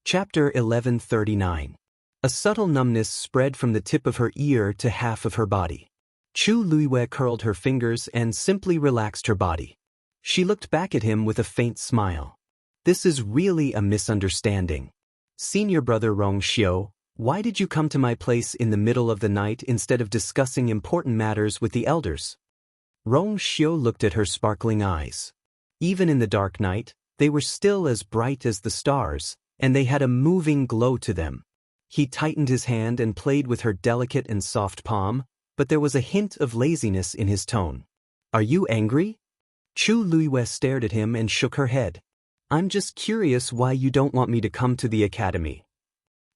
Chapter 1139. A subtle numbness spread from the tip of her ear to half of her body. Chu Luiwei curled her fingers and simply relaxed her body. She looked back at him with a faint smile. This is really a misunderstanding. Senior brother Rong Xiu, why did you come to my place in the middle of the night instead of discussing important matters with the elders? Rong Xiu looked at her sparkling eyes. Even in the dark night, they were still as bright as the stars, and they had a moving glow to them. He tightened his hand and played with her delicate and soft palm, but there was a hint of laziness in his tone. Are you angry? Chu Luiwei stared at him and shook her head. I'm just curious why you don't want me to come to the academy.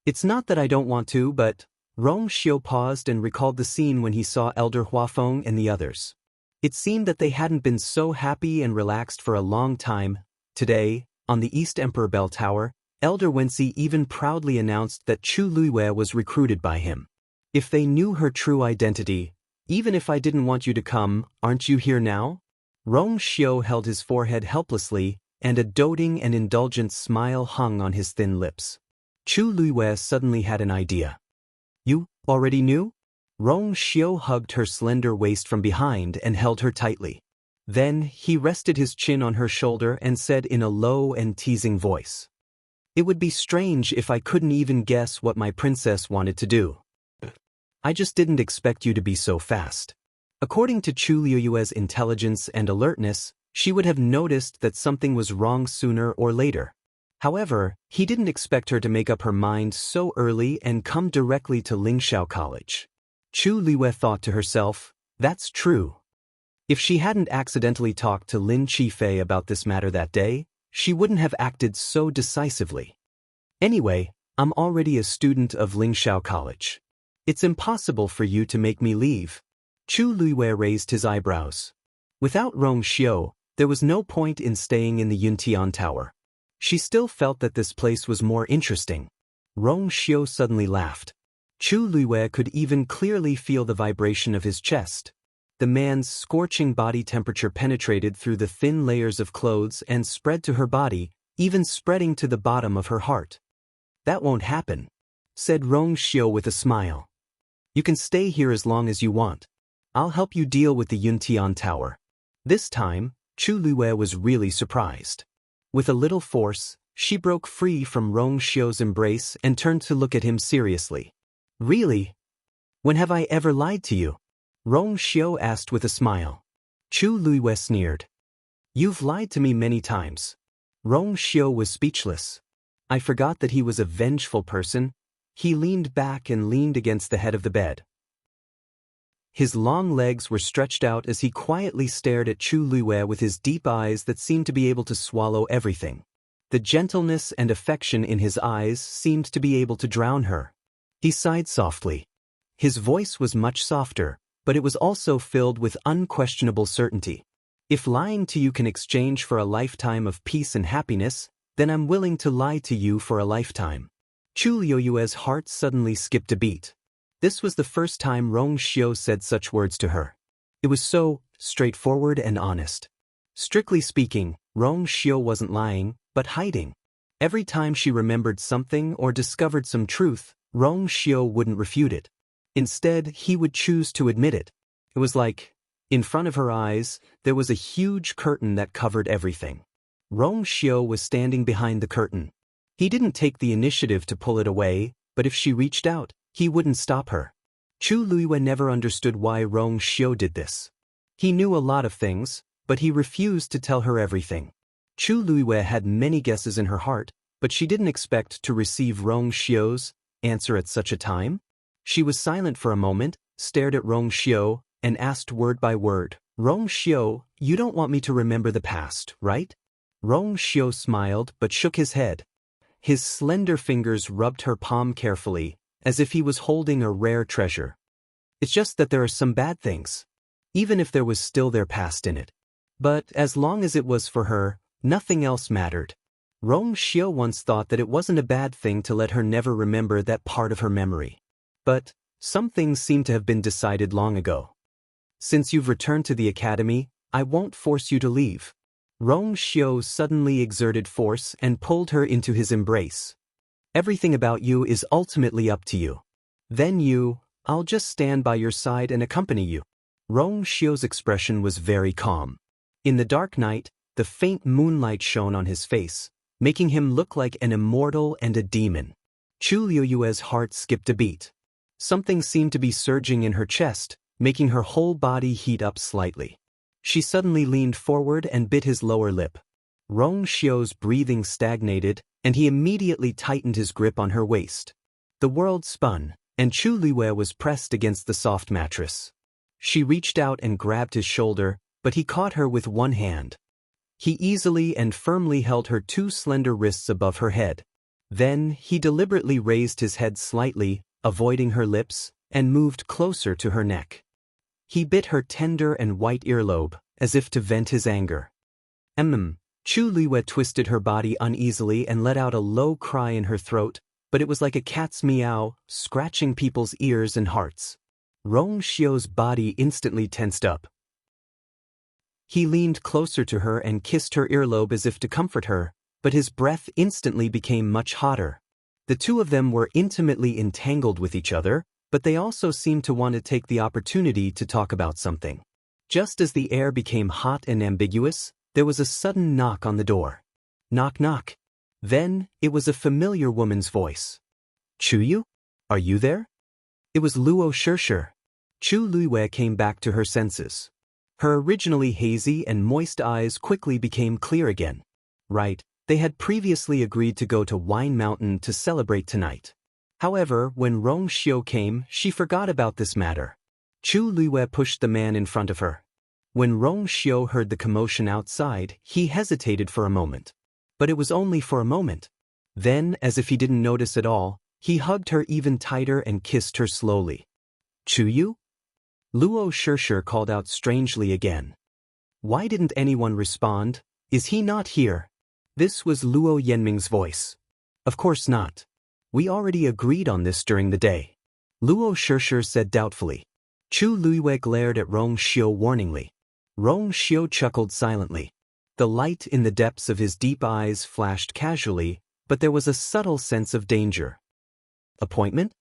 It's not that I don't want to, but... Rong Xiu paused and recalled the scene when he saw Elder Huafeng and the others. It seemed that they hadn't been so happy and relaxed for a long time. Today, on the East Emperor Bell Tower, Elder Wenxi even proudly announced that Chu Luiwei was recruited by him. If they knew her true identity, even if I didn't want you to come, aren't you here now? Rong Xiu held his forehead helplessly, and a doting and indulgent smile hung on his thin lips. Chu Luiwei suddenly had an idea. You already knew? Rong Xiu hugged her slender waist from behind and held her tightly. Then he rested his chin on her shoulder and said in a low and teasing voice, "It would be strange if I couldn't even guess what my princess wanted to do. I just didn't expect you to be so fast." According to Chu Luiwei's intelligence and alertness, she would have noticed that something was wrong sooner or later. However, he didn't expect her to make up her mind so early and come directly to Lingxiao College. Chu Luiwei thought to herself, that's true. If she hadn't accidentally talked to Lin Qifei about this matter that day, she wouldn't have acted so decisively. Anyway, I'm already a student of Lingxiao College. It's impossible for you to make me leave. Chu Luiwei raised his eyebrows. Without Rong Xiu, there was no point in staying in the Yuntian Tower. She still felt that this place was more interesting. Rong Xiu suddenly laughed. Chu Luiwei could even clearly feel the vibration of his chest. The man's scorching body temperature penetrated through the thin layers of clothes and spread to her body, even spreading to the bottom of her heart. That won't happen, said Rong Xiu with a smile. You can stay here as long as you want. I'll help you deal with the Yuntian Tower. This time, Chu Luiwei was really surprised. With a little force, she broke free from Rong Xiu's embrace and turned to look at him seriously. Really? When have I ever lied to you? Rong Xiu asked with a smile. Chu Luiwei sneered. You've lied to me many times. Rong Xiu was speechless. I forgot that he was a vengeful person. He leaned back and leaned against the head of the bed. His long legs were stretched out as he quietly stared at Chu Luiwei with his deep eyes that seemed to be able to swallow everything. The gentleness and affection in his eyes seemed to be able to drown her. He sighed softly. His voice was much softer, but it was also filled with unquestionable certainty. If lying to you can exchange for a lifetime of peace and happiness, then I'm willing to lie to you for a lifetime. Chu Luiwei's heart suddenly skipped a beat. This was the first time Rong Xiu said such words to her. It was so straightforward and honest. Strictly speaking, Rong Xiu wasn't lying, but hiding. Every time she remembered something or discovered some truth, Rong Xiu wouldn't refute it. Instead, he would choose to admit it. It was like, in front of her eyes, there was a huge curtain that covered everything. Rong Xiu was standing behind the curtain. He didn't take the initiative to pull it away, but if she reached out, he wouldn't stop her. Chu Luiwei never understood why Rong Xiu did this. He knew a lot of things, but he refused to tell her everything. Chu Luiwei had many guesses in her heart, but she didn't expect to receive Rong Xiu's answer at such a time. She was silent for a moment, stared at Rong Xiu, and asked word by word, Rong Xiu, you don't want me to remember the past, right? Rong Xiu smiled but shook his head. His slender fingers rubbed her palm carefully, as if he was holding a rare treasure. It's just that there are some bad things, even if there was still their past in it. But as long as it was for her, nothing else mattered. Rong Xiu once thought that it wasn't a bad thing to let her never remember that part of her memory. But some things seem to have been decided long ago. Since you've returned to the academy, I won't force you to leave. Rong Xiu suddenly exerted force and pulled her into his embrace. Everything about you is ultimately up to you. I'll just stand by your side and accompany you. Rong Xiu's expression was very calm. In the dark night, the faint moonlight shone on his face, making him look like an immortal and a demon. Chu Liuyue's heart skipped a beat. Something seemed to be surging in her chest, making her whole body heat up slightly. She suddenly leaned forward and bit his lower lip. Rong Xiu's breathing stagnated, and he immediately tightened his grip on her waist. The world spun, and Chu Liyue was pressed against the soft mattress. She reached out and grabbed his shoulder, but he caught her with one hand. He easily and firmly held her two slender wrists above her head. Then he deliberately raised his head slightly, avoiding her lips, and moved closer to her neck. He bit her tender and white earlobe, as if to vent his anger. Chu Liyue twisted her body uneasily and let out a low cry in her throat, but it was like a cat's meow, scratching people's ears and hearts. Rong Xiu's body instantly tensed up. He leaned closer to her and kissed her earlobe as if to comfort her, but his breath instantly became much hotter. The two of them were intimately entangled with each other, but they also seemed to want to take the opportunity to talk about something. Just as the air became hot and ambiguous, there was a sudden knock on the door. Knock knock. Then, it was a familiar woman's voice. Chuyu? Are you there? It was Luo Shishir. Chu Liyue came back to her senses. Her originally hazy and moist eyes quickly became clear again. Right, they had previously agreed to go to Wine Mountain to celebrate tonight. However, when Rong Xiu came, she forgot about this matter. Chu Liyue pushed the man in front of her. When Rong Xiu heard the commotion outside, he hesitated for a moment. But it was only for a moment. Then, as if he didn't notice at all, he hugged her even tighter and kissed her slowly. Chuyu? Luo Shishir called out strangely again. Why didn't anyone respond? Is he not here? This was Luo Yanming's voice. Of course not. We already agreed on this during the day. Luo Shishir said doubtfully. Chu Liyue glared at Rong Xiu warningly. Rong Xiu chuckled silently. The light in the depths of his deep eyes flashed casually, but there was a subtle sense of danger. Appointment?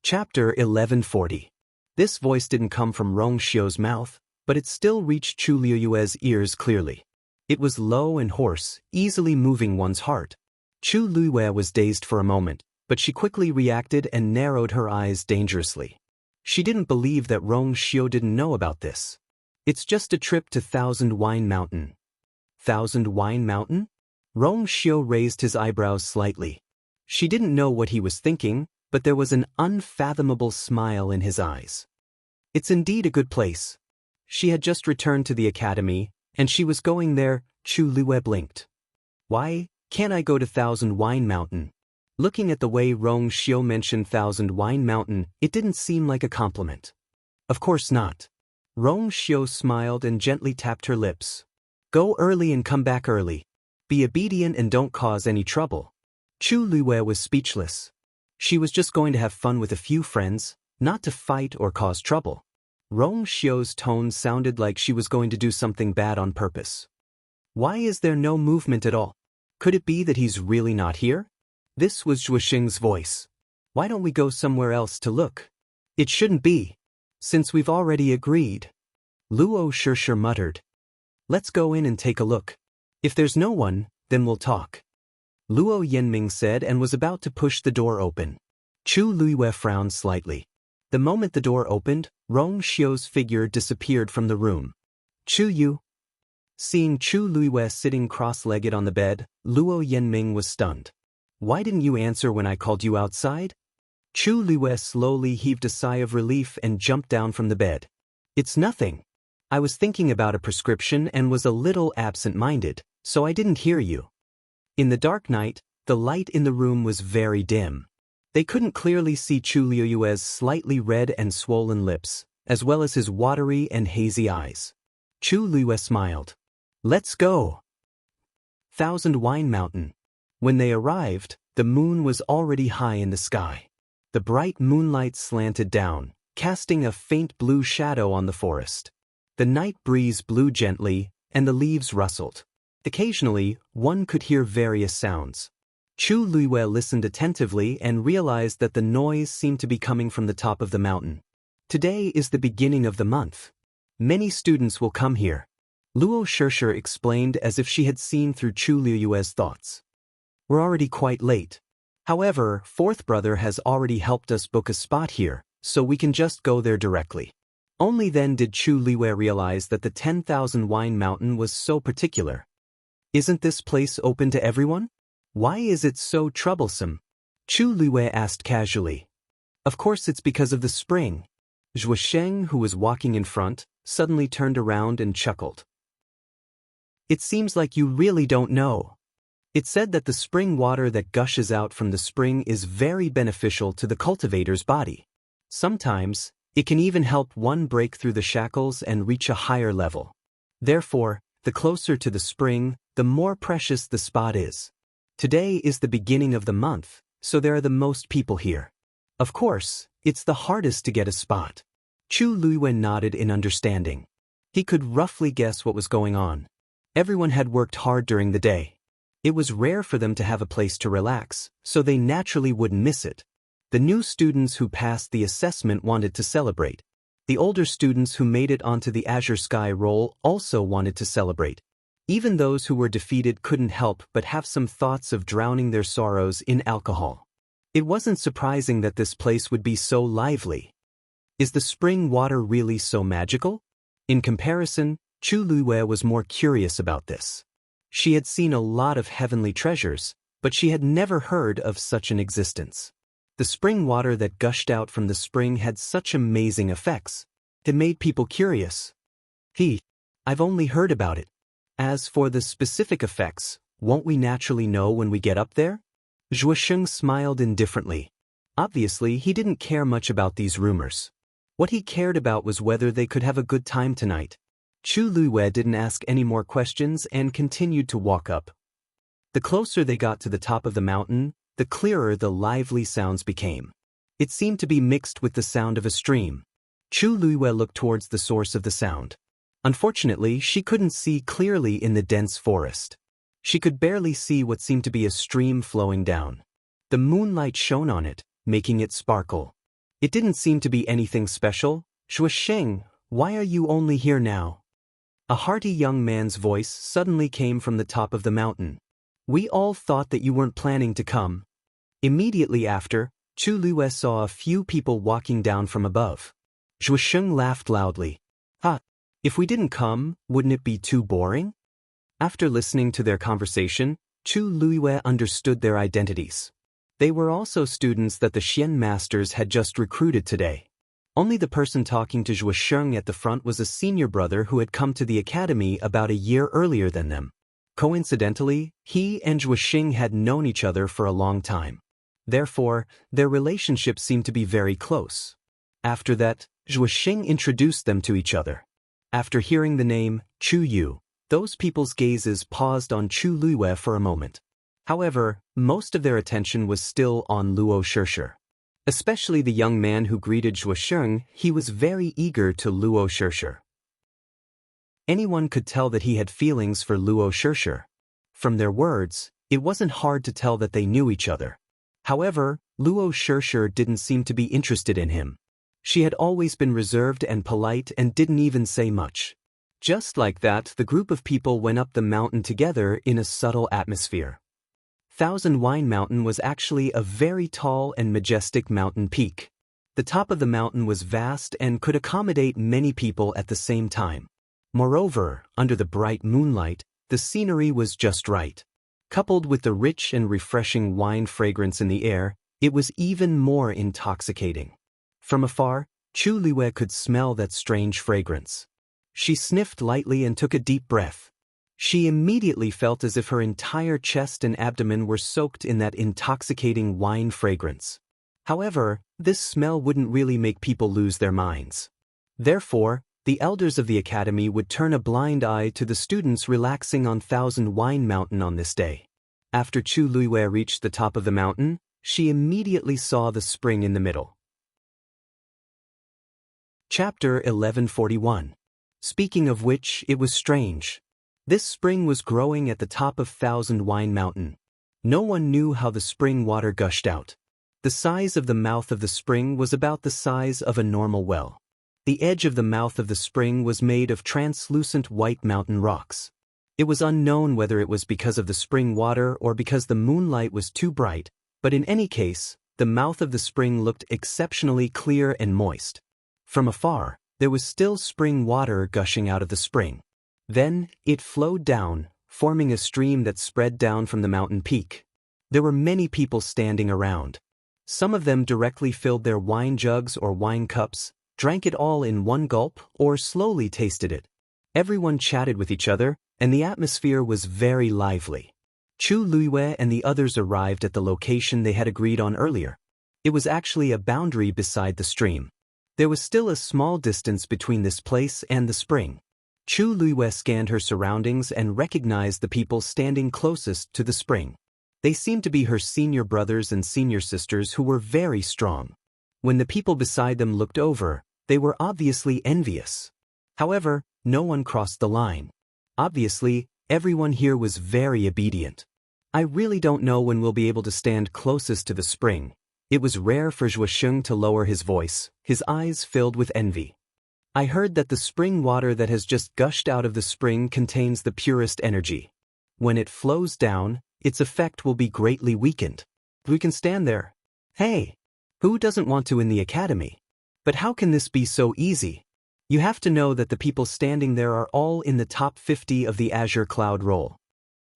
Chapter 1140. This voice didn't come from Rong Xiu's mouth, but it still reached Chu Liyue's ears clearly. It was low and hoarse, easily moving one's heart. Chu Liyue was dazed for a moment, but she quickly reacted and narrowed her eyes dangerously. She didn't believe that Rong Xiu didn't know about this. It's just a trip to Thousand Wine Mountain. Thousand Wine Mountain? Rong Xiu raised his eyebrows slightly. She didn't know what he was thinking, but there was an unfathomable smile in his eyes. It's indeed a good place. She had just returned to the academy, and she was going there. Chu Liyue blinked. Why can't I go to Thousand Wine Mountain? Looking at the way Rong Xiu mentioned Thousand Wine Mountain, it didn't seem like a compliment. Of course not. Rong Xiu smiled and gently tapped her lips. Go early and come back early. Be obedient and don't cause any trouble. Chu Liyue was speechless. She was just going to have fun with a few friends, not to fight or cause trouble. Rong Xiu's tone sounded like she was going to do something bad on purpose. Why is there no movement at all? Could it be that he's really not here? This was Zhuoxing's voice. Why don't we go somewhere else to look? It shouldn't be, since we've already agreed. Luo Shishir muttered. Let's go in and take a look. If there's no one, then we'll talk. Luo Yanming said and was about to push the door open. Chu Liyue frowned slightly. The moment the door opened, Rong Xiu's figure disappeared from the room. Chu Yu. Seeing Chu Liyue sitting cross-legged on the bed, Luo Yanming was stunned. Why didn't you answer when I called you outside? Chu Liyue slowly heaved a sigh of relief and jumped down from the bed. It's nothing. I was thinking about a prescription and was a little absent-minded, so I didn't hear you. In the dark night, the light in the room was very dim. They couldn't clearly see Chu Liyue's slightly red and swollen lips, as well as his watery and hazy eyes. Chu Liyue smiled. Let's go. Thousand Wine Mountain. When they arrived, the moon was already high in the sky. The bright moonlight slanted down, casting a faint blue shadow on the forest. The night breeze blew gently, and the leaves rustled. Occasionally, one could hear various sounds. Chu Luiwei listened attentively and realized that the noise seemed to be coming from the top of the mountain. Today is the beginning of the month. Many students will come here. Luo Shishir explained as if she had seen through Chu Luiwei's thoughts. We're already quite late. However, fourth brother has already helped us book a spot here, so we can just go there directly. Only then did Chu Luiwei realize that the 10,000 wine mountain was so particular. Isn't this place open to everyone? Why is it so troublesome? Chu Luiwei asked casually. Of course it's because of the spring. Zhuo Sheng, who was walking in front, suddenly turned around and chuckled. It seems like you really don't know. It's said that the spring water that gushes out from the spring is very beneficial to the cultivator's body. Sometimes, it can even help one break through the shackles and reach a higher level. Therefore, the closer to the spring, the more precious the spot is. Today is the beginning of the month, so there are the most people here. Of course, it's the hardest to get a spot. Chu Luiwei nodded in understanding. He could roughly guess what was going on. Everyone had worked hard during the day. It was rare for them to have a place to relax, so they naturally wouldn't miss it. The new students who passed the assessment wanted to celebrate. The older students who made it onto the Azure Sky roll also wanted to celebrate. Even those who were defeated couldn't help but have some thoughts of drowning their sorrows in alcohol. It wasn't surprising that this place would be so lively. Is the spring water really so magical? In comparison, Chu Luiwei was more curious about this. She had seen a lot of heavenly treasures, but she had never heard of such an existence. The spring water that gushed out from the spring had such amazing effects. It made people curious. I've only heard about it. As for the specific effects, won't we naturally know when we get up there? Zhuo Sheng smiled indifferently. Obviously, he didn't care much about these rumors. What he cared about was whether they could have a good time tonight. Chu Luiwei didn't ask any more questions and continued to walk up. The closer they got to the top of the mountain, the clearer the lively sounds became. It seemed to be mixed with the sound of a stream. Chu Luiwei looked towards the source of the sound. Unfortunately, she couldn't see clearly in the dense forest. She could barely see what seemed to be a stream flowing down. The moonlight shone on it, making it sparkle. It didn't seem to be anything special. Zhuo Sheng, why are you only here now? A hearty young man's voice suddenly came from the top of the mountain. We all thought that you weren't planning to come. Immediately after, Chu Luiwei saw a few people walking down from above. Zhuo Sheng laughed loudly. If we didn't come, wouldn't it be too boring? After listening to their conversation, Chu Luiwei understood their identities. They were also students that the Xian masters had just recruited today. Only the person talking to Zhuo Sheng at the front was a senior brother who had come to the academy about a year earlier than them. Coincidentally, he and Zhuo Sheng had known each other for a long time. Therefore, their relationship seemed to be very close. After that, Zhuo Sheng introduced them to each other. After hearing the name, Chu Yu, those people's gazes paused on Chu Luiwei for a moment. However, most of their attention was still on Luo Shishir. Especially the young man who greeted Zhuo Sheng, he was very eager to Luo Shishir. Anyone could tell that he had feelings for Luo Shishir. From their words, it wasn't hard to tell that they knew each other. However, Luo Shishir didn't seem to be interested in him. She had always been reserved and polite and didn't even say much. Just like that, the group of people went up the mountain together in a subtle atmosphere. Thousand Wine Mountain was actually a very tall and majestic mountain peak. The top of the mountain was vast and could accommodate many people at the same time. Moreover, under the bright moonlight, the scenery was just right. Coupled with the rich and refreshing wine fragrance in the air, it was even more intoxicating. From afar, Chu Luiwei could smell that strange fragrance. She sniffed lightly and took a deep breath. She immediately felt as if her entire chest and abdomen were soaked in that intoxicating wine fragrance. However, this smell wouldn't really make people lose their minds. Therefore, the elders of the academy would turn a blind eye to the students relaxing on Thousand Wine Mountain on this day. After Chu Luiwei reached the top of the mountain, she immediately saw the spring in the middle. Chapter 1141. Speaking of which, it was strange. This spring was growing at the top of Thousand Wine Mountain. No one knew how the spring water gushed out. The size of the mouth of the spring was about the size of a normal well. The edge of the mouth of the spring was made of translucent white mountain rocks. It was unknown whether it was because of the spring water or because the moonlight was too bright, but in any case, the mouth of the spring looked exceptionally clear and moist. From afar, there was still spring water gushing out of the spring. Then, it flowed down, forming a stream that spread down from the mountain peak. There were many people standing around. Some of them directly filled their wine jugs or wine cups, drank it all in one gulp, or slowly tasted it. Everyone chatted with each other, and the atmosphere was very lively. Chu Luiwei and the others arrived at the location they had agreed on earlier. It was actually a boundary beside the stream. There was still a small distance between this place and the spring. Chu Luiwei scanned her surroundings and recognized the people standing closest to the spring. They seemed to be her senior brothers and senior sisters who were very strong. When the people beside them looked over, they were obviously envious. However, no one crossed the line. Obviously, everyone here was very obedient. I really don't know when we'll be able to stand closest to the spring. It was rare for Zhuosheng to lower his voice, his eyes filled with envy. I heard that the spring water that has just gushed out of the spring contains the purest energy. When it flows down, its effect will be greatly weakened. We can stand there. Hey, who doesn't want to in the academy? But how can this be so easy? You have to know that the people standing there are all in the top 50 of the Azure Cloud Roll.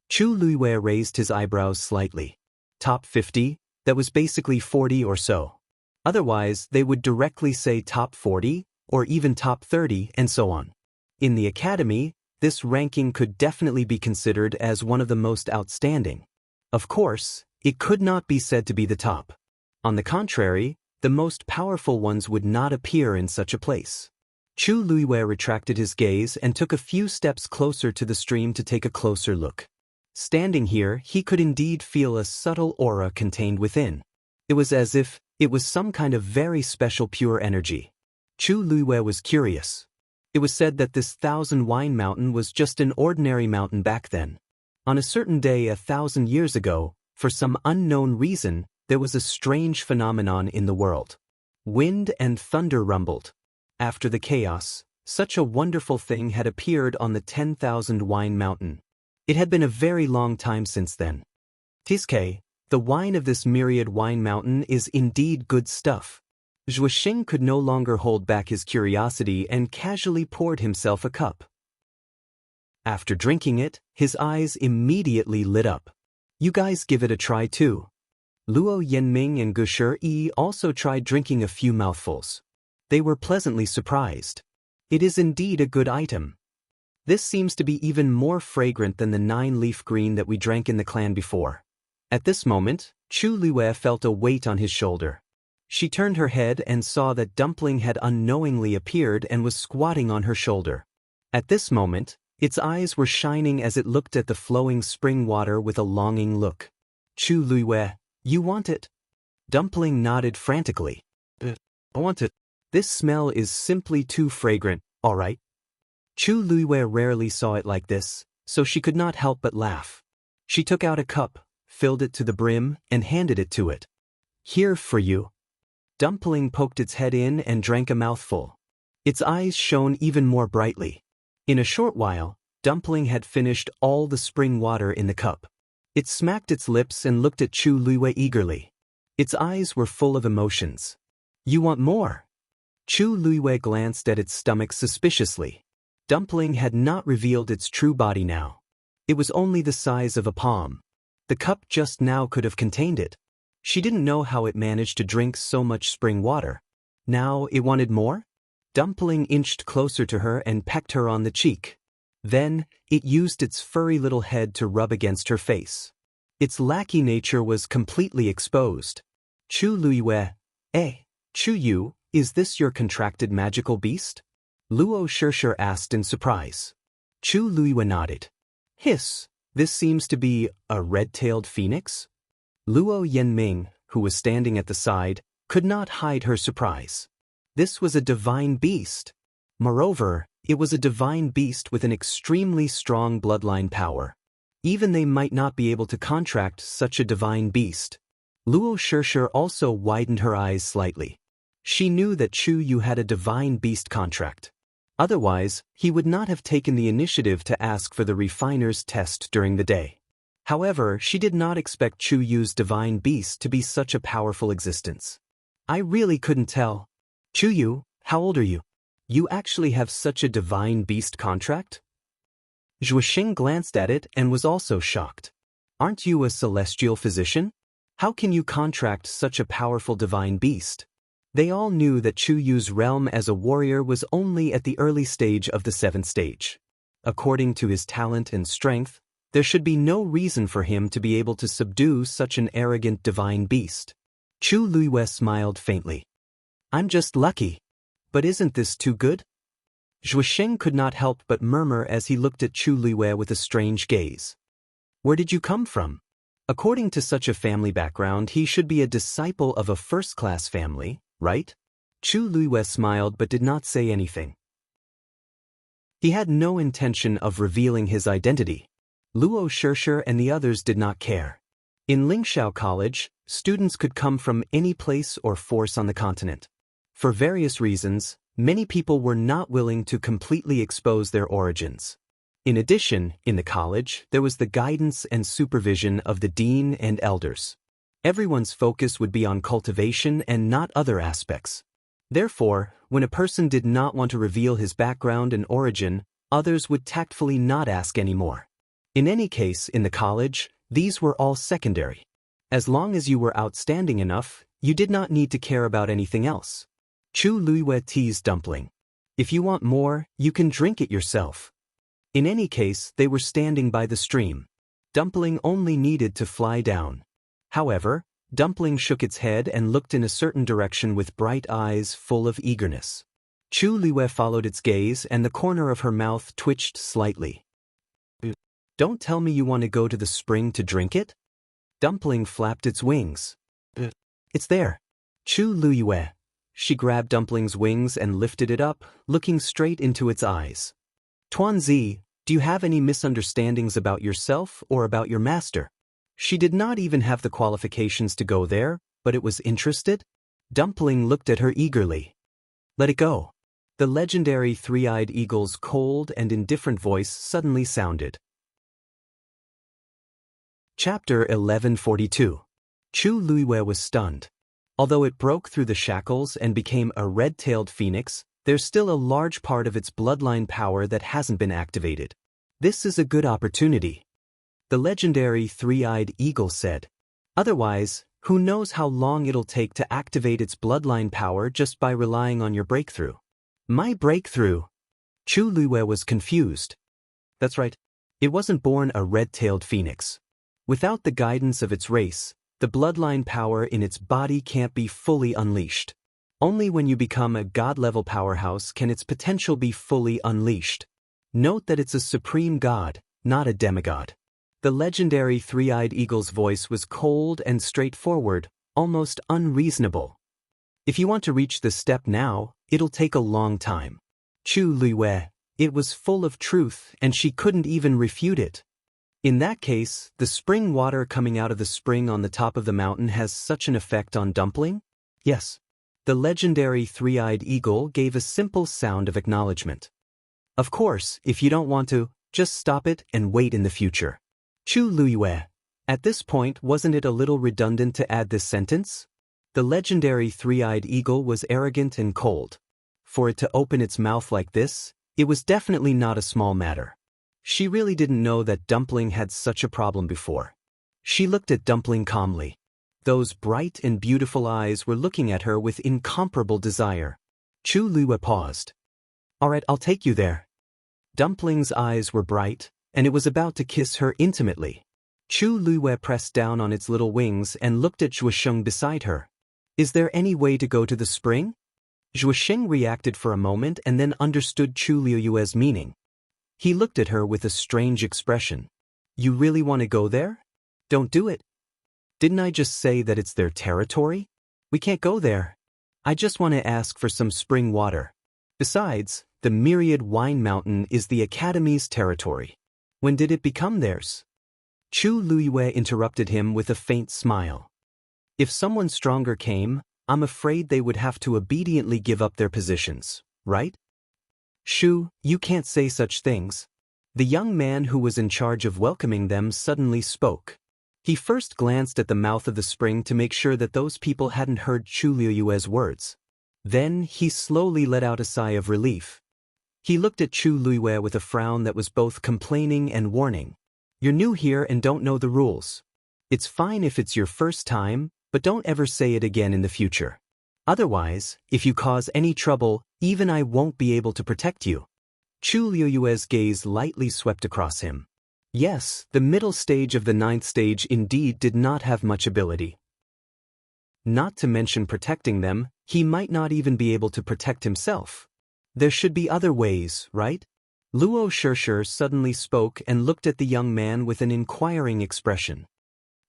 Chu Luiwei raised his eyebrows slightly. Top 50? That was basically 40 or so. Otherwise, they would directly say top 40, or even top 30, and so on. In the academy, this ranking could definitely be considered as one of the most outstanding. Of course, it could not be said to be the top. On the contrary, the most powerful ones would not appear in such a place. Chu Luiwei retracted his gaze and took a few steps closer to the stream to take a closer look. Standing here, he could indeed feel a subtle aura contained within. It was as if it was some kind of very special pure energy. Chu Luiwei was curious. It was said that this Thousand Wine Mountain was just an ordinary mountain back then. On a certain day 1,000 years ago, for some unknown reason, there was a strange phenomenon in the world. Wind and thunder rumbled. After the chaos, such a wonderful thing had appeared on the 10,000 Wine Mountain. It had been a very long time since then. Tiske, the wine of this myriad wine mountain is indeed good stuff. Zhuosheng could no longer hold back his curiosity and casually poured himself a cup. After drinking it, his eyes immediately lit up. You guys give it a try too. Luo Yanming and Gushi Yi also tried drinking a few mouthfuls. They were pleasantly surprised. It is indeed a good item. This seems to be even more fragrant than the 9-leaf green that we drank in the clan before. At this moment, Chu Luiwei felt a weight on his shoulder. She turned her head and saw that Dumpling had unknowingly appeared and was squatting on her shoulder. At this moment, its eyes were shining as it looked at the flowing spring water with a longing look. Chu Luiwei, you want it? Dumpling nodded frantically. I want it. This smell is simply too fragrant, all right? Chu Luiwei rarely saw it like this, so she could not help but laugh. She took out a cup, filled it to the brim, and handed it to it. Here for you. Dumpling poked its head in and drank a mouthful. Its eyes shone even more brightly. In a short while, Dumpling had finished all the spring water in the cup. It smacked its lips and looked at Chu Luiwei eagerly. Its eyes were full of emotions. You want more? Chu Luiwei glanced at its stomach suspiciously. Dumpling had not revealed its true body now. It was only the size of a palm. The cup just now could have contained it. She didn't know how it managed to drink so much spring water. Now it wanted more? Dumpling inched closer to her and pecked her on the cheek. Then, it used its furry little head to rub against her face. Its lackey nature was completely exposed. Chu Luiwei, Chu Yu, is this your contracted magical beast? Luo Shishir asked in surprise. Chu Luiwei nodded. Hiss, this seems to be a red-tailed phoenix? Luo Yanming, who was standing at the side, could not hide her surprise. This was a divine beast. Moreover, it was a divine beast with an extremely strong bloodline power. Even they might not be able to contract such a divine beast. Luo Shishir also widened her eyes slightly. She knew that Chu Yu had a divine beast contract. Otherwise, he would not have taken the initiative to ask for the refiner's test during the day. However, she did not expect Chu Yu's divine beast to be such a powerful existence. I really couldn't tell. Chu Yu, how old are you? You actually have such a divine beast contract? Zhuoxing glanced at it and was also shocked. Aren't you a celestial physician? How can you contract such a powerful divine beast? They all knew that Chu Yu's realm as a warrior was only at the early stage of the 7th stage. According to his talent and strength, there should be no reason for him to be able to subdue such an arrogant divine beast. Chu Luiyue smiled faintly. I'm just lucky. But isn't this too good? Zhuoxing could not help but murmur as he looked at Chu Luiyue with a strange gaze. Where did you come from? According to such a family background, he should be a disciple of a first-class family, right? Chu Luiyue smiled but did not say anything. He had no intention of revealing his identity. Luo Shishir and the others did not care. In Lingxiao College, students could come from any place or force on the continent. For various reasons, many people were not willing to completely expose their origins. In addition, in the college, there was the guidance and supervision of the dean and elders. Everyone's focus would be on cultivation and not other aspects. Therefore, when a person did not want to reveal his background and origin, others would tactfully not ask anymore. In any case, in the college, these were all secondary. As long as you were outstanding enough, you did not need to care about anything else. Chu Luiyue teased Dumpling. If you want more, you can drink it yourself. In any case, they were standing by the stream. Dumpling only needed to fly down. However, Dumpling shook its head and looked in a certain direction with bright eyes full of eagerness. Chu Luiyue followed its gaze and the corner of her mouth twitched slightly. Don't tell me you want to go to the spring to drink it? Dumpling flapped its wings. It's there. Chu Luiyue. She grabbed Dumpling's wings and lifted it up, looking straight into its eyes. Tuanzi, do you have any misunderstandings about yourself or about your master? She did not even have the qualifications to go there, but it was interested. Dumpling looked at her eagerly. Let it go. The legendary three-eyed eagle's cold and indifferent voice suddenly sounded. Chapter 1142. Chu Luiyue was stunned. Although it broke through the shackles and became a red-tailed phoenix, there's still a large part of its bloodline power that hasn't been activated. This is a good opportunity. The legendary three-eyed eagle said. Otherwise, who knows how long it'll take to activate its bloodline power just by relying on your breakthrough. My breakthrough? Chu Luiyue was confused. That's right. It wasn't born a red-tailed phoenix. Without the guidance of its race, the bloodline power in its body can't be fully unleashed. Only when you become a god-level powerhouse can its potential be fully unleashed. Note that it's a supreme god, not a demigod. The legendary three-eyed eagle's voice was cold and straightforward, almost unreasonable. If you want to reach this step now, it'll take a long time. Chu Luiyue. It was full of truth and she couldn't even refute it. In that case, the spring water coming out of the spring on the top of the mountain has such an effect on Dumpling? Yes. The legendary three-eyed eagle gave a simple sound of acknowledgement. Of course, if you don't want to, just stop it and wait in the future. Chu Luiyue. At this point, wasn't it a little redundant to add this sentence? The legendary three-eyed eagle was arrogant and cold. For it to open its mouth like this, it was definitely not a small matter. She really didn't know that Dumpling had such a problem before. She looked at Dumpling calmly. Those bright and beautiful eyes were looking at her with incomparable desire. Chu Luiyue paused. All right, I'll take you there. Dumpling's eyes were bright, and it was about to kiss her intimately. Chu Luiyue pressed down on its little wings and looked at Zhuoxing beside her. Is there any way to go to the spring? Zhuoxing reacted for a moment and then understood Chu Luiyue's meaning. He looked at her with a strange expression. You really want to go there? Don't do it. Didn't I just say that it's their territory? We can't go there. I just want to ask for some spring water. Besides, the myriad wine mountain is the Academy's territory. When did it become theirs? Chu Luiyue interrupted him with a faint smile. If someone stronger came, I'm afraid they would have to obediently give up their positions, right? Shu, you can't say such things. The young man who was in charge of welcoming them suddenly spoke. He first glanced at the mouth of the spring to make sure that those people hadn't heard Chu Luiyue's words. Then he slowly let out a sigh of relief. He looked at Chu Luiyue with a frown that was both complaining and warning. You're new here and don't know the rules. It's fine if it's your first time, but don't ever say it again in the future. Otherwise, if you cause any trouble, even I won't be able to protect you. Chu Luiyue's gaze lightly swept across him. Yes, the middle stage of the 9th stage indeed did not have much ability. Not to mention protecting them, he might not even be able to protect himself. There should be other ways, right? Luo Shishir suddenly spoke and looked at the young man with an inquiring expression.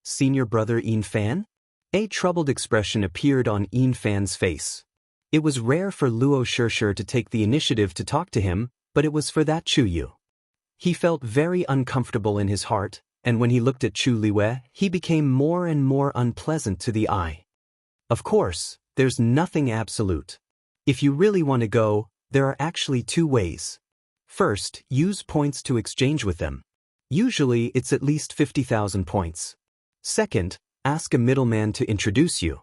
Senior brother Yin Fan? A troubled expression appeared on Yin Fan's face. It was rare for Luo Shishir to take the initiative to talk to him, but it was for that Chu Yu. He felt very uncomfortable in his heart, and when he looked at Chu Luiyue, he became more and more unpleasant to the eye. Of course, there's nothing absolute. If you really want to go, there are actually 2 ways. First, use points to exchange with them. Usually it's at least 50,000 points. Second, ask a middleman to introduce you.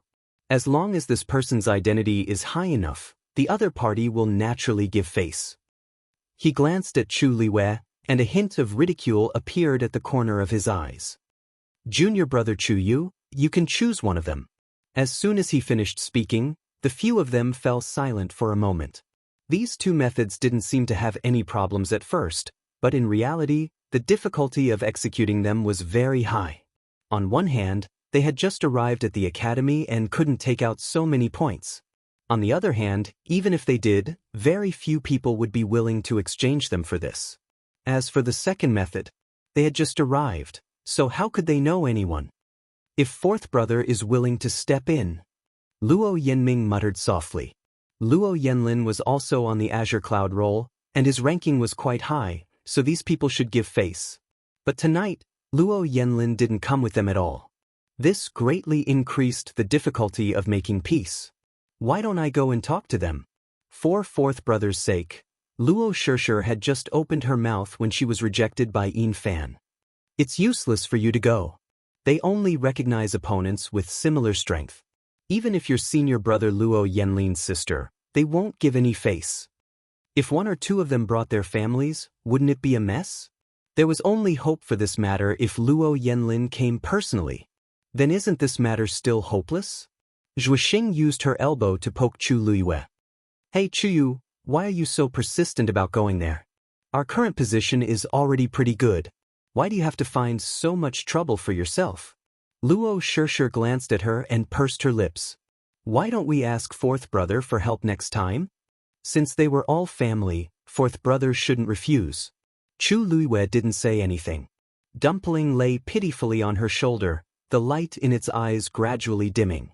As long as this person's identity is high enough, the other party will naturally give face. He glanced at Chu Luiyue, and a hint of ridicule appeared at the corner of his eyes. Junior brother Chu Yu, you can choose one of them. As soon as he finished speaking, the few of them fell silent for a moment. These 2 methods didn't seem to have any problems at first, but in reality, the difficulty of executing them was very high. On one hand, they had just arrived at the academy and couldn't take out so many points. On the other hand, even if they did, very few people would be willing to exchange them for this. As for the second method, they had just arrived, so how could they know anyone? If 4th brother is willing to step in. Luo Yanming muttered softly. Luo Yanlin was also on the Azure Cloud roll, and his ranking was quite high, so these people should give face. But tonight, Luo Yanlin didn't come with them at all. This greatly increased the difficulty of making peace. Why don't I go and talk to them? For 4th brother's sake. Luo Shishir had just opened her mouth when she was rejected by Yin Fan. It's useless for you to go. They only recognize opponents with similar strength. Even if your senior brother Luo Yanlin's sister, they won't give any face. If 1 or 2 of them brought their families, wouldn't it be a mess? There was only hope for this matter if Luo Yanlin came personally. Then isn't this matter still hopeless? Zhuixing used her elbow to poke Chu Luiyue. Hey Chu Yu, why are you so persistent about going there? Our current position is already pretty good. Why do you have to find so much trouble for yourself? Luo Shishir glanced at her and pursed her lips. Why don't we ask 4th brother for help next time? Since they were all family, 4th brother shouldn't refuse. Chu Luiyue didn't say anything. Dumpling lay pitifully on her shoulder, the light in its eyes gradually dimming.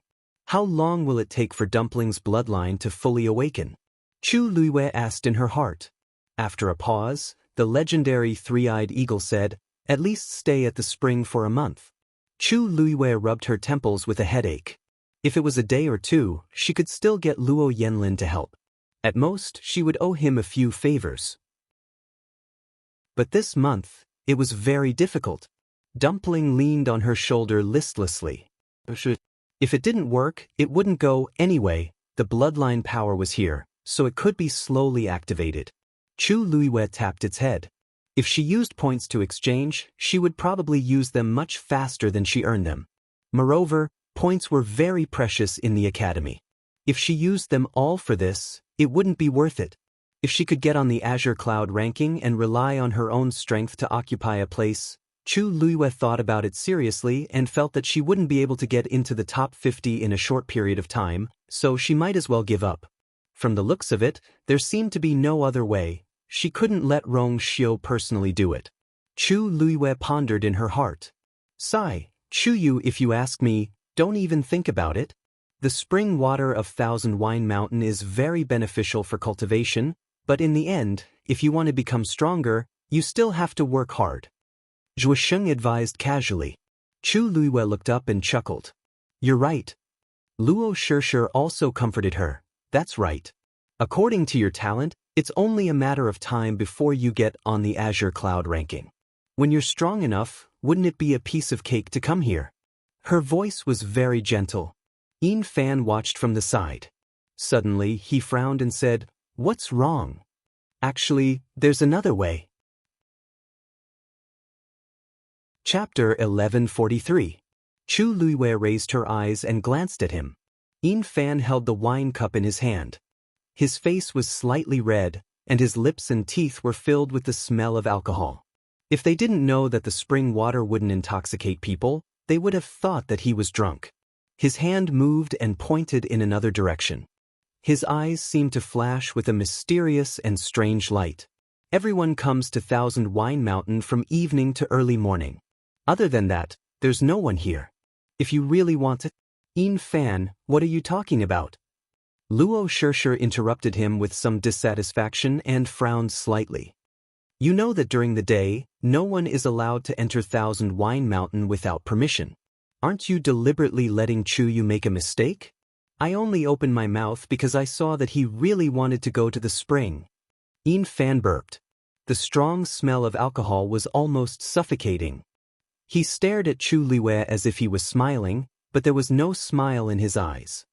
How long will it take for Dumpling's bloodline to fully awaken? Chu Luiyue asked in her heart. After a pause, the legendary 3-eyed eagle said, at least stay at the spring for a month. Chu Luiyue rubbed her temples with a headache. If it was a day or 2, she could still get Luo Yanlin to help. At most, she would owe him a few favors. But this month, it was very difficult. Dumpling leaned on her shoulder listlessly. If it didn't work, it wouldn't go anyway. The bloodline power was here, so it could be slowly activated. Chu Luiyue tapped its head. If she used points to exchange, she would probably use them much faster than she earned them. Moreover, points were very precious in the academy. If she used them all for this, it wouldn't be worth it. If she could get on the Azure Cloud ranking and rely on her own strength to occupy a place, Chu Luiyue thought about it seriously and felt that she wouldn't be able to get into the top 50 in a short period of time, so she might as well give up. From the looks of it, there seemed to be no other way. She couldn't let Rong Xiu personally do it. Chu Luiyue pondered in her heart. Sigh, Chu Yu, if you ask me, don't even think about it. The spring water of Thousand Wine Mountain is very beneficial for cultivation, but in the end, if you want to become stronger, you still have to work hard. Zhuosheng advised casually. Chu Luiwei looked up and chuckled. You're right. Luo Shishir also comforted her. That's right. According to your talent, it's only a matter of time before you get on the Azure Cloud ranking. When you're strong enough, wouldn't it be a piece of cake to come here? Her voice was very gentle. Yin Fan watched from the side. Suddenly, he frowned and said, What's wrong? Actually, there's another way. Chapter 1143. Chu Luiwei raised her eyes and glanced at him. Yin Fan held the wine cup in his hand. His face was slightly red, and his lips and teeth were filled with the smell of alcohol. If they didn't know that the spring water wouldn't intoxicate people, they would have thought that he was drunk. His hand moved and pointed in another direction. His eyes seemed to flash with a mysterious and strange light. Everyone comes to Thousand Wine Mountain from evening to early morning. Other than that, there's no one here. If you really want it, Yin Fan, what are you talking about? Luo Shishir interrupted him with some dissatisfaction and frowned slightly. You know that during the day, no one is allowed to enter Thousand Wine Mountain without permission. Aren't you deliberately letting Chu Yu make a mistake? I only opened my mouth because I saw that he really wanted to go to the spring. Yin Fan burped. The strong smell of alcohol was almost suffocating. He stared at Chu Luiwei as if he was smiling, but there was no smile in his eyes.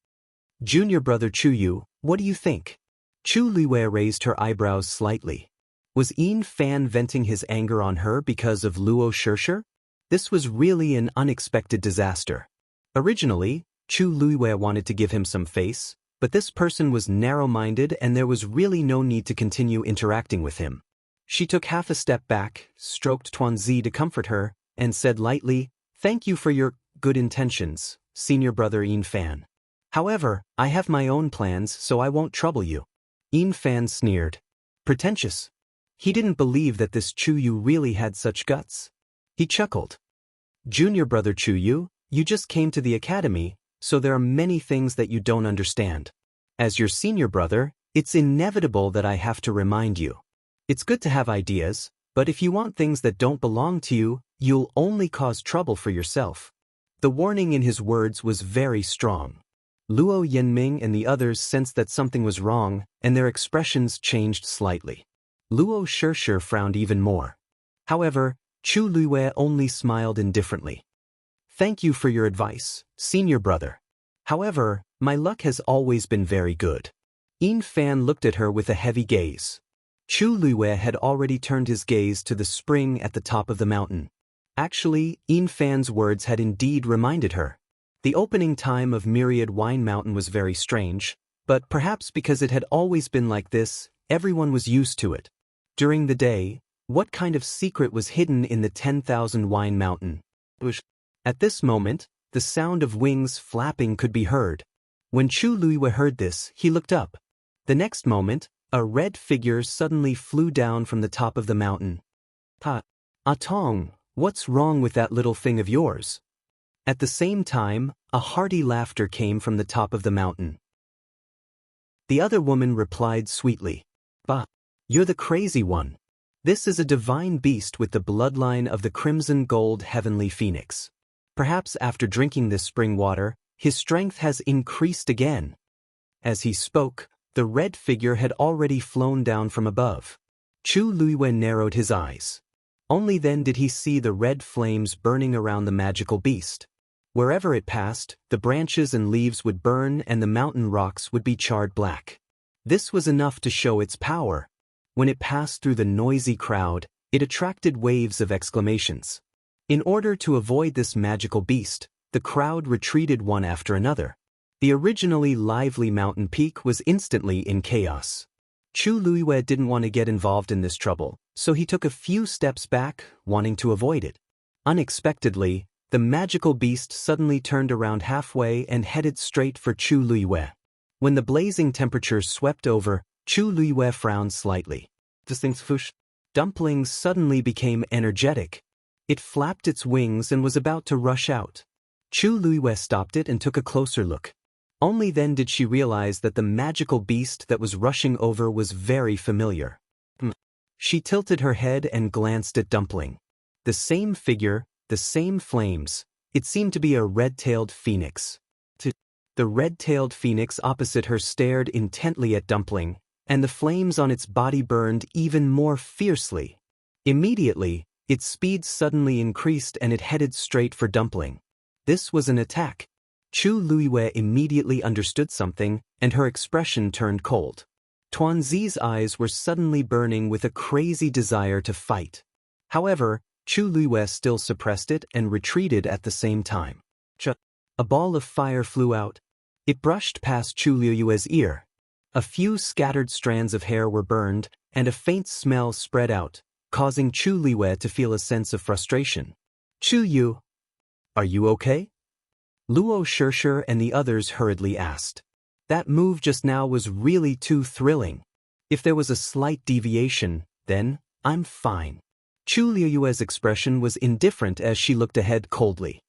Junior brother Chu Yu, what do you think? Chu Luiwei raised her eyebrows slightly. Was Yin Fan venting his anger on her because of Luo Shishir? This was really an unexpected disaster. Originally, Chu Luiwei wanted to give him some face, but this person was narrow-minded and there was really no need to continue interacting with him. She took half a step back, stroked Tuanzi to comfort her, and said lightly, Thank you for your good intentions, senior brother Yin Fan. However, I have my own plans so I won't trouble you. Yin Fan sneered. Pretentious. He didn't believe that this Chu Yu really had such guts. He chuckled. Junior brother Chu Yu, you just came to the academy, so there are many things that you don't understand. As your senior brother, it's inevitable that I have to remind you. It's good to have ideas, but if you want things that don't belong to you, you'll only cause trouble for yourself. The warning in his words was very strong. Luo Yanming and the others sensed that something was wrong, and their expressions changed slightly. Luo Shishir frowned even more. However, Chu Luiwei only smiled indifferently. Thank you for your advice, senior brother. However, my luck has always been very good. Yin Fan looked at her with a heavy gaze. Chu Luiwei had already turned his gaze to the spring at the top of the mountain. Actually, Yin Fan's words had indeed reminded her. The opening time of Myriad Wine Mountain was very strange, but perhaps because it had always been like this, everyone was used to it. During the day, what kind of secret was hidden in the 10,000 Wine Mountain? At this moment, the sound of wings flapping could be heard. When Chu Luiwei heard this, he looked up. The next moment, a red figure suddenly flew down from the top of the mountain. Atong, what's wrong with that little thing of yours? At the same time, a hearty laughter came from the top of the mountain. The other woman replied sweetly. Bah, you're the crazy one. This is a divine beast with the bloodline of the crimson gold heavenly phoenix. Perhaps after drinking this spring water, his strength has increased again. As he spoke, the red figure had already flown down from above. Chu Luiwei narrowed his eyes. Only then did he see the red flames burning around the magical beast. Wherever it passed, the branches and leaves would burn and the mountain rocks would be charred black. This was enough to show its power. When it passed through the noisy crowd, it attracted waves of exclamations. In order to avoid this magical beast, the crowd retreated one after another. The originally lively mountain peak was instantly in chaos. Chu Luiwei didn't want to get involved in this trouble, so he took a few steps back, wanting to avoid it. Unexpectedly, the magical beast suddenly turned around halfway and headed straight for Chu Luiwei. When the blazing temperature swept over, Chu Luiwei frowned slightly. Dumpling suddenly became energetic. It flapped its wings and was about to rush out. Chu Luiwei stopped it and took a closer look. Only then did she realize that the magical beast that was rushing over was very familiar. She tilted her head and glanced at Dumpling. The same figure, the same flames. It seemed to be a red-tailed phoenix. The red-tailed phoenix opposite her stared intently at Dumpling, and the flames on its body burned even more fiercely. Immediately, its speed suddenly increased and it headed straight for Dumpling. This was an attack. Chu Luiwei immediately understood something, and her expression turned cold. Tuanzi's eyes were suddenly burning with a crazy desire to fight. However, Chu Luiwei still suppressed it and retreated at the same time. A ball of fire flew out. It brushed past Chu Luiwei's ear. A few scattered strands of hair were burned, and a faint smell spread out, causing Chu Luiwei to feel a sense of frustration. Chu Yu, are you okay? Luo Shishir and the others hurriedly asked. That move just now was really too thrilling. If there was a slight deviation, then, I'm fine. Chu Luiwei's expression was indifferent as she looked ahead coldly.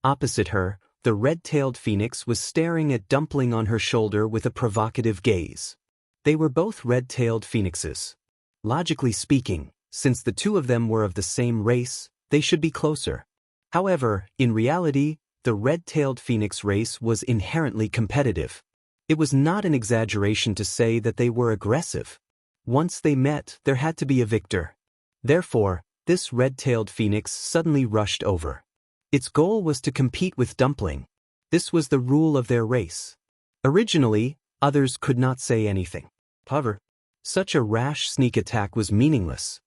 Opposite her, the red-tailed phoenix was staring at Dumpling on her shoulder with a provocative gaze. They were both red-tailed phoenixes. Logically speaking, since the two of them were of the same race, they should be closer. However, in reality, the red-tailed phoenix race was inherently competitive. It was not an exaggeration to say that they were aggressive. Once they met, there had to be a victor. Therefore, this red-tailed phoenix suddenly rushed over. Its goal was to compete with Dumpling. This was the rule of their race. Originally, others could not say anything. However, such a rash sneak attack was meaningless.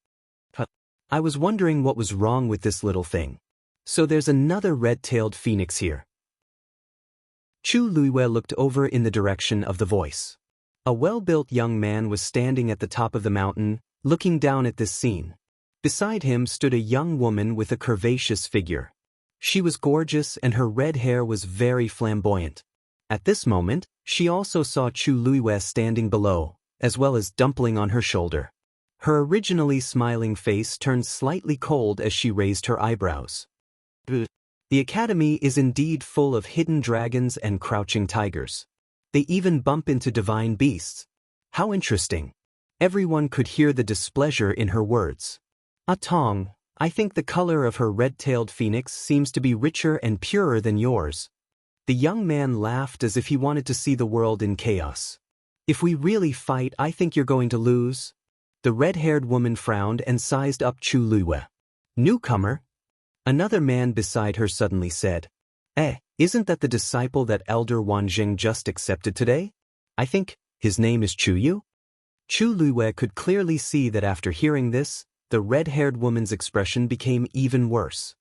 I was wondering what was wrong with this little thing. So there's another red-tailed phoenix here. Chu Luiwei looked over in the direction of the voice. A well-built young man was standing at the top of the mountain, looking down at this scene. Beside him stood a young woman with a curvaceous figure. She was gorgeous and her red hair was very flamboyant. At this moment, she also saw Chu Luiwei standing below, as well as Dumpling on her shoulder. Her originally smiling face turned slightly cold as she raised her eyebrows. The academy is indeed full of hidden dragons and crouching tigers. They even bump into divine beasts. How interesting. Everyone could hear the displeasure in her words. Tong, I think the color of her red-tailed phoenix seems to be richer and purer than yours. The young man laughed as if he wanted to see the world in chaos. If we really fight, I think you're going to lose. The red-haired woman frowned and sized up Chu Luiwei. Newcomer? Another man beside her suddenly said, isn't that the disciple that Elder Wanjing just accepted today? I think his name is Chu Yu? Chu Luiwei could clearly see that after hearing this, the red-haired woman's expression became even worse.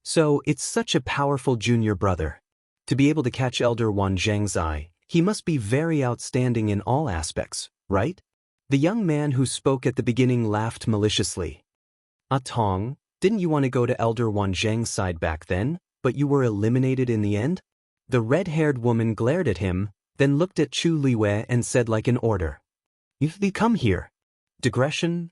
So, it's such a powerful junior brother. To be able to catch Elder Wanzhang's eye, he must be very outstanding in all aspects, right? The young man who spoke at the beginning laughed maliciously. Tong, didn't you want to go to Elder Wanzhang's side back then, but you were eliminated in the end? The red-haired woman glared at him, then looked at Chu Luiwei and said like an order. You've come here. Digression,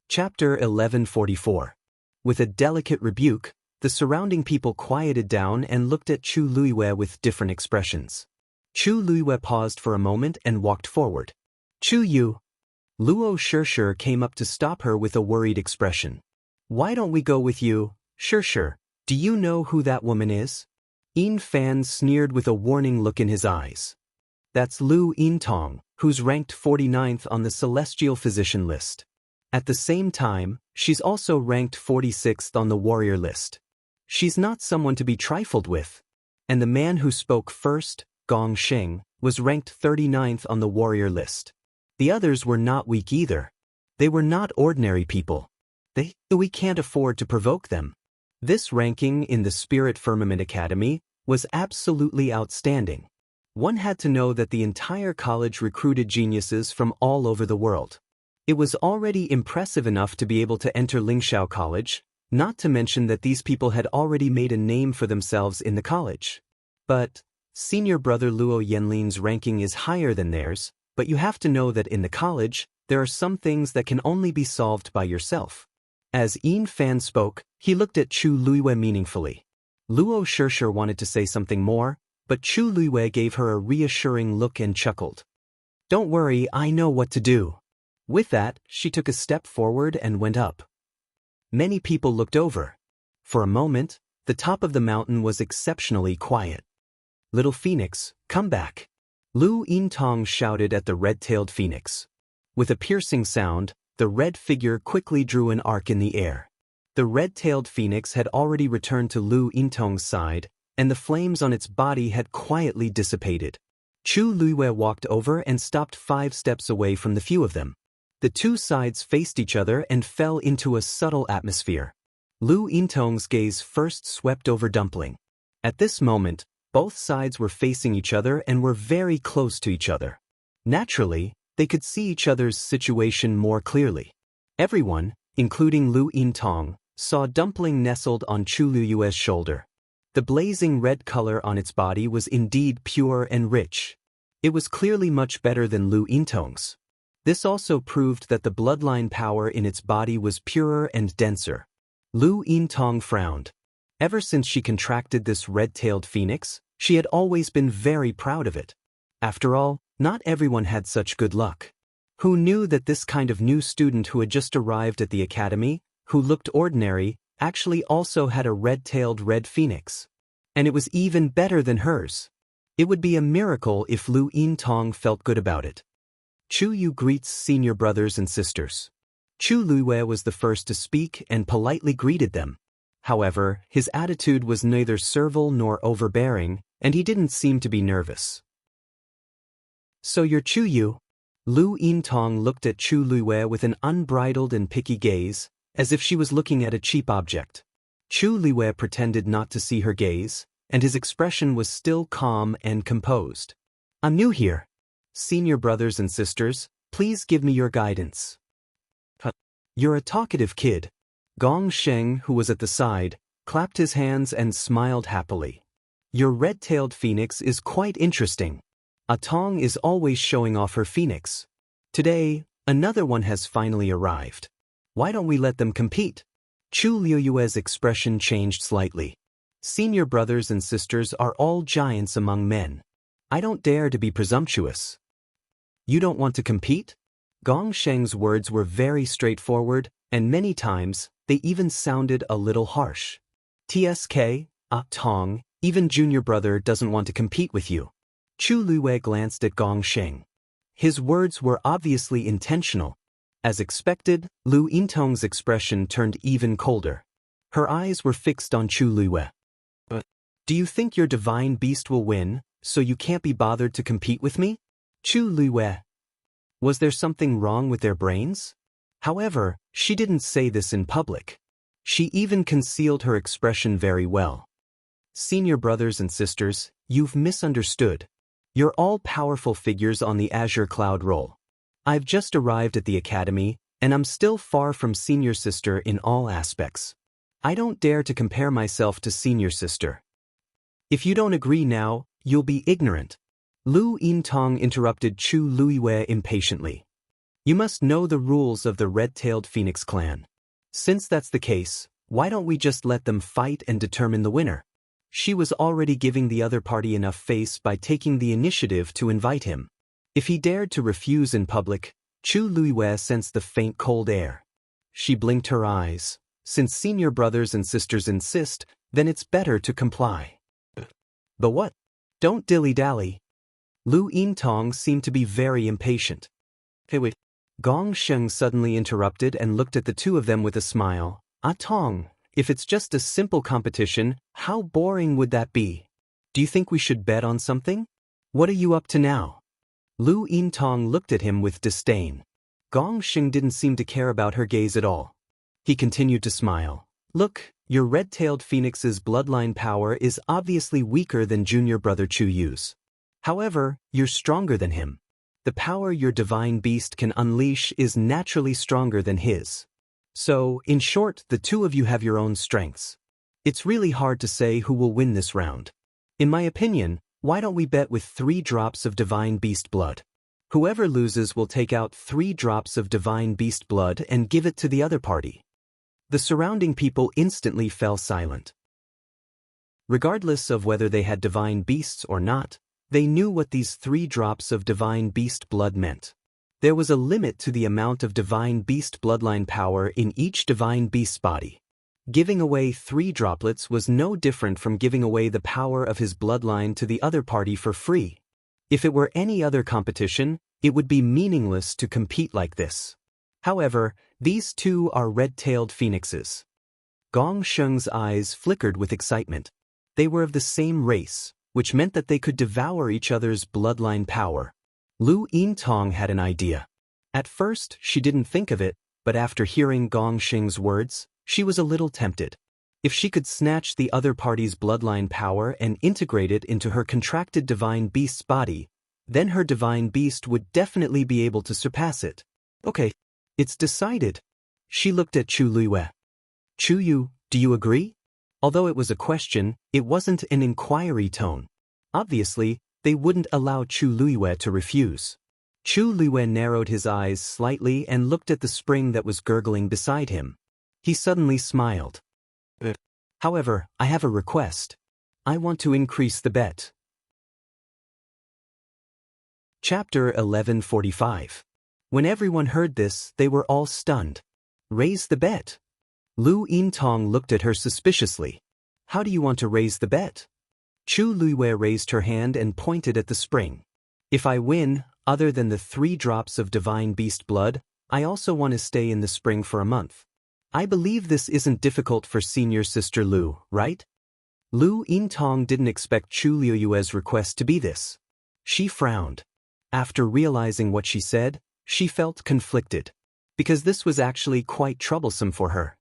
Chapter 1144. With a delicate rebuke, the surrounding people quieted down and looked at Chu Luiwei with different expressions. Chu Luiwei paused for a moment and walked forward. Chu Yu. Luo Shishir came up to stop her with a worried expression. Why don't we go with you, Shishir? Do you know who that woman is? Yin Fan sneered with a warning look in his eyes. That's Lu Yintong, who's ranked 49th on the Celestial Physician list. At the same time, she's also ranked 46th on the warrior list. She's not someone to be trifled with. And the man who spoke first, Gong Sheng, was ranked 39th on the warrior list. The others were not weak either. They were not ordinary people. We can't afford to provoke them. This ranking in the Spirit Firmament Academy was absolutely outstanding. One had to know that the entire college recruited geniuses from all over the world. It was already impressive enough to be able to enter Lingxiao College, not to mention that these people had already made a name for themselves in the college. But, senior brother Luo Yanlin's ranking is higher than theirs, but you have to know that in the college, there are some things that can only be solved by yourself. As Yin Fan spoke, he looked at Chu Luiwei meaningfully. Luo Shishir wanted to say something more, but Chu Luiwei gave her a reassuring look and chuckled. Don't worry, I know what to do. With that, she took a step forward and went up. Many people looked over. For a moment, the top of the mountain was exceptionally quiet. Little Phoenix, come back. Lu Yintong shouted at the red-tailed phoenix. With a piercing sound, the red figure quickly drew an arc in the air. The red-tailed phoenix had already returned to Lu Yintong's side, and the flames on its body had quietly dissipated. Chu Luiwei walked over and stopped 5 steps away from the few of them. The two sides faced each other and fell into a subtle atmosphere. Lu Yintong's gaze first swept over Dumpling. At this moment, both sides were facing each other and were very close to each other. Naturally, they could see each other's situation more clearly. Everyone, including Lu Yintong, saw Dumpling nestled on Chu Luiwei's shoulder. The blazing red color on its body was indeed pure and rich. It was clearly much better than Lu Yintong's. This also proved that the bloodline power in its body was purer and denser. Lu Yintong frowned. Ever since she contracted this red-tailed phoenix, she had always been very proud of it. After all, not everyone had such good luck. Who knew that this kind of new student who had just arrived at the academy, who looked ordinary, actually also had a red-tailed red phoenix? And it was even better than hers. It would be a miracle if Lu Yintong felt good about it. Chu Yu greets senior brothers and sisters. Chu Luiwei was the first to speak and politely greeted them. However, his attitude was neither servile nor overbearing, and he didn't seem to be nervous. So you're Chu Yu? Lu Yintong looked at Chu Luiwei with an unbridled and picky gaze, as if she was looking at a cheap object. Chu Luiwei pretended not to see her gaze, and his expression was still calm and composed. I'm new here. Senior brothers and sisters, please give me your guidance. You're a talkative kid. Gong Sheng, who was at the side, clapped his hands and smiled happily. Your red-tailed phoenix is quite interesting. A Tong is always showing off her phoenix. Today, another one has finally arrived. Why don't we let them compete? Chu Luiwei's expression changed slightly. Senior brothers and sisters are all giants among men. I don't dare to be presumptuous. You don't want to compete? Gong Sheng's words were very straightforward, and many times, they even sounded a little harsh. TSK, Tong, even junior brother doesn't want to compete with you. Chu Luiwei glanced at Gong Sheng. His words were obviously intentional. As expected, Lu Yintong's expression turned even colder. Her eyes were fixed on Chu Luiwei. But, do you think your divine beast will win, so you can't be bothered to compete with me? Chu Luiwei. Was there something wrong with their brains? However, she didn't say this in public. She even concealed her expression very well. Senior brothers and sisters, you've misunderstood. You're all powerful figures on the Azure Cloud Roll. I've just arrived at the academy, and I'm still far from senior sister in all aspects. I don't dare to compare myself to senior sister. If you don't agree now, you'll be ignorant. Lu Yintong interrupted Chu Luiwei impatiently. You must know the rules of the red-tailed phoenix clan. Since that's the case, why don't we just let them fight and determine the winner? She was already giving the other party enough face by taking the initiative to invite him. If he dared to refuse in public, Chu Luiwei sensed the faint cold air. She blinked her eyes. Since senior brothers and sisters insist, then it's better to comply. But what? Don't dilly-dally. Lu Yintong seemed to be very impatient. Hey wait. Gong Sheng suddenly interrupted and looked at the two of them with a smile. Tong, if it's just a simple competition, how boring would that be? Do you think we should bet on something? What are you up to now? Lu Yintong looked at him with disdain. Gong Sheng didn't seem to care about her gaze at all. He continued to smile. Look, your red-tailed phoenix's bloodline power is obviously weaker than junior brother Chu Yu's. However, you're stronger than him. The power your divine beast can unleash is naturally stronger than his. So, in short, the two of you have your own strengths. It's really hard to say who will win this round. In my opinion, why don't we bet with 3 drops of divine beast blood? Whoever loses will take out 3 drops of divine beast blood and give it to the other party. The surrounding people instantly fell silent. Regardless of whether they had divine beasts or not, they knew what these 3 drops of divine beast blood meant. There was a limit to the amount of divine beast bloodline power in each divine beast's body. Giving away 3 droplets was no different from giving away the power of his bloodline to the other party for free. If it were any other competition, it would be meaningless to compete like this. However, these 2 are red-tailed phoenixes. Gong Sheng's eyes flickered with excitement. They were of the same race, which meant that they could devour each other's bloodline power. Lu Yintong had an idea. At first, she didn't think of it, but after hearing Gong Sheng's words, she was a little tempted. If she could snatch the other party's bloodline power and integrate it into her contracted divine beast's body, then her divine beast would definitely be able to surpass it. Okay, it's decided. She looked at Chu Luiyue. Chu Yu, do you agree? Although it was a question, it wasn't an inquiry tone. Obviously, they wouldn't allow Chu Luiyue to refuse. Chu Luiyue narrowed his eyes slightly and looked at the spring that was gurgling beside him. He suddenly smiled. However, I have a request. I want to increase the bet. Chapter 1145. When everyone heard this, they were all stunned. Raise the bet. Lu Yintong looked at her suspiciously. How do you want to raise the bet? Chu Luiyue raised her hand and pointed at the spring. If I win, other than the 3 drops of divine beast blood, I also want to stay in the spring for a month. I believe this isn't difficult for senior sister Lu, right? Lu Yintong didn't expect Chu Luiyue's request to be this. She frowned. After realizing what she said, she felt conflicted. Because this was actually quite troublesome for her.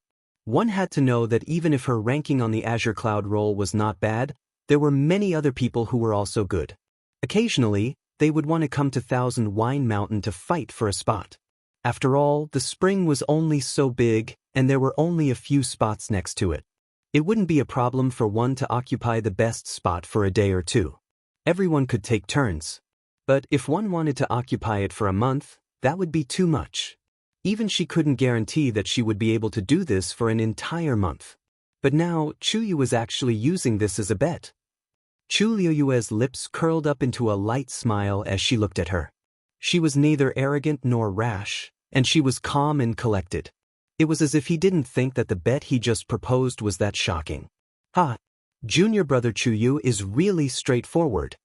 One had to know that even if her ranking on the Azure Cloud roll was not bad, there were many other people who were also good. Occasionally, they would want to come to Thousand Wine Mountain to fight for a spot. After all, the spring was only so big, and there were only a few spots next to it. It wouldn't be a problem for one to occupy the best spot for a day or 2. Everyone could take turns. But if one wanted to occupy it for a month, that would be too much. Even she couldn't guarantee that she would be able to do this for an entire month. But now, Chu Yu was actually using this as a bet. Chu Luiyue's lips curled up into a light smile as she looked at her. She was neither arrogant nor rash, and she was calm and collected. It was as if he didn't think that the bet he just proposed was that shocking. Ha! Junior brother Chu Yu is really straightforward.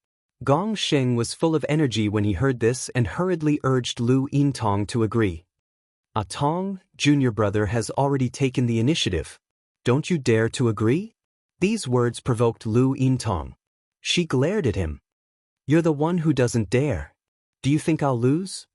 Gong Sheng was full of energy when he heard this and hurriedly urged Lu Yintong to agree. Tong, junior brother has already taken the initiative. Don't you dare to agree? These words provoked Lu Yintong. She glared at him. You're the one who doesn't dare. Do you think I'll lose?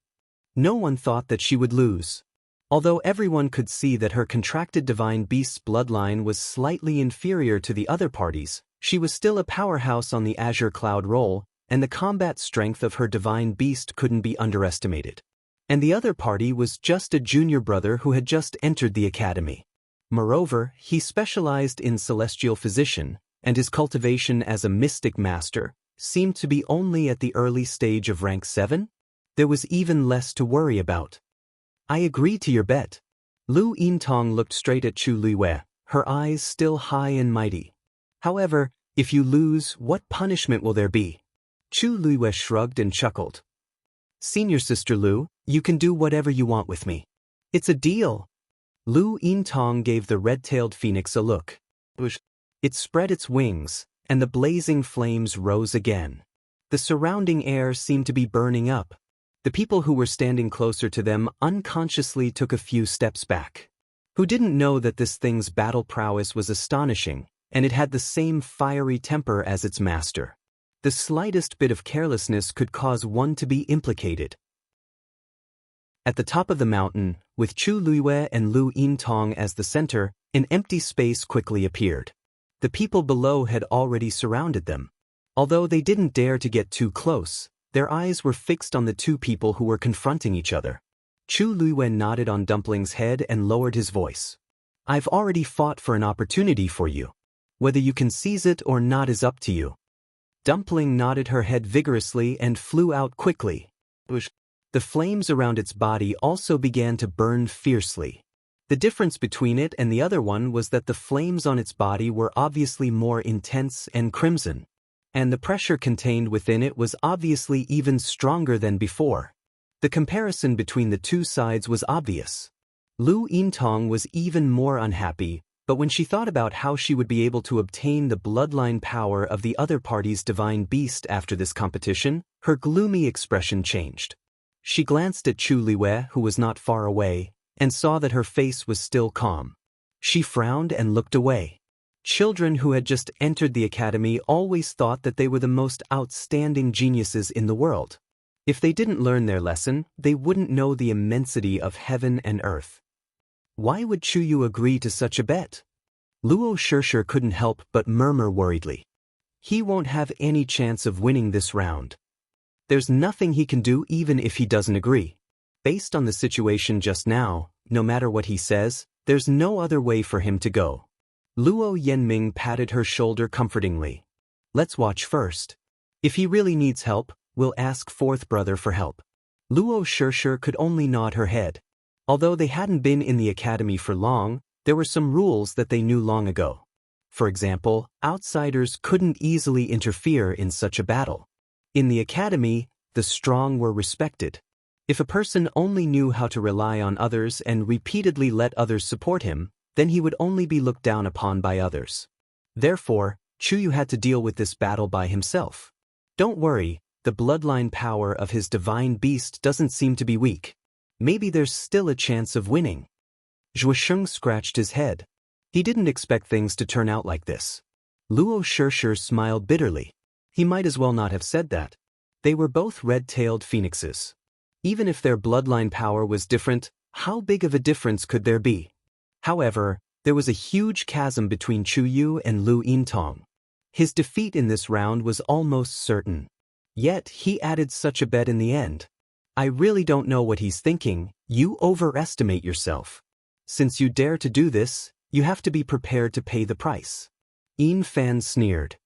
No one thought that she would lose. Although everyone could see that her contracted divine beast's bloodline was slightly inferior to the other parties, she was still a powerhouse on the Azure Cloud roll, and the combat strength of her divine beast couldn't be underestimated. And the other party was just a junior brother who had just entered the academy. Moreover, he specialized in celestial physician, and his cultivation as a mystic master seemed to be only at the early stage of rank 7? There was even less to worry about. I agree to your bet. Lu Yintong looked straight at Chu Luiyue, her eyes still high and mighty. However, if you lose, what punishment will there be? Chu Luiyue shrugged and chuckled. Senior sister Lu, you can do whatever you want with me. It's a deal. Lu Yintong gave the red-tailed phoenix a look. It spread its wings, and the blazing flames rose again. The surrounding air seemed to be burning up. The people who were standing closer to them unconsciously took a few steps back. Who didn't know that this thing's battle prowess was astonishing, and it had the same fiery temper as its master. The slightest bit of carelessness could cause one to be implicated. At the top of the mountain, with Chu Luiyue and Lu Yintong as the center, an empty space quickly appeared. The people below had already surrounded them. Although they didn't dare to get too close, their eyes were fixed on the 2 people who were confronting each other. Chu Luiyue nodded on Dumpling's head and lowered his voice. I've already fought for an opportunity for you. Whether you can seize it or not is up to you. Dumpling nodded her head vigorously and flew out quickly. The flames around its body also began to burn fiercely. The difference between it and the other one was that the flames on its body were obviously more intense and crimson, and the pressure contained within it was obviously even stronger than before. The comparison between the two sides was obvious. Lu Yintong was even more unhappy, but when she thought about how she would be able to obtain the bloodline power of the other party's divine beast after this competition, her gloomy expression changed. She glanced at Chu Liwei, who was not far away, and saw that her face was still calm. She frowned and looked away. Children who had just entered the academy always thought that they were the most outstanding geniuses in the world. If they didn't learn their lesson, they wouldn't know the immensity of heaven and earth. Why would Chu Yu agree to such a bet? Luo Shishir couldn't help but murmur worriedly. He won't have any chance of winning this round. There's nothing he can do even if he doesn't agree. Based on the situation just now, no matter what he says, there's no other way for him to go. Luo Yanming patted her shoulder comfortingly. Let's watch first. If he really needs help, we'll ask fourth brother for help. Luo Shishir could only nod her head. Although they hadn't been in the academy for long, there were some rules that they knew long ago. For example, outsiders couldn't easily interfere in such a battle. In the academy, the strong were respected. If a person only knew how to rely on others and repeatedly let others support him, then he would only be looked down upon by others. Therefore, Chu Yu had to deal with this battle by himself. Don't worry, the bloodline power of his divine beast doesn't seem to be weak. Maybe there's still a chance of winning. Zhuosheng scratched his head. He didn't expect things to turn out like this. Luo Shishir smiled bitterly. He might as well not have said that. They were both red-tailed phoenixes. Even if their bloodline power was different, how big of a difference could there be? However, there was a huge chasm between Chu Yu and Lu Yintong. His defeat in this round was almost certain. Yet he added such a bet in the end. I really don't know what he's thinking. You overestimate yourself. Since you dare to do this, you have to be prepared to pay the price. Yin Fan sneered.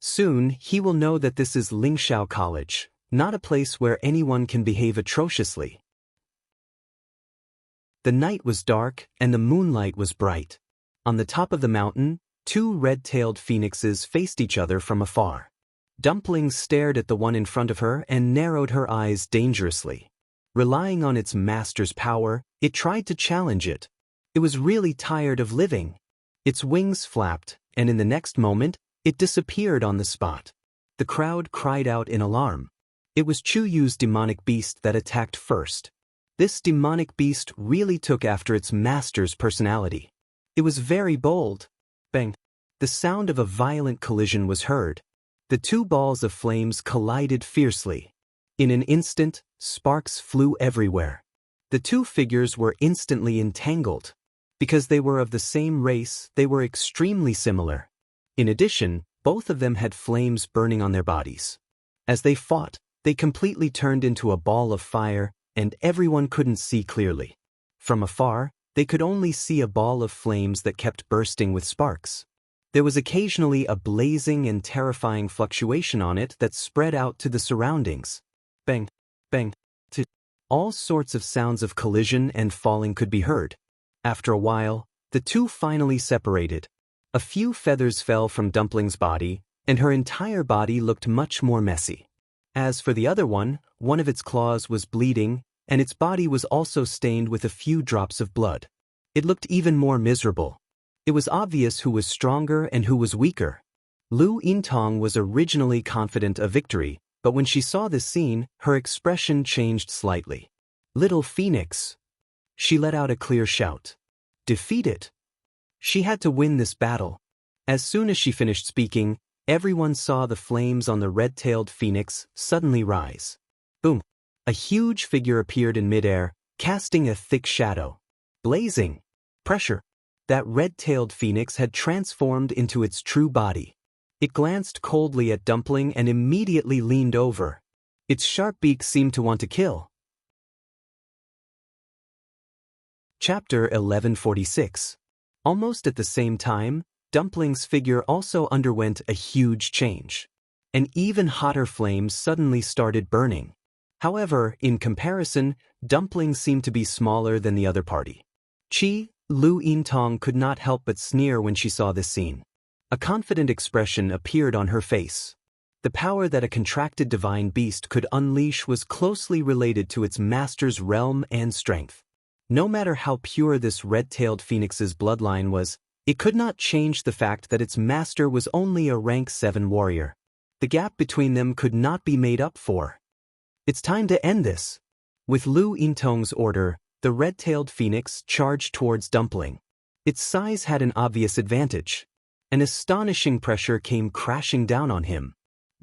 Soon he will know that this is Lingshao College, not a place where anyone can behave atrociously. The night was dark and the moonlight was bright. On the top of the mountain, two red-tailed phoenixes faced each other from afar. Dumpling stared at the one in front of her and narrowed her eyes dangerously. Relying on its master's power, it tried to challenge it. It was really tired of living. Its wings flapped, and in the next moment, it disappeared on the spot. The crowd cried out in alarm. It was Chu Yu's demonic beast that attacked first. This demonic beast really took after its master's personality. It was very bold. Bang! The sound of a violent collision was heard. The two balls of flames collided fiercely. In an instant, sparks flew everywhere. The two figures were instantly entangled. Because they were of the same race, they were extremely similar. In addition, both of them had flames burning on their bodies. As they fought, they completely turned into a ball of fire, and everyone couldn't see clearly. From afar, they could only see a ball of flames that kept bursting with sparks. There was occasionally a blazing and terrifying fluctuation on it that spread out to the surroundings. Bang, bang, to all sorts of sounds of collision and falling could be heard. After a while, the two finally separated. A few feathers fell from Dumpling's body, and her entire body looked much more messy. As for the other one of its claws was bleeding, and its body was also stained with a few drops of blood. It looked even more miserable. It was obvious who was stronger and who was weaker. Lu Yintong was originally confident of victory, but when she saw this scene, her expression changed slightly. Little Phoenix! She let out a clear shout. Defeat it! She had to win this battle. As soon as she finished speaking, everyone saw the flames on the red-tailed phoenix suddenly rise. Boom! A huge figure appeared in midair, casting a thick shadow. Blazing! Pressure! That red-tailed phoenix had transformed into its true body. It glanced coldly at Dumpling and immediately leaned over. Its sharp beak seemed to want to kill. Chapter 1146. Almost at the same time, Dumpling's figure also underwent a huge change. An even hotter flame suddenly started burning. However, in comparison, Dumpling seemed to be smaller than the other party. Chi, Lu Yintong could not help but sneer when she saw this scene. A confident expression appeared on her face. The power that a contracted divine beast could unleash was closely related to its master's realm and strength. No matter how pure this red-tailed phoenix's bloodline was, it could not change the fact that its master was only a rank 7 warrior. The gap between them could not be made up for. It's time to end this. With Lu Yintong's order, the red-tailed phoenix charged towards Dumpling. Its size had an obvious advantage. An astonishing pressure came crashing down on him.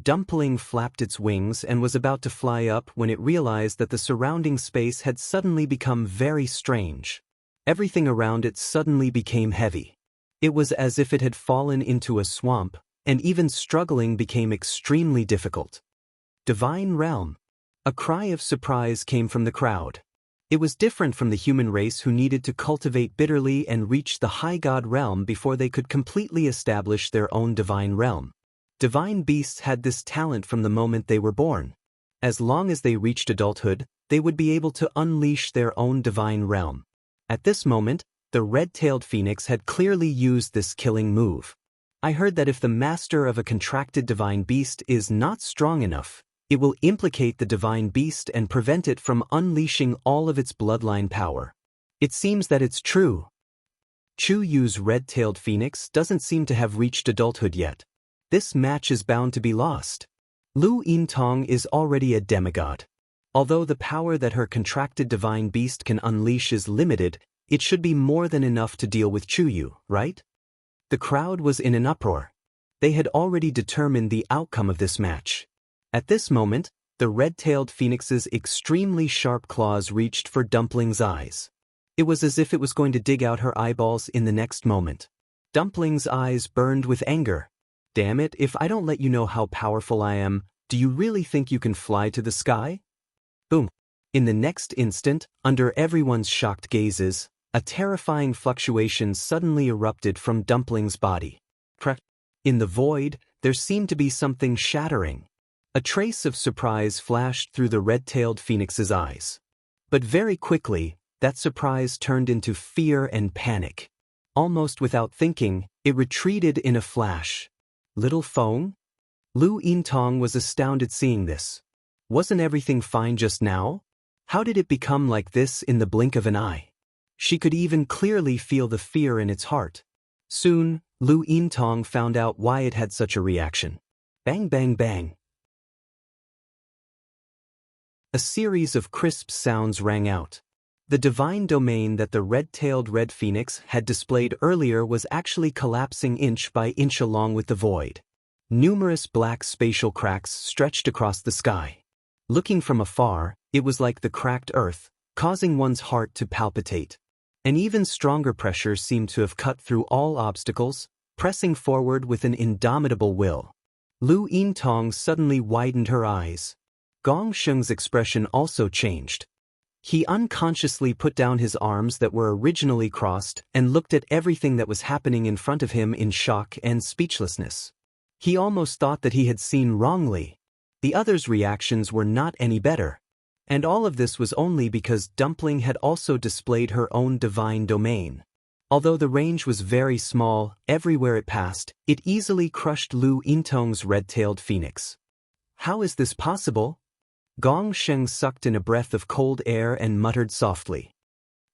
Dumpling flapped its wings and was about to fly up when it realized that the surrounding space had suddenly become very strange. Everything around it suddenly became heavy. It was as if it had fallen into a swamp, and even struggling became extremely difficult. Divine Realm. A cry of surprise came from the crowd. It was different from the human race who needed to cultivate bitterly and reach the high god realm before they could completely establish their own divine realm. Divine beasts had this talent from the moment they were born. As long as they reached adulthood, they would be able to unleash their own divine realm. At this moment, the red-tailed phoenix had clearly used this killing move. I heard that if the master of a contracted divine beast is not strong enough, it will implicate the divine beast and prevent it from unleashing all of its bloodline power. It seems that it's true. Chu Yu's red-tailed phoenix doesn't seem to have reached adulthood yet. This match is bound to be lost. Lu Yintong is already a demigod. Although the power that her contracted divine beast can unleash is limited, it should be more than enough to deal with Chu Yu, right? The crowd was in an uproar. They had already determined the outcome of this match. At this moment, the red-tailed phoenix's extremely sharp claws reached for Dumpling's eyes. It was as if it was going to dig out her eyeballs in the next moment. Dumpling's eyes burned with anger. Damn it, if I don't let you know how powerful I am, do you really think you can fly to the sky? Boom. In the next instant, under everyone's shocked gazes, a terrifying fluctuation suddenly erupted from Dumpling's body. In the void, there seemed to be something shattering. A trace of surprise flashed through the red-tailed phoenix's eyes. But very quickly, that surprise turned into fear and panic. Almost without thinking, it retreated in a flash. Little Feng? Lu Yintong was astounded seeing this. Wasn't everything fine just now? How did it become like this in the blink of an eye? She could even clearly feel the fear in its heart. Soon, Lu Yintong found out why it had such a reaction. Bang bang bang. A series of crisp sounds rang out. The divine domain that the red-tailed red phoenix had displayed earlier was actually collapsing inch by inch along with the void. Numerous black spatial cracks stretched across the sky. Looking from afar, it was like the cracked earth, causing one's heart to palpitate. An even stronger pressure seemed to have cut through all obstacles, pressing forward with an indomitable will. Lu Yintong suddenly widened her eyes. Gong Sheng's expression also changed. He unconsciously put down his arms that were originally crossed and looked at everything that was happening in front of him in shock and speechlessness. He almost thought that he had seen wrongly. The others' reactions were not any better. And all of this was only because Dumpling had also displayed her own divine domain. Although the range was very small, everywhere it passed, it easily crushed Lu Yintong's red-tailed phoenix. How is this possible? Gong Sheng sucked in a breath of cold air and muttered softly.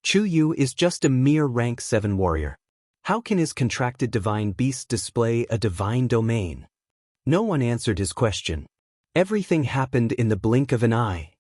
Chu Yu is just a mere rank 7 warrior. How can his contracted divine beast display a divine domain? No one answered his question. Everything happened in the blink of an eye.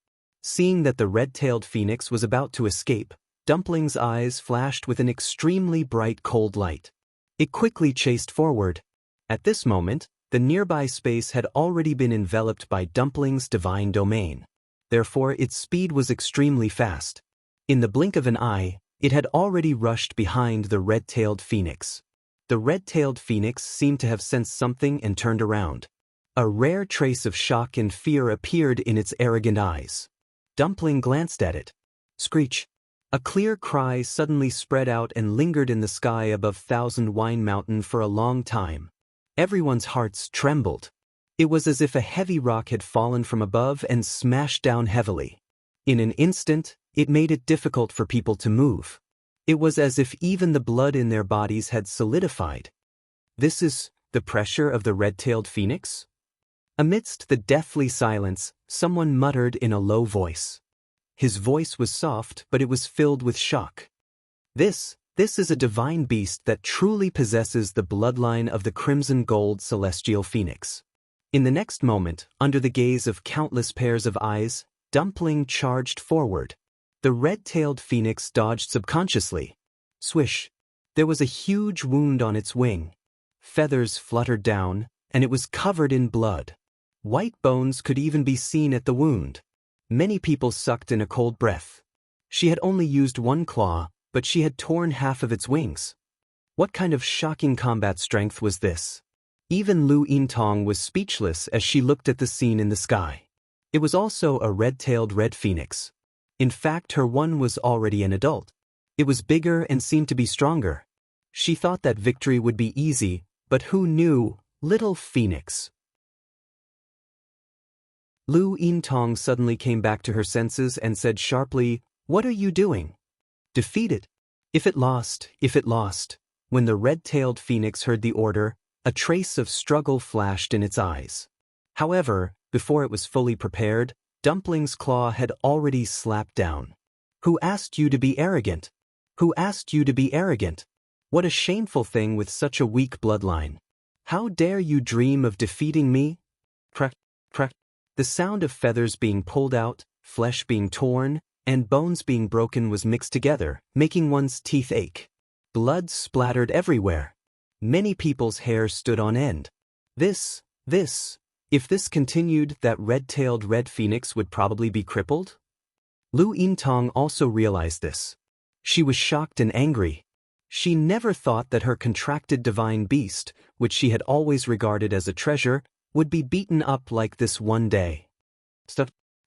Seeing that the red-tailed phoenix was about to escape, Dumpling's eyes flashed with an extremely bright cold light. It quickly chased forward. At this moment, the nearby space had already been enveloped by Dumpling's divine domain. Therefore, its speed was extremely fast. In the blink of an eye, it had already rushed behind the red-tailed phoenix. The red-tailed phoenix seemed to have sensed something and turned around. A rare trace of shock and fear appeared in its arrogant eyes. Dumpling glanced at it. Screech! A clear cry suddenly spread out and lingered in the sky above Thousand Wine Mountain for a long time. Everyone's hearts trembled. It was as if a heavy rock had fallen from above and smashed down heavily. In an instant, it made it difficult for people to move. It was as if even the blood in their bodies had solidified. This is the pressure of the red-tailed phoenix? Amidst the deathly silence, someone muttered in a low voice. His voice was soft, but it was filled with shock. This is a divine beast that truly possesses the bloodline of the crimson gold celestial phoenix. In the next moment, under the gaze of countless pairs of eyes, Dumpling charged forward. The red-tailed phoenix dodged subconsciously. Swish! There was a huge wound on its wing. Feathers fluttered down, and it was covered in blood. White bones could even be seen at the wound. Many people sucked in a cold breath. She had only used one claw, but she had torn half of its wings. What kind of shocking combat strength was this? Even Lu Yintong was speechless as she looked at the scene in the sky. It was also a red-tailed red phoenix. In fact, her one was already an adult. It was bigger and seemed to be stronger. She thought that victory would be easy, but who knew, little phoenix. Lu Yintong suddenly came back to her senses and said sharply, "What are you doing?" "Defeat it. If it lost. When the red-tailed phoenix heard the order, a trace of struggle flashed in its eyes. However, before it was fully prepared, Dumpling's claw had already slapped down. "Who asked you to be arrogant? Who asked you to be arrogant? What a shameful thing with such a weak bloodline. How dare you dream of defeating me?" Crack, crack. The sound of feathers being pulled out, flesh being torn, and bones being broken was mixed together, making one's teeth ache. Blood splattered everywhere. Many people's hair stood on end. If this continued, that red-tailed red phoenix would probably be crippled? Lu Yintong also realized this. She was shocked and angry. She never thought that her contracted divine beast, which she had always regarded as a treasure, would be beaten up like this one day.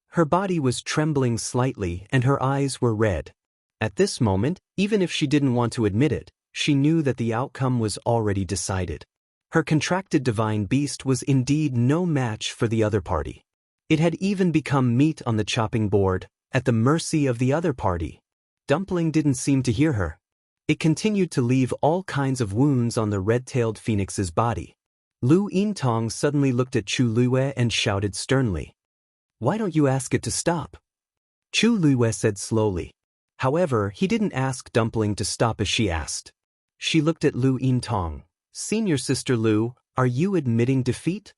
Her body was trembling slightly and her eyes were red. At this moment, even if she didn't want to admit it, she knew that the outcome was already decided. Her contracted divine beast was indeed no match for the other party. It had even become meat on the chopping board, at the mercy of the other party. Dumpling didn't seem to hear her. It continued to leave all kinds of wounds on the red-tailed phoenix's body. Lu Yintong suddenly looked at Chu Luiyue and shouted sternly, "Why don't you ask it to stop?" Chu Luiyue said slowly. However, he didn't ask Dumpling to stop as she asked. She looked at Lu Yintong. "Senior Sister Lu, are you admitting defeat?"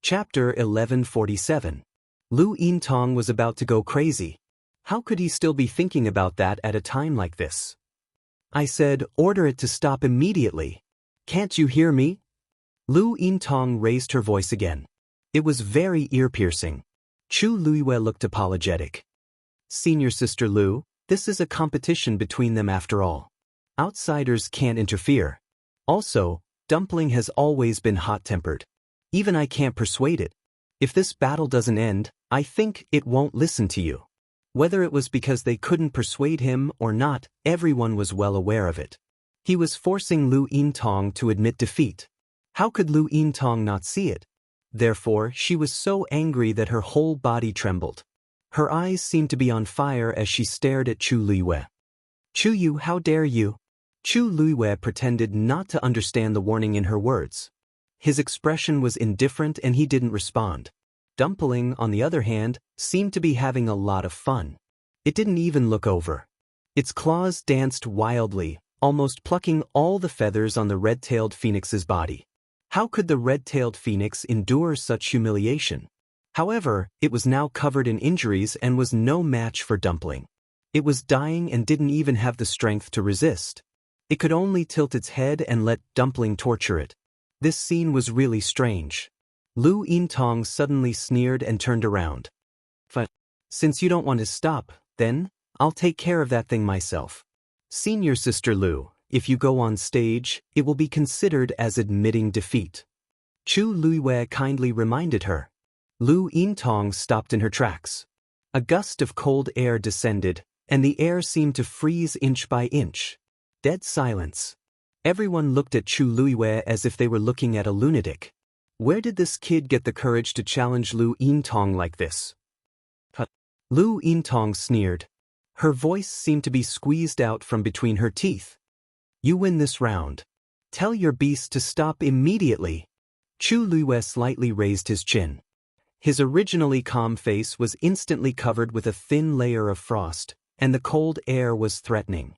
Chapter 1147. Lu Yintong was about to go crazy. How could he still be thinking about that at a time like this? "I said, order it to stop immediately. Can't you hear me?" Lu Yintong raised her voice again. It was very ear-piercing. Chu Luiyue looked apologetic. "Senior Sister Lu, this is a competition between them after all. Outsiders can't interfere. Also, Dumpling has always been hot-tempered. Even I can't persuade it. If this battle doesn't end, I think it won't listen to you." Whether it was because they couldn't persuade him or not, everyone was well aware of it. He was forcing Lu Yintong to admit defeat. How could Lu Yintong not see it? Therefore, she was so angry that her whole body trembled. Her eyes seemed to be on fire as she stared at Chu Luiyue. "Chu Yu, how dare you?" Chu Luiyue pretended not to understand the warning in her words. His expression was indifferent and he didn't respond. Dumpling, on the other hand, seemed to be having a lot of fun. It didn't even look over. Its claws danced wildly, almost plucking all the feathers on the red-tailed phoenix's body. How could the red-tailed phoenix endure such humiliation? However, it was now covered in injuries and was no match for Dumpling. It was dying and didn't even have the strength to resist. It could only tilt its head and let Dumpling torture it. This scene was really strange. Lu Yintong suddenly sneered and turned around. Since you don't want to stop, then, I'll take care of that thing myself. Senior Sister Lu, if you go on stage, it will be considered as admitting defeat." Chu Luiyue kindly reminded her. Lu Yintong stopped in her tracks. A gust of cold air descended, and the air seemed to freeze inch by inch. Dead silence. Everyone looked at Chu Luiyue as if they were looking at a lunatic. Where did this kid get the courage to challenge Lu Yintong like this? Lu Yintong sneered. Her voice seemed to be squeezed out from between her teeth. You win this round. Tell your beast to stop immediately. Chu Luiyue slightly raised his chin. His originally calm face was instantly covered with a thin layer of frost, and the cold air was threatening.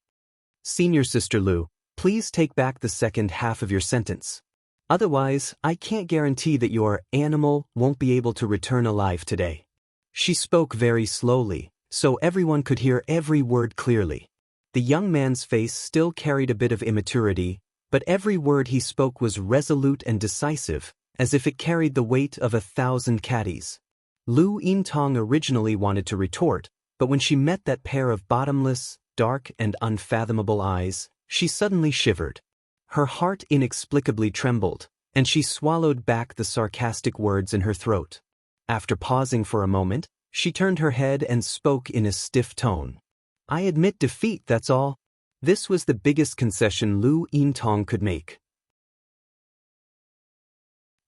Senior Sister Lu, please take back the second half of your sentence. Otherwise, I can't guarantee that your animal won't be able to return alive today. She spoke very slowly, so everyone could hear every word clearly. The young man's face still carried a bit of immaturity, but every word he spoke was resolute and decisive, as if it carried the weight of 1,000 caddies. Lu Yintong originally wanted to retort, but when she met that pair of bottomless, dark and unfathomable eyes, she suddenly shivered. Her heart inexplicably trembled, and she swallowed back the sarcastic words in her throat. After pausing for a moment, she turned her head and spoke in a stiff tone. I admit defeat, that's all. This was the biggest concession Lu Yintong could make.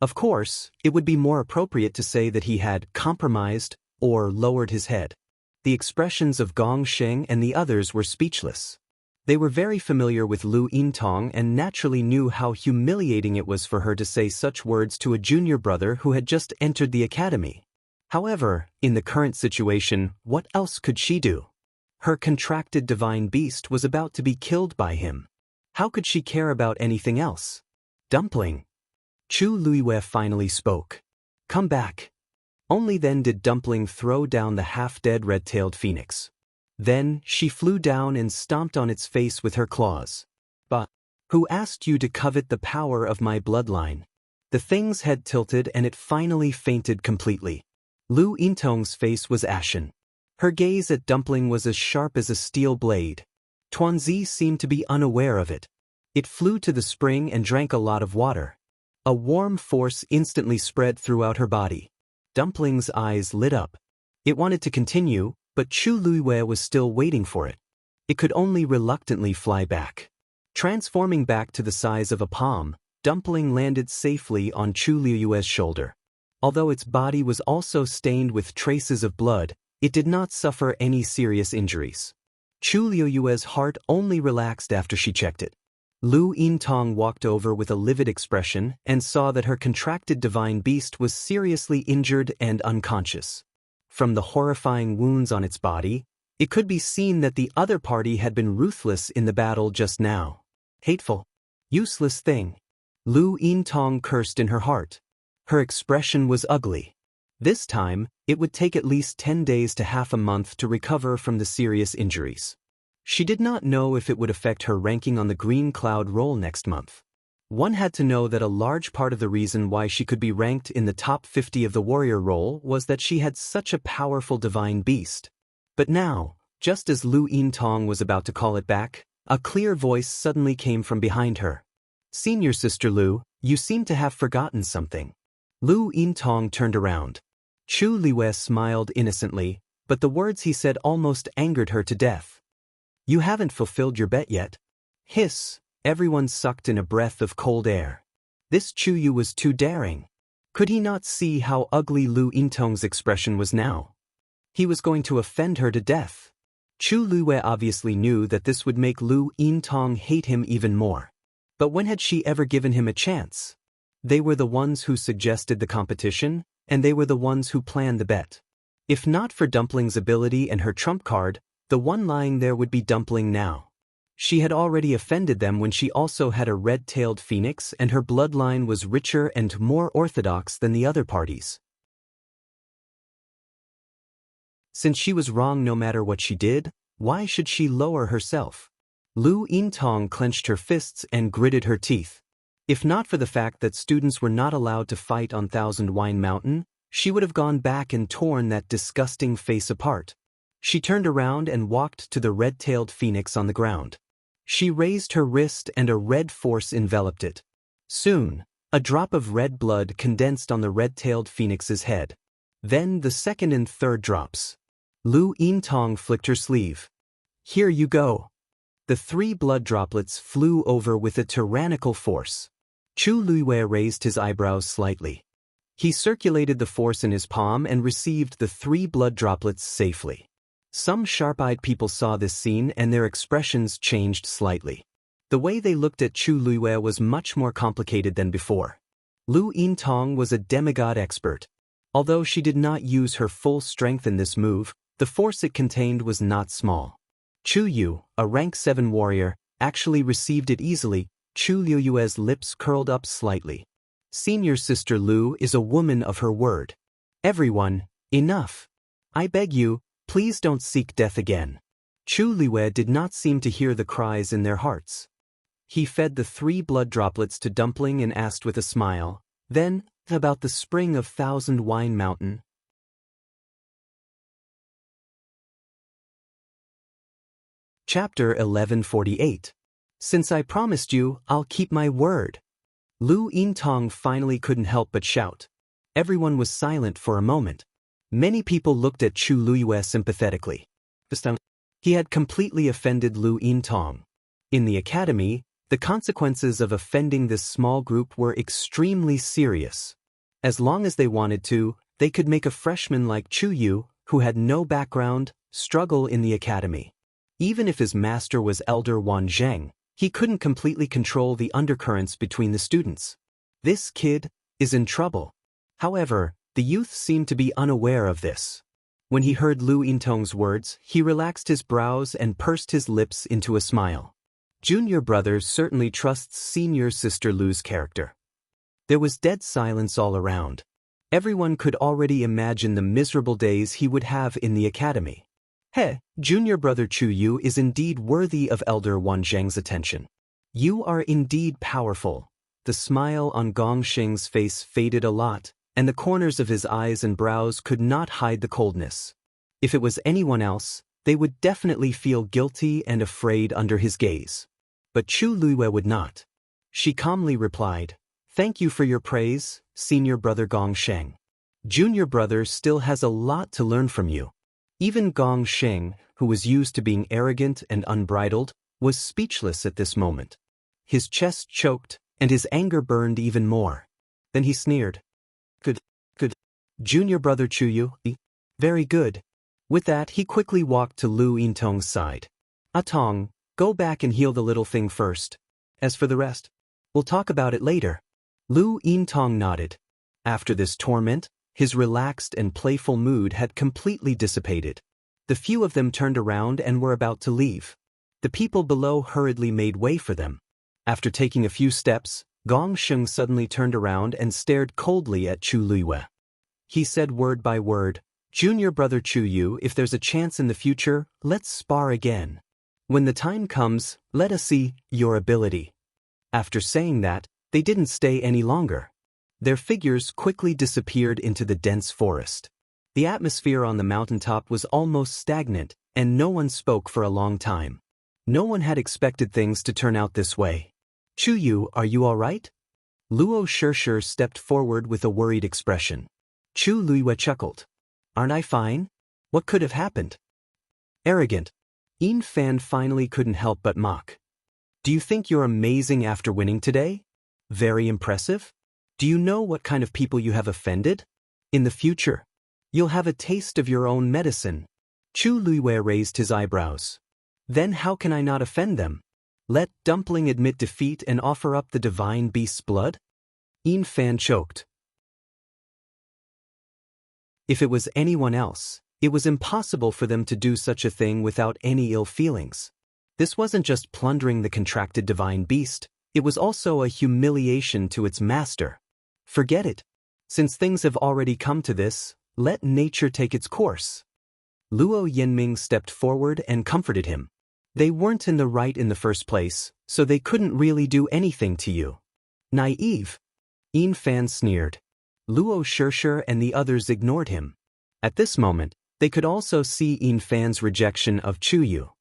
Of course, it would be more appropriate to say that he had compromised or lowered his head. The expressions of Gong Sheng and the others were speechless. They were very familiar with Lu Yintong and naturally knew how humiliating it was for her to say such words to a junior brother who had just entered the academy. However, in the current situation, what else could she do? Her contracted divine beast was about to be killed by him. How could she care about anything else? Dumpling. Chu Luiyue finally spoke. Come back. Only then did Dumpling throw down the half-dead red-tailed phoenix. Then she flew down and stomped on its face with her claws. But who asked you to covet the power of my bloodline? The thing's head tilted and it finally fainted completely. Lu Yintong's face was ashen. Her gaze at Dumpling was as sharp as a steel blade. Tuanzi seemed to be unaware of it. It flew to the spring and drank a lot of water. A warm force instantly spread throughout her body. Dumpling's eyes lit up. It wanted to continue, but Chu Luiyue was still waiting for it. It could only reluctantly fly back. Transforming back to the size of a palm, Dumpling landed safely on Chu Luiyue's shoulder. Although its body was also stained with traces of blood, it did not suffer any serious injuries. Chu Luiyue's heart only relaxed after she checked it. Lu Yintong walked over with a livid expression and saw that her contracted divine beast was seriously injured and unconscious. From the horrifying wounds on its body, it could be seen that the other party had been ruthless in the battle just now. Hateful. Useless thing. Lu Yintong cursed in her heart. Her expression was ugly. This time, it would take at least 10 days to half a month to recover from the serious injuries. She did not know if it would affect her ranking on the Green Cloud roll next month. One had to know that a large part of the reason why she could be ranked in the top 50 of the warrior roll was that she had such a powerful divine beast. But now, just as Lu Yintong was about to call it back, a clear voice suddenly came from behind her. Senior Sister Lu, you seem to have forgotten something. Lu Yintong turned around. Chu Luiyue smiled innocently, but the words he said almost angered her to death. You haven't fulfilled your bet yet. Hiss, everyone sucked in a breath of cold air. This Chu Yu was too daring. Could he not see how ugly Lu Yintong's expression was now? He was going to offend her to death. Chu Luiyue obviously knew that this would make Lu Yintong hate him even more. But when had she ever given him a chance? They were the ones who suggested the competition, and they were the ones who planned the bet. If not for Dumpling's ability and her trump card, the one lying there would be Dumpling now. She had already offended them when she also had a red-tailed phoenix and her bloodline was richer and more orthodox than the other parties. Since she was wrong no matter what she did, why should she lower herself? Lu Yintong clenched her fists and gritted her teeth. If not for the fact that students were not allowed to fight on Thousand Wine Mountain, she would have gone back and torn that disgusting face apart. She turned around and walked to the red-tailed phoenix on the ground. She raised her wrist and a red force enveloped it. Soon, a drop of red blood condensed on the red-tailed phoenix's head. Then the second and third drops. Lu Yintong flicked her sleeve. Here you go. The 3 blood droplets flew over with a tyrannical force. Chu Luiyue raised his eyebrows slightly. He circulated the force in his palm and received the 3 blood droplets safely. Some sharp-eyed people saw this scene and their expressions changed slightly. The way they looked at Chu Luiyue was much more complicated than before. Lu Yintong was a demigod expert. Although she did not use her full strength in this move, the force it contained was not small. Chu Yu, a rank 7 warrior, actually received it easily. Chu Luiyue's lips curled up slightly. Senior Sister Lu is a woman of her word. Everyone, enough. I beg you, please don't seek death again. Chu Luiyue did not seem to hear the cries in their hearts. He fed the 3 blood droplets to Dumpling and asked with a smile, "Then, about the spring of Thousand Wine Mountain?" Chapter 1148. Since I promised you, I'll keep my word. Lu Yintong finally couldn't help but shout. Everyone was silent for a moment. Many people looked at Chu Luiyue sympathetically. He had completely offended Lu Yintong. In the academy, the consequences of offending this small group were extremely serious. As long as they wanted to, they could make a freshman like Chu Yu, who had no background, struggle in the academy. Even if his master was Elder Wan Zheng, he couldn't completely control the undercurrents between the students. This kid is in trouble. However, the youth seemed to be unaware of this. When he heard Lu Yintong's words, he relaxed his brows and pursed his lips into a smile. Junior brother certainly trusts senior sister Lu's character. There was dead silence all around. Everyone could already imagine the miserable days he would have in the academy. He, junior brother Chu Yu is indeed worthy of Elder Wan Zheng's attention. You are indeed powerful. The smile on Gong Sheng's face faded a lot, and the corners of his eyes and brows could not hide the coldness. If it was anyone else, they would definitely feel guilty and afraid under his gaze. But Chu Luiyue would not. She calmly replied, "Thank you for your praise, senior brother Gong Sheng. Junior brother still has a lot to learn from you." Even Gong Sheng, who was used to being arrogant and unbridled, was speechless at this moment. His chest choked, and his anger burned even more. Then he sneered. Good. Junior brother Chu Yu, very good. With that, he quickly walked to Lu Yintong's side. Atong, go back and heal the little thing first. As for the rest, we'll talk about it later. Lu Yintong nodded. After this torment, his relaxed and playful mood had completely dissipated. The few of them turned around and were about to leave. The people below hurriedly made way for them. After taking a few steps, Gong Sheng suddenly turned around and stared coldly at Chu Luiyue. He said word by word, "Junior brother Chu Yu, if there's a chance in the future, let's spar again. When the time comes, let us see your ability." After saying that, they didn't stay any longer. Their figures quickly disappeared into the dense forest. The atmosphere on the mountaintop was almost stagnant, and no one spoke for a long time. No one had expected things to turn out this way. "Chu Yu, are you all right?" Luo Shishir stepped forward with a worried expression. Chu Luiyue chuckled. "Aren't I fine? What could have happened?" Arrogant. Yin Fan finally couldn't help but mock. "Do you think you're amazing after winning today? Very impressive? Do you know what kind of people you have offended? In the future, you'll have a taste of your own medicine." Chu Luiyue raised his eyebrows. "Then how can I not offend them? Let Dumpling admit defeat and offer up the divine beast's blood?" Yin Fan choked. If it was anyone else, it was impossible for them to do such a thing without any ill feelings. This wasn't just plundering the contracted divine beast, it was also a humiliation to its master. Forget it. Since things have already come to this, let nature take its course. Luo Yanming stepped forward and comforted him. They weren't in the right in the first place, so they couldn't really do anything to you. Naive. Yin Fan sneered. Luo Shishir and the others ignored him. At this moment, they could also see Yin Fan's rejection of Chu Yu.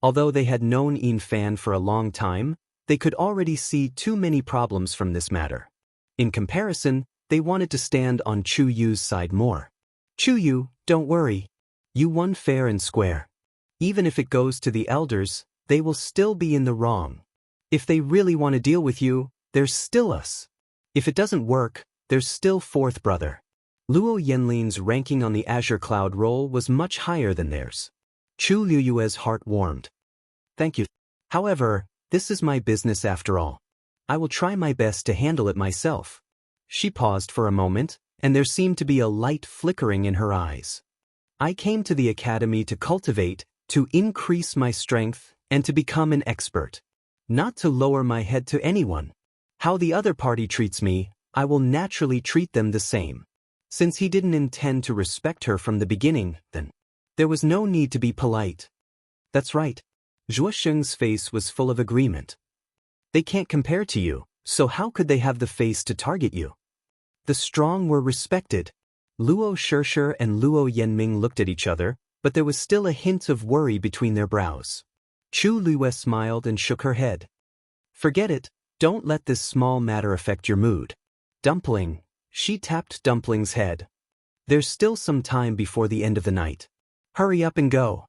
Although they had known Yin Fan for a long time, they could already see too many problems from this matter. In comparison, they wanted to stand on Chu Yu's side more. "Chu Yu, don't worry. You won fair and square. Even if it goes to the elders, they will still be in the wrong. If they really want to deal with you, there's still us. If it doesn't work, there's still fourth brother. Luo Yanlin's ranking on the Azure Cloud roll was much higher than theirs. Chu Liyue's heart warmed. Thank you. However, this is my business after all. I will try my best to handle it myself. She paused for a moment, and there seemed to be a light flickering in her eyes. I came to the academy to cultivate, to increase my strength, and to become an expert. Not to lower my head to anyone. How the other party treats me, I will naturally treat them the same. Since he didn't intend to respect her from the beginning, then there was no need to be polite. That's right. Zhuo Sheng's face was full of agreement. They can't compare to you, so how could they have the face to target you? The strong were respected. Luo Shishir and Luo Yanming looked at each other, but there was still a hint of worry between their brows. Chu Liyue smiled and shook her head. Forget it, don't let this small matter affect your mood. Dumpling, she tapped Dumpling's head. There's still some time before the end of the night. Hurry up and go.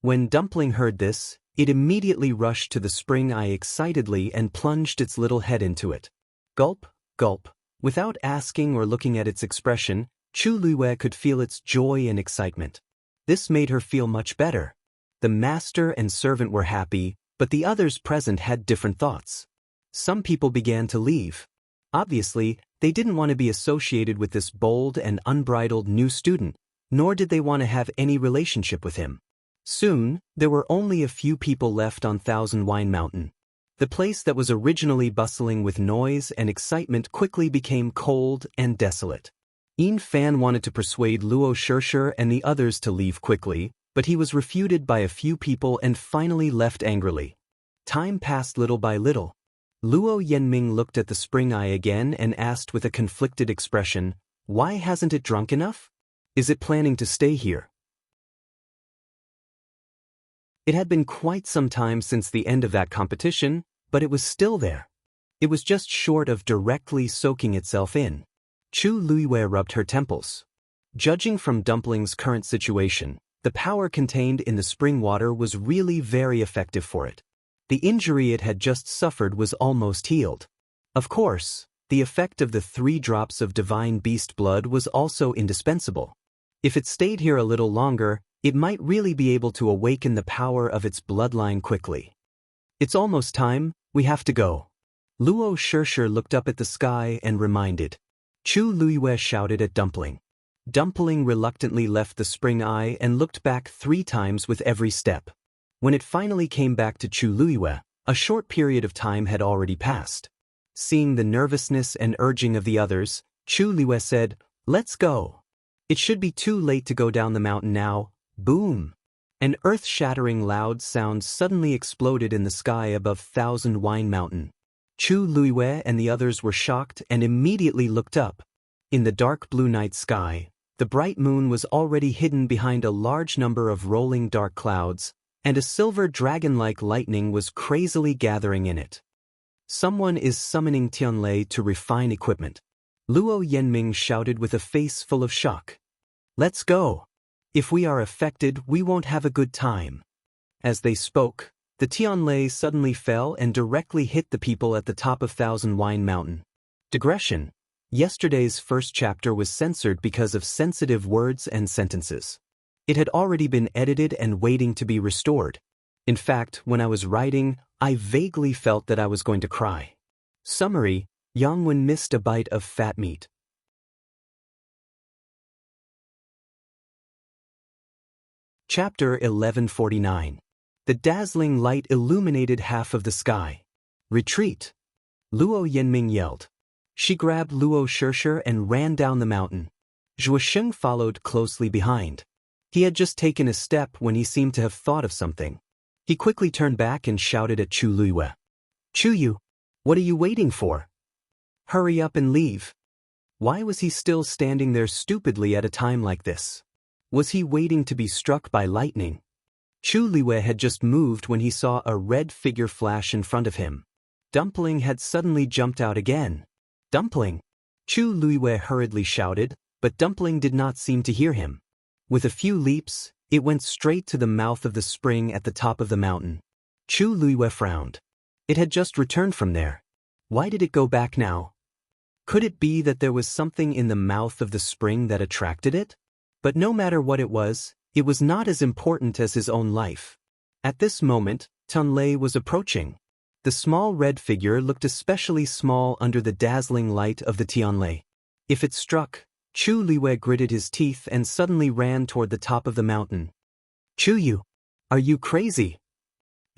When Dumpling heard this, it immediately rushed to the spring eye excitedly and plunged its little head into it. Gulp, gulp. Without asking or looking at its expression, Chu Liyue could feel its joy and excitement. This made her feel much better. The master and servant were happy, but the others present had different thoughts. Some people began to leave. Obviously, they didn't want to be associated with this bold and unbridled new student, nor did they want to have any relationship with him. Soon, there were only a few people left on Thousand Wine Mountain. The place that was originally bustling with noise and excitement quickly became cold and desolate. Yin Fan wanted to persuade Luo Shishir and the others to leave quickly, but he was refuted by a few people and finally left angrily. Time passed little by little. Luo Yanming looked at the spring eye again and asked with a conflicted expression, "Why hasn't it drunk enough? Is it planning to stay here?" It had been quite some time since the end of that competition, but it was still there. It was just short of directly soaking itself in. Chu Liyue rubbed her temples. Judging from Dumpling's current situation, the power contained in the spring water was really very effective for it. The injury it had just suffered was almost healed. Of course, the effect of the 3 drops of divine beast blood was also indispensable. If it stayed here a little longer, it might really be able to awaken the power of its bloodline quickly. It's almost time, we have to go. Luo Shishir looked up at the sky and reminded. Chu Liyue shouted at Dumpling. Dumpling reluctantly left the spring eye and looked back 3 times with every step. When it finally came back to Chu Liyue, a short period of time had already passed. Seeing the nervousness and urging of the others, Chu Liyue said, "Let's go. It should be too late to go down the mountain now." Boom! An earth-shattering loud sound suddenly exploded in the sky above Thousand Wine Mountain. Chu Liyue and the others were shocked and immediately looked up. In the dark blue night sky, the bright moon was already hidden behind a large number of rolling dark clouds, and a silver dragon-like lightning was crazily gathering in it. Someone is summoning Tianlei to refine equipment. Luo Yanming shouted with a face full of shock. "Let's go. If we are affected, we won't have a good time." As they spoke, the Tianlei suddenly fell and directly hit the people at the top of Thousand Wine Mountain. Digression. Yesterday's first chapter was censored because of sensitive words and sentences. It had already been edited and waiting to be restored. In fact, when I was writing, I vaguely felt that I was going to cry. Summary: Yangwen missed a bite of fat meat. Chapter 1149. The dazzling light illuminated half of the sky. Retreat! Luo Yanming yelled. She grabbed Luo Shishir and ran down the mountain. Zhuo Sheng followed closely behind. He had just taken a step when he seemed to have thought of something. He quickly turned back and shouted at Chu Liyue. "Chu Yu, what are you waiting for? Hurry up and leave." Why was he still standing there stupidly at a time like this? Was he waiting to be struck by lightning? Chu Liyue had just moved when he saw a red figure flash in front of him. Dumpling had suddenly jumped out again. "Dumpling!" Chu Liyue hurriedly shouted, but Dumpling did not seem to hear him. With a few leaps, it went straight to the mouth of the spring at the top of the mountain. Chu Liyue frowned. It had just returned from there. Why did it go back now? Could it be that there was something in the mouth of the spring that attracted it? But no matter what it was not as important as his own life. At this moment, Tianlei was approaching. The small red figure looked especially small under the dazzling light of the Tianlei. If it struck, Chu Liwei gritted his teeth and suddenly ran toward the top of the mountain. Chu Yu, are you crazy?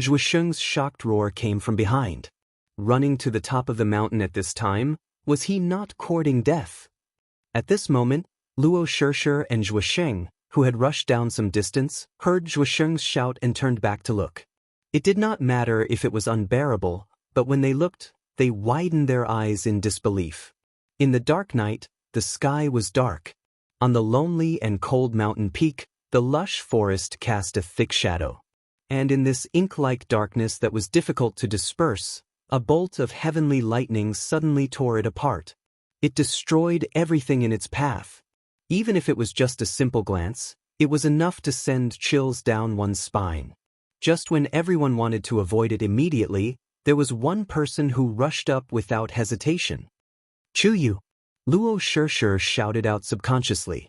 Zhuo Sheng's shocked roar came from behind. Running to the top of the mountain at this time, was he not courting death? At this moment, Luo Shishir and Zhuo Sheng, who had rushed down some distance, heard Zhuo Sheng's shout and turned back to look. It did not matter if it was unbearable, but when they looked, they widened their eyes in disbelief. In the dark night, the sky was dark. On the lonely and cold mountain peak, the lush forest cast a thick shadow. And in this ink-like darkness that was difficult to disperse, a bolt of heavenly lightning suddenly tore it apart. It destroyed everything in its path. Even if it was just a simple glance, it was enough to send chills down one's spine. Just when everyone wanted to avoid it immediately, there was one person who rushed up without hesitation. Chu Yu! Luo Shishir shouted out subconsciously.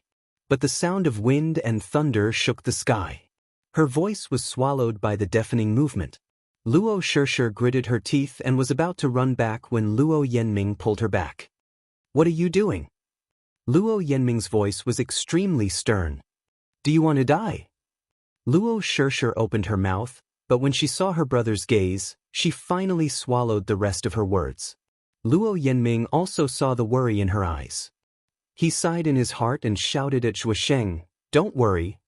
But the sound of wind and thunder shook the sky. Her voice was swallowed by the deafening movement. Luo Shishir gritted her teeth and was about to run back when Luo Yanming pulled her back. What are you doing? Luo Yanming's voice was extremely stern. Do you want to die? Luo Shishir opened her mouth, but when she saw her brother's gaze, she finally swallowed the rest of her words. Luo Yanming also saw the worry in her eyes. He sighed in his heart and shouted at Zhuo Sheng, "Don't worry.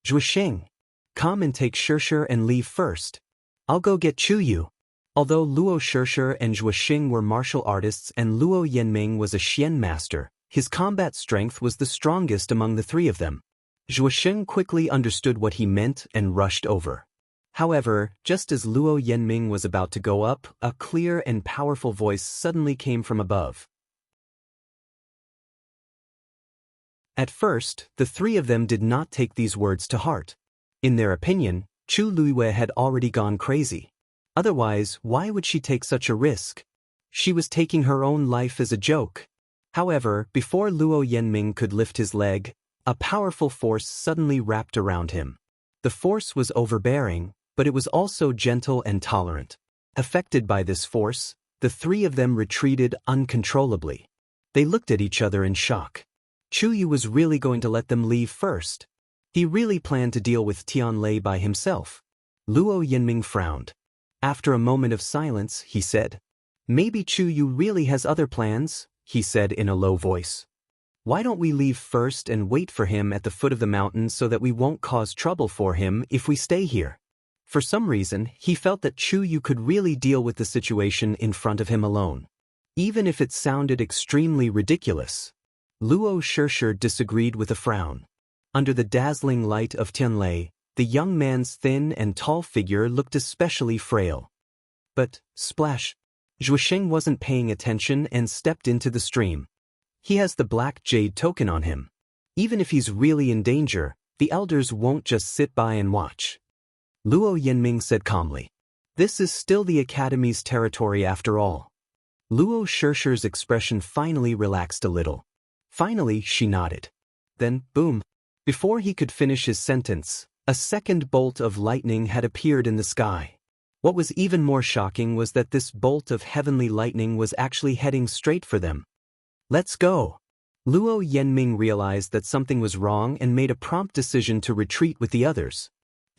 Zhuo Sheng, come and take Shishir and leave first. I'll go get Chu Yu." Although Luo Shishir and Zhuo Sheng were martial artists and Luo Yanming was a Xian master, his combat strength was the strongest among the three of them. Zhuo Sheng quickly understood what he meant and rushed over. However, just as Luo Yanming was about to go up, a clear and powerful voice suddenly came from above. At first, the three of them did not take these words to heart. In their opinion, Chu Liwei had already gone crazy. Otherwise, why would she take such a risk? She was taking her own life as a joke. However, before Luo Yanming could lift his leg, a powerful force suddenly wrapped around him. The force was overbearing, but it was also gentle and tolerant. Affected by this force, the three of them retreated uncontrollably. They looked at each other in shock. Chu Yu was really going to let them leave first. He really planned to deal with Tianlei by himself. Luo Yanming frowned. After a moment of silence, he said, "Maybe Chu Yu really has other plans," he said in a low voice. "Why don't we leave first and wait for him at the foot of the mountain so that we won't cause trouble for him if we stay here?" For some reason, he felt that Chu Yu could really deal with the situation in front of him alone. Even if it sounded extremely ridiculous. Luo Shishir disagreed with a frown. Under the dazzling light of Tianlei, the young man's thin and tall figure looked especially frail. But, splash! Zhuo Sheng wasn't paying attention and stepped into the stream. He has the black jade token on him. Even if he's really in danger, the elders won't just sit by and watch. Luo Yanming said calmly. This is still the Academy's territory after all. Luo Shishir's expression finally relaxed a little. Finally, she nodded. Then, boom! Before he could finish his sentence, a second bolt of lightning had appeared in the sky. What was even more shocking was that this bolt of heavenly lightning was actually heading straight for them. Let's go! Luo Yanming realized that something was wrong and made a prompt decision to retreat with the others.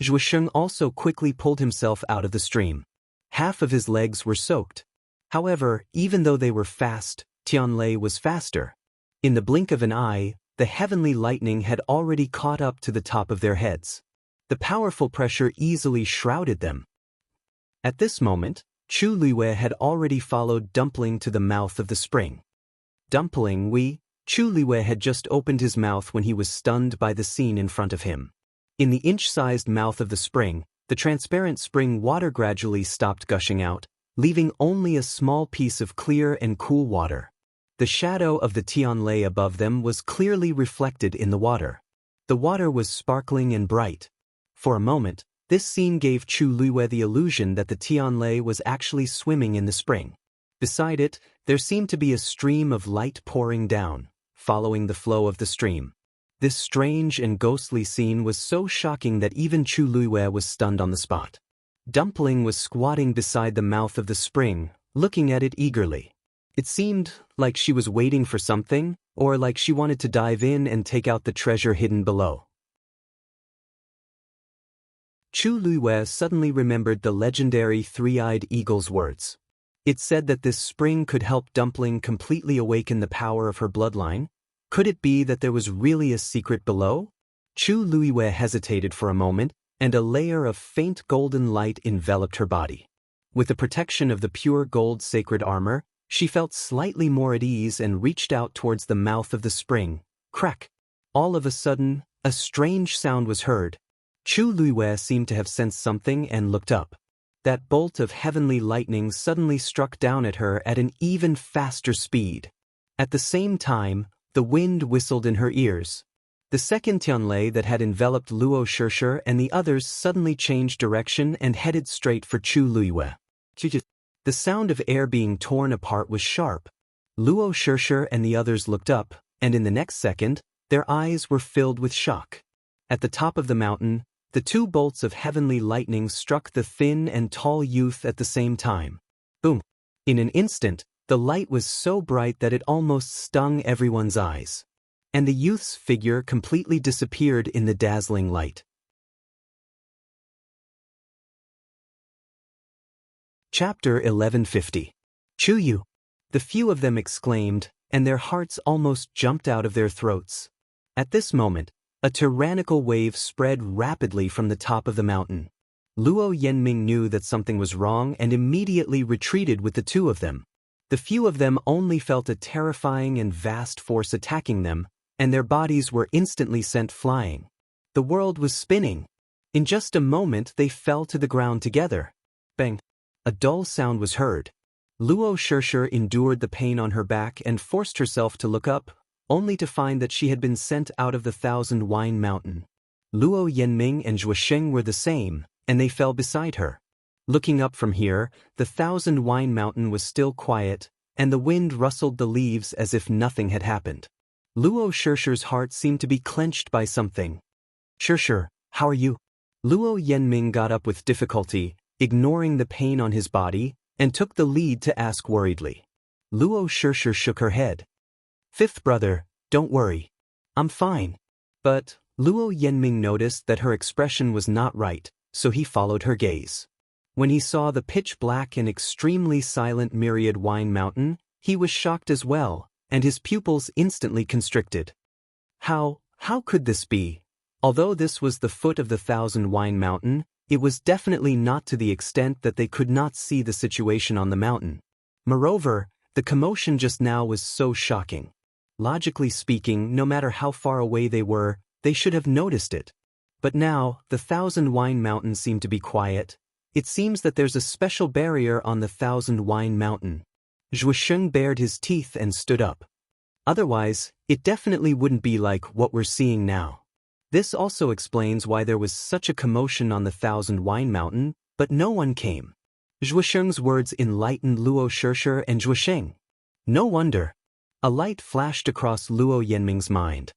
Zhuo Sheng also quickly pulled himself out of the stream. Half of his legs were soaked. However, even though they were fast, Tianlei was faster. In the blink of an eye, the heavenly lightning had already caught up to the top of their heads. The powerful pressure easily shrouded them. At this moment, Chu Liwei had already followed Dumpling to the mouth of the spring. Chu Liwei had just opened his mouth when he was stunned by the scene in front of him. In the inch-sized mouth of the spring, the transparent spring water gradually stopped gushing out, leaving only a small piece of clear and cool water. The shadow of the Tianlei above them was clearly reflected in the water. The water was sparkling and bright. For a moment, this scene gave Chu Liwei the illusion that the Tianlei was actually swimming in the spring. Beside it, there seemed to be a stream of light pouring down, following the flow of the stream. This strange and ghostly scene was so shocking that even Chu Luiwei was stunned on the spot. Dumpling was squatting beside the mouth of the spring, looking at it eagerly. It seemed like she was waiting for something, or like she wanted to dive in and take out the treasure hidden below. Chu Luiwei suddenly remembered the legendary three-eyed eagle's words. It said that this spring could help Dumpling completely awaken the power of her bloodline. Could it be that there was really a secret below? Chu Luiwei hesitated for a moment, and a layer of faint golden light enveloped her body. With the protection of the pure gold sacred armor, she felt slightly more at ease and reached out towards the mouth of the spring. Crack! All of a sudden, a strange sound was heard. Chu Luiwei seemed to have sensed something and looked up. That bolt of heavenly lightning suddenly struck down at her at an even faster speed. At the same time, the wind whistled in her ears. The second Tianlei that had enveloped Luo Shishir and the others suddenly changed direction and headed straight for Chu Luiwei. The sound of air being torn apart was sharp. Luo Shishir and the others looked up, and in the next second, their eyes were filled with shock. At the top of the mountain, the two bolts of heavenly lightning struck the thin and tall youth at the same time. Boom! In an instant, the light was so bright that it almost stung everyone's eyes. And the youth's figure completely disappeared in the dazzling light. Chapter 1150. Chuyu! The few of them exclaimed, and their hearts almost jumped out of their throats. At this moment, a tyrannical wave spread rapidly from the top of the mountain. Luo Yenming knew that something was wrong and immediately retreated with the two of them. The few of them only felt a terrifying and vast force attacking them, and their bodies were instantly sent flying. The world was spinning. In just a moment they fell to the ground together. Bang! A dull sound was heard. Luo Shishir endured the pain on her back and forced herself to look up, only to find that she had been sent out of the Thousand Wine Mountain. Luo Yenming and Zhuosheng were the same, and they fell beside her. Looking up from here, the Thousand Wine Mountain was still quiet, and the wind rustled the leaves as if nothing had happened. Luo Shishir's heart seemed to be clenched by something. Shishir, how are you? Luo Yenming got up with difficulty, ignoring the pain on his body, and took the lead to ask worriedly. Luo Shishir shook her head. Fifth brother, don't worry. I'm fine. But Luo Yenming noticed that her expression was not right, so he followed her gaze. When he saw the pitch-black and extremely silent Myriad Wine Mountain, he was shocked as well, and his pupils instantly constricted. How could this be? Although this was the foot of the Thousand Wine Mountain, it was definitely not to the extent that they could not see the situation on the mountain. Moreover, the commotion just now was so shocking. Logically speaking, no matter how far away they were, they should have noticed it. But now, the Thousand Wine Mountain seemed to be quiet. It seems that there's a special barrier on the Thousand Wine Mountain. Zhuosheng bared his teeth and stood up. Otherwise, it definitely wouldn't be like what we're seeing now. This also explains why there was such a commotion on the Thousand Wine Mountain, but no one came. Zhuosheng's words enlightened Luo Shishir and Zhuosheng. No wonder. A light flashed across Luo Yenming's mind.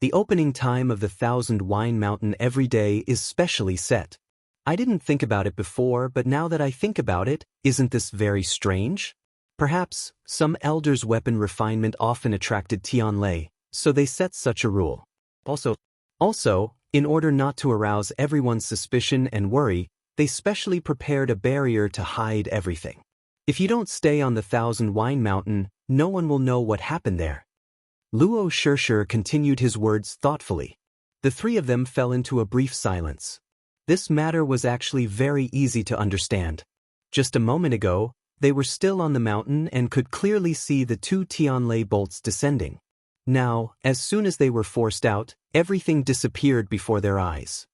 The opening time of the Thousand Wine Mountain every day is specially set. I didn't think about it before, but now that I think about it, isn't this very strange? Perhaps, some elder's weapon refinement often attracted Tianlei, so they set such a rule. Also, in order not to arouse everyone's suspicion and worry, they specially prepared a barrier to hide everything. If you don't stay on the Thousand Wine Mountain, no one will know what happened there. Luo Shishir continued his words thoughtfully. The three of them fell into a brief silence. This matter was actually very easy to understand. Just a moment ago, they were still on the mountain and could clearly see the two Tianlei bolts descending. Now, as soon as they were forced out, everything disappeared before their eyes.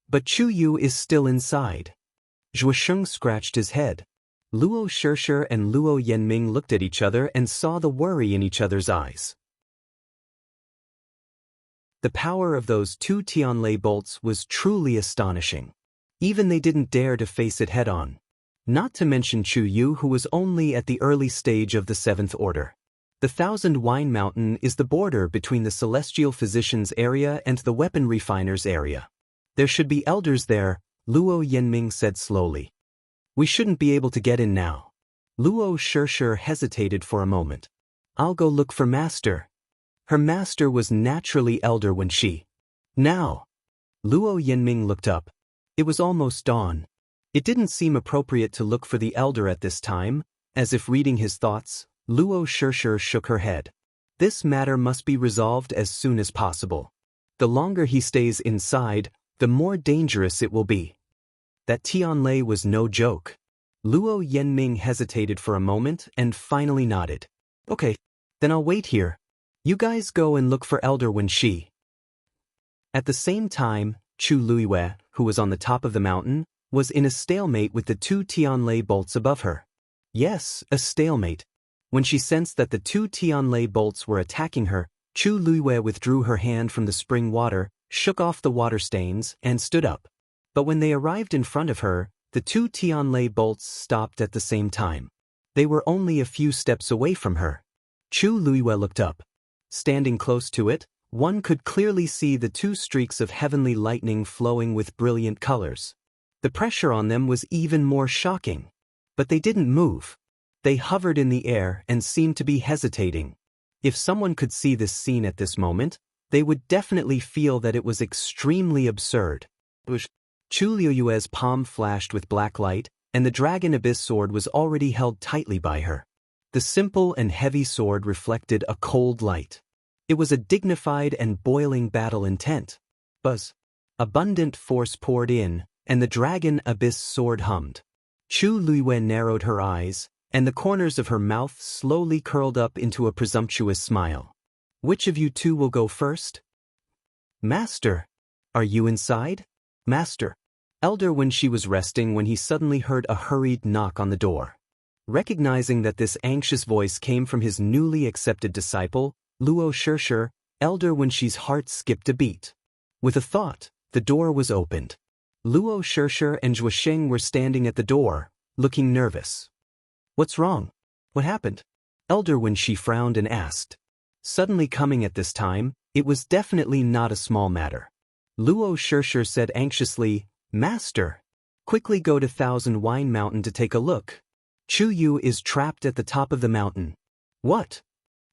But Chuyu is still inside. Zhuosheng scratched his head. Luo Shishir and Luo Yenming looked at each other and saw the worry in each other's eyes. The power of those two Tianlei bolts was truly astonishing. Even they didn't dare to face it head-on. Not to mention Chu Yu, who was only at the early stage of the Seventh Order. The Thousand Wine Mountain is the border between the Celestial Physicians area and the Weapon Refiners area. There should be elders there, Luo Yanming said slowly. We shouldn't be able to get in now. Luo Shishir hesitated for a moment. I'll go look for Master. Her master was naturally elder when she. Now. Luo Yanming looked up. It was almost dawn. It didn't seem appropriate to look for the elder at this time, as if reading his thoughts. Luo Shishir shook her head. This matter must be resolved as soon as possible. The longer he stays inside, the more dangerous it will be. That Tianlei was no joke. Luo Yanming hesitated for a moment and finally nodded. Okay, then I'll wait here. You guys go and look for Elder Wen Shi. At the same time, Chu Luiwei, who was on the top of the mountain, was in a stalemate with the two Tianlei bolts above her. Yes, a stalemate. When she sensed that the two Tianlei bolts were attacking her, Chu Luiwei withdrew her hand from the spring water, shook off the water stains, and stood up. But when they arrived in front of her, the two Tianlei bolts stopped at the same time. They were only a few steps away from her. Chu Luiwei looked up. Standing close to it, one could clearly see the two streaks of heavenly lightning flowing with brilliant colors. The pressure on them was even more shocking. But they didn't move. They hovered in the air and seemed to be hesitating. If someone could see this scene at this moment, they would definitely feel that it was extremely absurd. Chu Luiwei's palm flashed with black light, and the Dragon Abyss sword was already held tightly by her. The simple and heavy sword reflected a cold light. It was a dignified and boiling battle intent. Buzz. Abundant force poured in, and the Dragon Abyss sword hummed. Chu Luiwei narrowed her eyes, and the corners of her mouth slowly curled up into a presumptuous smile. Which of you two will go first? Master. Are you inside? Master. Elder Wen Shi was resting when he suddenly heard a hurried knock on the door. Recognizing that this anxious voice came from his newly accepted disciple, Luo Shishir, Elder Wen Shi's heart skipped a beat. With a thought, the door was opened. Luo Shishir and Zhuosheng were standing at the door, looking nervous. What's wrong? What happened? Elder Wen Shi frowned and asked. Suddenly coming at this time, it was definitely not a small matter. Luo Shishir said anxiously, Master, quickly go to Thousand Wine Mountain to take a look. Chu Yu is trapped at the top of the mountain. What?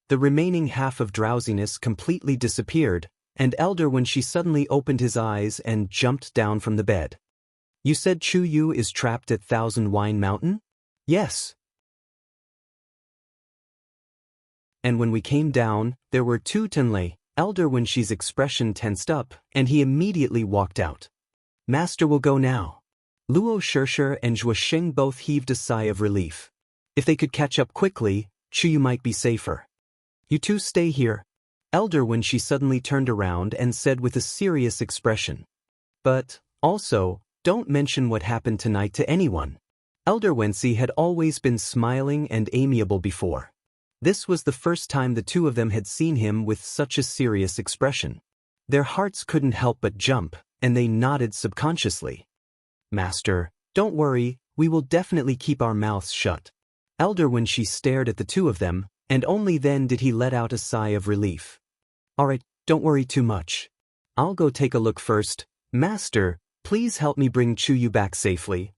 The remaining half of drowsiness completely disappeared, and Elder Wen Shi suddenly opened his eyes and jumped down from the bed. You said Chu Yu is trapped at Thousand Wine Mountain? Yes. And when we came down, there were two Tianlei. Elder Wen Shi's expression tensed up, and he immediately walked out. Master will go now. Luo Shishir and Zhuosheng both heaved a sigh of relief. If they could catch up quickly, Chu Yu might be safer. You two stay here. Elder Wen Shi suddenly turned around and said with a serious expression. But, also, don't mention what happened tonight to anyone. Elder Wen Shi had always been smiling and amiable before. This was the first time the two of them had seen him with such a serious expression. Their hearts couldn't help but jump, and they nodded subconsciously. Master, don't worry, we will definitely keep our mouths shut. Elder Wen Shi stared at the two of them, and only then did he let out a sigh of relief. Alright, don't worry too much. I'll go take a look first. Master, please help me bring Chu Yu back safely.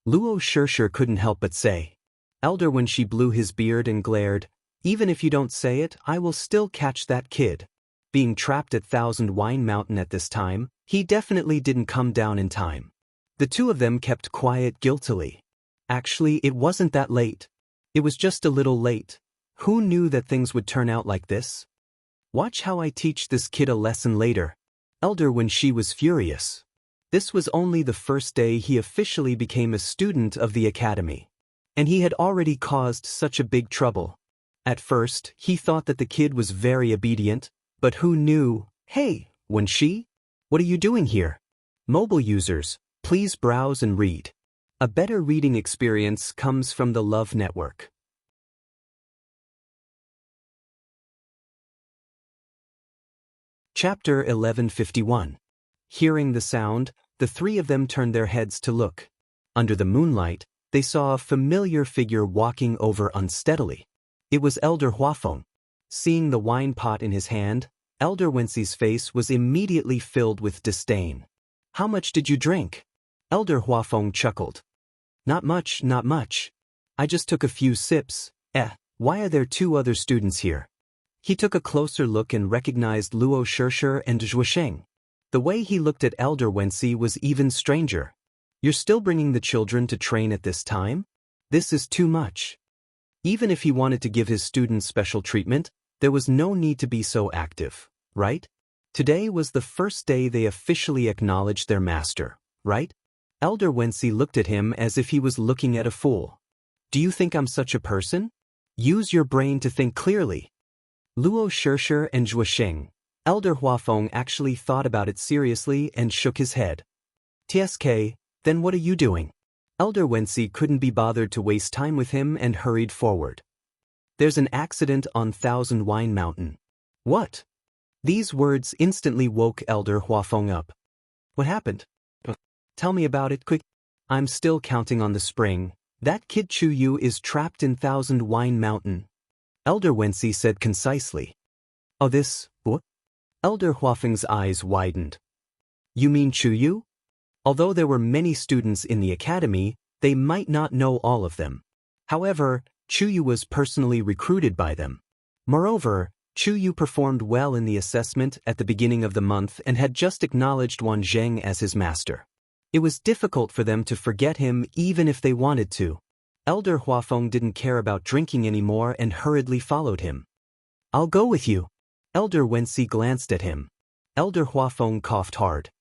Luo Shishir couldn't help but say. Elder Wen Shi blew his beard and glared. Even if you don't say it, I will still catch that kid. Being trapped at Thousand Wine Mountain at this time, he definitely didn't come down in time. The two of them kept quiet guiltily. Actually, it wasn't that late. It was just a little late. Who knew that things would turn out like this? Watch how I teach this kid a lesson later. Elder Wen Shi was furious. This was only the first day he officially became a student of the academy. And he had already caused such a big trouble. At first, he thought that the kid was very obedient, but who knew? Hey, Wen Shi? What are you doing here? Mobile users, please browse and read. A better reading experience comes from the Love Network. Chapter 1151. Hearing the sound, the three of them turned their heads to look. Under the moonlight, they saw a familiar figure walking over unsteadily. It was Elder Huafeng. Seeing the wine pot in his hand, Elder Wenxi's face was immediately filled with disdain. "How much did you drink?" Elder Huafeng chuckled. Not much, not much. I just took a few sips." Why are there 2 other students here?" He took a closer look and recognized Luo Shishir and Zhuosheng. The way he looked at Elder Wenxi was even stranger. "You're still bringing the children to train at this time? This is too much." Even if he wanted to give his students special treatment, there was no need to be so active, right? Today was the first day they officially acknowledged their master, right? Elder Wenxi looked at him as if he was looking at a fool. "Do you think I'm such a person? Use your brain to think clearly." Luo Shishir and Zhuosheng, Elder Huafeng actually thought about it seriously and shook his head. "TSK, then what are you doing?" Elder Wenxi couldn't be bothered to waste time with him and hurried forward. "There's an accident on Thousand Wine Mountain." "What?" These words instantly woke Elder Huafeng up. "What happened? Tell me about it quick." "I'm still counting on the spring. That kid Chu Yu is trapped in Thousand Wine Mountain," Elder Wenxi said concisely. "Oh, this, what?" Elder Huafeng's eyes widened. "You mean Chu Yu?" Although there were many students in the academy, they might not know all of them. However, Chu Yu was personally recruited by them. Moreover, Chu Yu performed well in the assessment at the beginning of the month and had just acknowledged Wan Zheng as his master. It was difficult for them to forget him even if they wanted to. Elder Huafeng didn't care about drinking anymore and hurriedly followed him. "I'll go with you." Elder Wenxi glanced at him. Elder Huafeng coughed hard.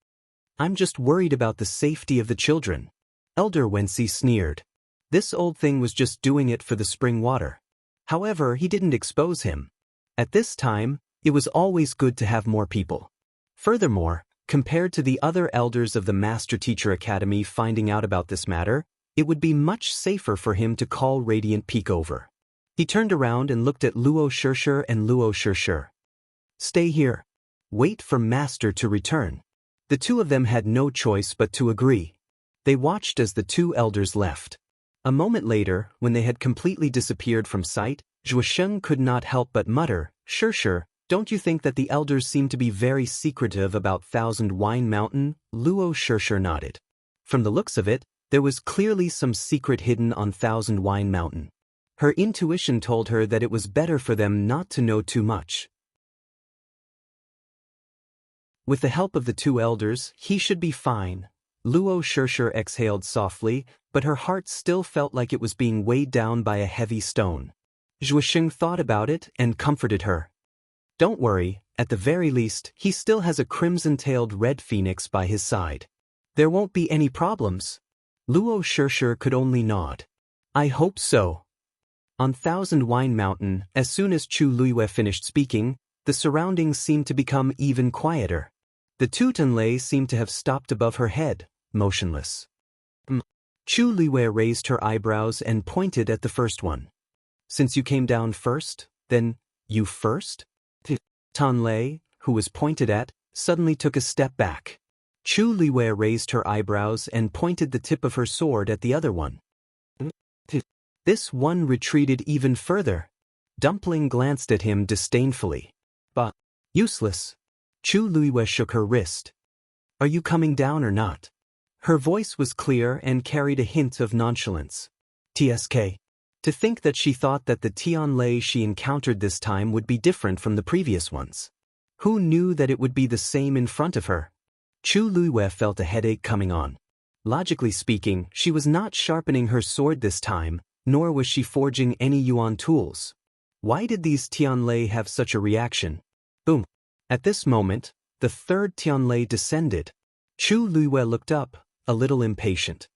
"I'm just worried about the safety of the children." Elder Wenxi sneered. This old thing was just doing it for the spring water. However, he didn't expose him. At this time, it was always good to have more people. Furthermore, compared to the other elders of the Master Teacher Academy finding out about this matter, it would be much safer for him to call Radiant Peak over. He turned around and looked at Luo Shishir and Luo Shishir. "Stay here. Wait for Master to return." The 2 of them had no choice but to agree. They watched as the 2 elders left. A moment later, when they had completely disappeared from sight, Zhuosheng could not help but mutter, "Shishir, don't you think that the elders seem to be very secretive about Thousand Wine Mountain?" Luo Shishir nodded. From the looks of it, there was clearly some secret hidden on Thousand Wine Mountain. Her intuition told her that it was better for them not to know too much. With the help of the 2 elders, he should be fine. Luo Shishir exhaled softly, but her heart still felt like it was being weighed down by a heavy stone. Zhuosheng thought about it and comforted her. "Don't worry, at the very least, he still has a crimson-tailed red phoenix by his side. There won't be any problems." Luo Shishir could only nod. "I hope so." On Thousand Wine Mountain, as soon as Chu Luiyue finished speaking, the surroundings seemed to become even quieter. The Tutanlei seemed to have stopped above her head, motionless. Chu Luiyue raised her eyebrows and pointed at the first one. "Since you came down first, then, you first?" Tanlei, who was pointed at, suddenly took a step back. Chu Luiyue raised her eyebrows and pointed the tip of her sword at the other one. This one retreated even further. Dumpling glanced at him disdainfully. "But, useless." Chu Luiyue shook her wrist. "Are you coming down or not?" Her voice was clear and carried a hint of nonchalance. "TSK." To think that she thought that the Tianlei she encountered this time would be different from the previous ones. Who knew that it would be the same in front of her? Chu Luiyue felt a headache coming on. Logically speaking, she was not sharpening her sword this time, nor was she forging any yuan tools. Why did these Tianlei have such a reaction? Boom. At this moment, the 3rd Tianlei descended. Chu Luiyue looked up, a little impatient.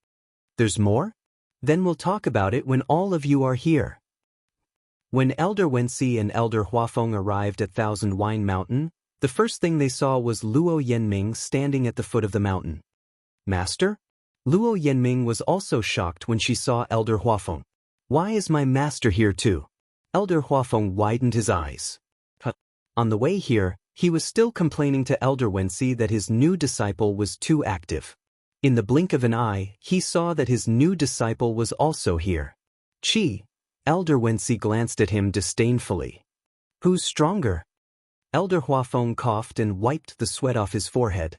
"There's more? Then we'll talk about it when all of you are here." When Elder Wenxi and Elder Huafeng arrived at Thousand Wine Mountain, the first thing they saw was Luo Yanming standing at the foot of the mountain. "Master?" Luo Yanming was also shocked when she saw Elder Huafeng. "Why is my master here too?" Elder Huafeng widened his eyes. On the way here, he was still complaining to Elder Wenxi that his new disciple was too active. In the blink of an eye, he saw that his new disciple was also here. Chi. Elder Wensi glanced at him disdainfully. Who's stronger? Elder Huafeng coughed and wiped the sweat off his forehead.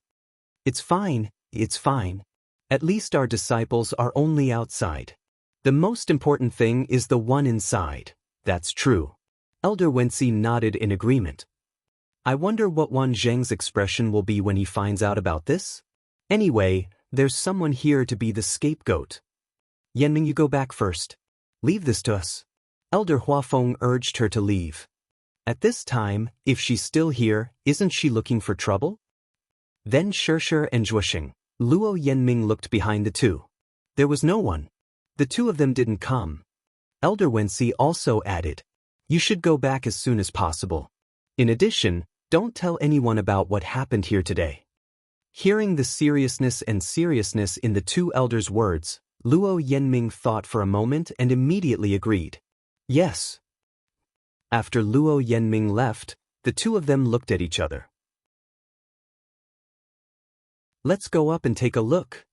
It's fine, it's fine. At least our disciples are only outside. The most important thing is the one inside. That's true. Elder Wensi nodded in agreement. I wonder what Wan Zheng's expression will be when he finds out about this? Anyway, there's someone here to be the scapegoat. Yanming, you go back first. Leave this to us. Elder Huafeng urged her to leave. At this time, if she's still here, isn't she looking for trouble? Then Shishir and Zhuoxing. Luo Yanming looked behind the two. There was no one. The two of them didn't come. Elder Wensi also added, you should go back as soon as possible. In addition, don't tell anyone about what happened here today. Hearing the seriousness in the two elders' words, Luo Yanming thought for a moment and immediately agreed. Yes. After Luo Yanming left, the two of them looked at each other. Let's go up and take a look.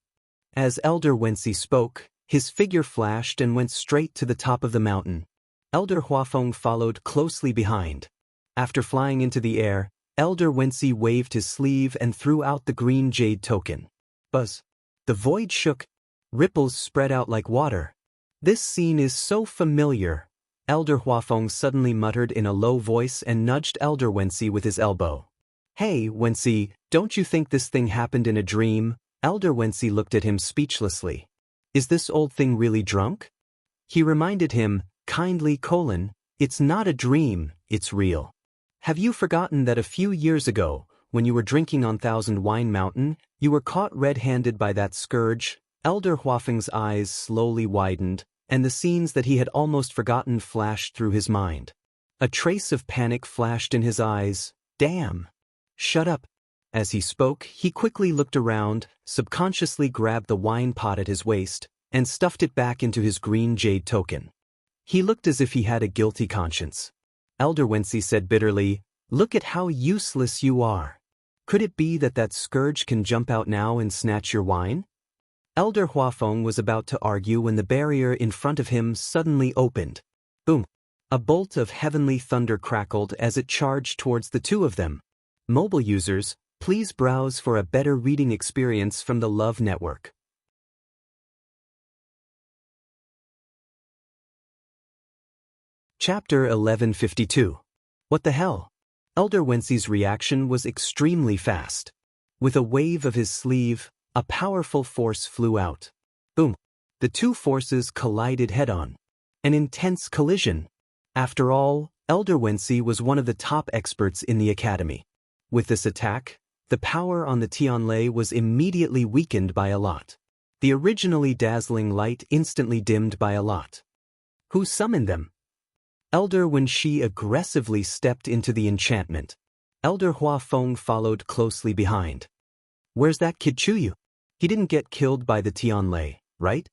As Elder Wensi spoke, his figure flashed and went straight to the top of the mountain. Elder Huafeng followed closely behind. After flying into the air, Elder Wensi waved his sleeve and threw out the green jade token. Buzz. The void shook. Ripples spread out like water. This scene is so familiar. Elder Huafeng suddenly muttered in a low voice and nudged Elder Wensi with his elbow. Hey, Wensi, don't you think this thing happened in a dream? Elder Wensi looked at him speechlessly. Is this old thing really drunk? He reminded him, kindly, it's not a dream, it's real. Have you forgotten that a few years ago, when you were drinking on Thousand Wine Mountain, you were caught red-handed by that scourge? Elder Huafeng's eyes slowly widened, and the scenes that he had almost forgotten flashed through his mind. A trace of panic flashed in his eyes. Damn! Shut up! As he spoke, he quickly looked around, subconsciously grabbed the wine pot at his waist, and stuffed it back into his green jade token. He looked as if he had a guilty conscience. Elder Wensi said bitterly, look at how useless you are. Could it be that that scourge can jump out now and snatch your wine? Elder Huafeng was about to argue when the barrier in front of him suddenly opened. Boom! A bolt of heavenly thunder crackled as it charged towards the two of them. Mobile users, please browse for a better reading experience from the Love Network. Chapter 1152. What the hell? Elder Wensi's reaction was extremely fast. With a wave of his sleeve, a powerful force flew out. Boom! The two forces collided head-on. An intense collision. After all, Elder Wensi was one of the top experts in the academy. With this attack, the power on the Tianlei was immediately weakened by a lot. The originally dazzling light instantly dimmed by a lot. Who summoned them? Elder Wenxi aggressively stepped into the enchantment. Elder Huafeng followed closely behind. Where's that kid Chuyu? He didn't get killed by the Tianlei, right?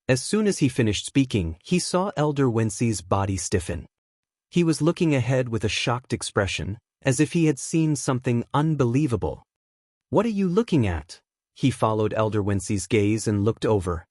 As soon as he finished speaking, he saw Elder Wensi's body stiffen. He was looking ahead with a shocked expression, as if he had seen something unbelievable. What are you looking at? He followed Elder Wensi's gaze and looked over.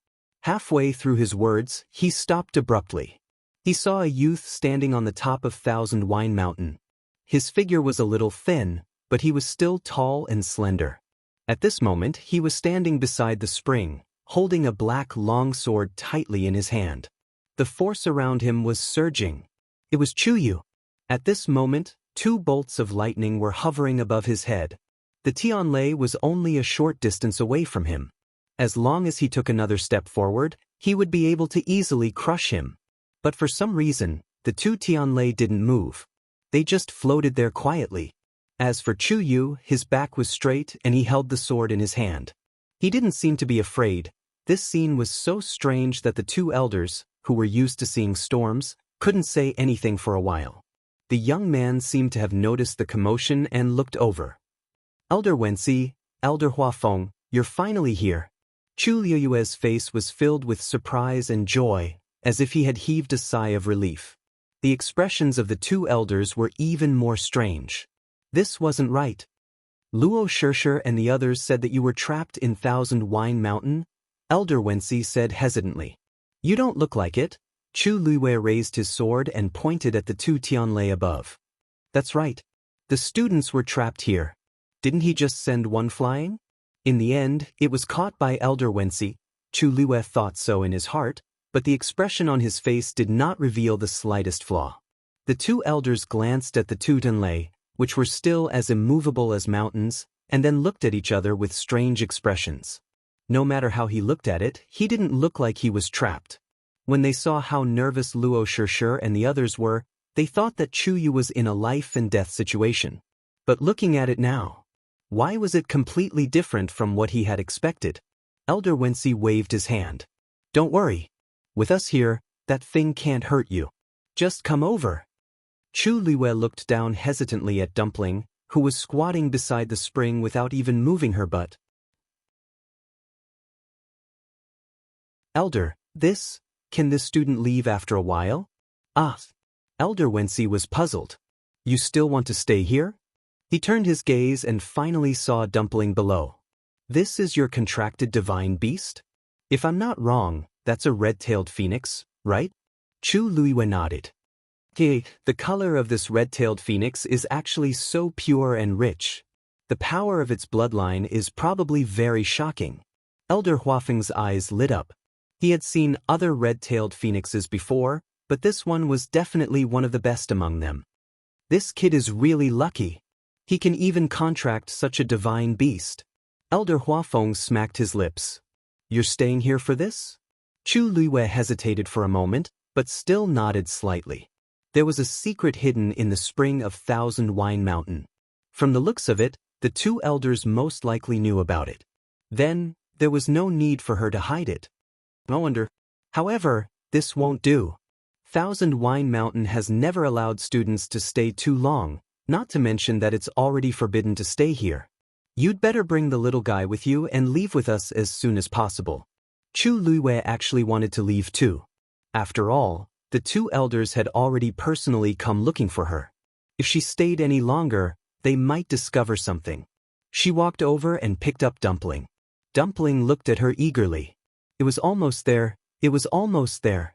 Halfway through his words, he stopped abruptly. He saw a youth standing on the top of Thousand Wine Mountain. His figure was a little thin, but he was still tall and slender. At this moment, he was standing beside the spring, holding a black longsword tightly in his hand. The force around him was surging. It was Chuyu. At this moment, two bolts of lightning were hovering above his head. The Tianlei was only a short distance away from him. As long as he took another step forward, he would be able to easily crush him. But for some reason, the two Tianlei didn't move. They just floated there quietly. As for Chuyu, his back was straight and he held the sword in his hand. He didn't seem to be afraid. This scene was so strange that the two elders, who were used to seeing storms, couldn't say anything for a while. The young man seemed to have noticed the commotion and looked over. Elder Wensi, Elder Huafeng, you're finally here. Chu Liuyue's face was filled with surprise and joy, as if he had heaved a sigh of relief. The expressions of the two elders were even more strange. This wasn't right. Luo Shishir and the others said that you were trapped in Thousand Wine Mountain, Elder Wensi said hesitantly. You don't look like it. Chu Luiwei raised his sword and pointed at the two Tianlei above. That's right. The students were trapped here. Didn't he just send one flying? In the end, it was caught by Elder Wensi. Chu Luiwei thought so in his heart, but the expression on his face did not reveal the slightest flaw. The two elders glanced at the two Tianlei, which were still as immovable as mountains, and then looked at each other with strange expressions. No matter how he looked at it, he didn't look like he was trapped. When they saw how nervous Luo Shishir and the others were, they thought that Chu Yu was in a life-and-death situation. But looking at it now, why was it completely different from what he had expected? Elder Wensi waved his hand. Don't worry. With us here, that thing can't hurt you. Just come over. Chu Luiwei looked down hesitantly at Dumpling, who was squatting beside the spring without even moving her butt. Elder, can this student leave after a while? Ah. Elder Wensi was puzzled. You still want to stay here? He turned his gaze and finally saw Dumpling below. This is your contracted divine beast? If I'm not wrong, that's a red-tailed phoenix, right? Chu Luiwei nodded. The color of this red-tailed phoenix is actually so pure and rich. The power of its bloodline is probably very shocking. Elder Huafeng's eyes lit up. He had seen other red-tailed phoenixes before, but this one was definitely one of the best among them. This kid is really lucky. He can even contract such a divine beast. Elder Huafeng smacked his lips. You're staying here for this? Chu Luiwei hesitated for a moment, but still nodded slightly. There was a secret hidden in the spring of Thousand Wine Mountain. From the looks of it, the two elders most likely knew about it. Then, there was no need for her to hide it. No wonder. However, this won't do. Thousand Wine Mountain has never allowed students to stay too long, not to mention that it's already forbidden to stay here. You'd better bring the little guy with you and leave with us as soon as possible. Chu Luiwei actually wanted to leave too. After all, the two elders had already personally come looking for her. If she stayed any longer, they might discover something. She walked over and picked up Dumpling. Dumpling looked at her eagerly. It was almost there. It was almost there.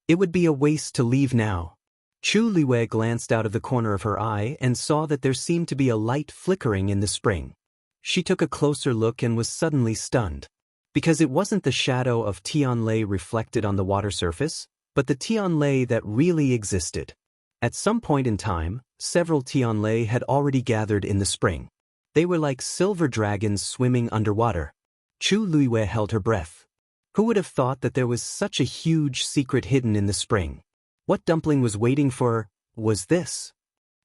It would be a waste to leave now. Chu Luiwei glanced out of the corner of her eye and saw that there seemed to be a light flickering in the spring. She took a closer look and was suddenly stunned. Because it wasn't the shadow of Tianlei reflected on the water surface, but the Tianlei that really existed. At some point in time, several Tianlei had already gathered in the spring. They were like silver dragons swimming underwater. Chu Luiwei held her breath. Who would have thought that there was such a huge secret hidden in the spring? What Dumpling was waiting for was this.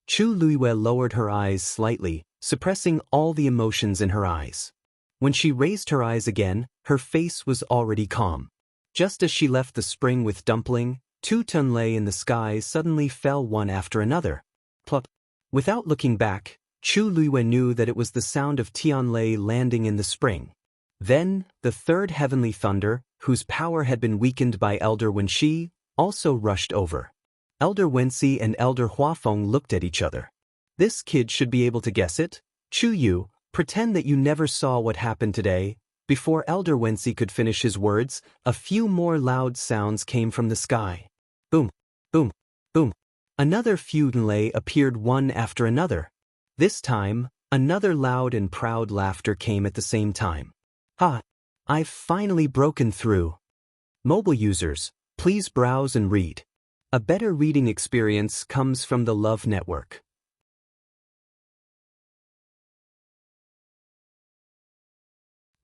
Chu Luiwei lowered her eyes slightly, suppressing all the emotions in her eyes. When she raised her eyes again, her face was already calm. Just as she left the spring with Dumpling, two Tianlei in the sky suddenly fell one after another. Plop. Without looking back, Chu Luiwei knew that it was the sound of Tianlei landing in the spring. Then, the third heavenly thunder, whose power had been weakened by Elder Wenxi, also rushed over. Elder Wensi and Elder Huafeng looked at each other. This kid should be able to guess it. Chu Yu, pretend that you never saw what happened today. Before Elder Wensi could finish his words, a few more loud sounds came from the sky. Boom, boom, boom. Another few Tianlei appeared one after another. This time, another loud and proud laughter came at the same time. Ha! I've finally broken through. Mobile users, please browse and read. A better reading experience comes from the Love Network.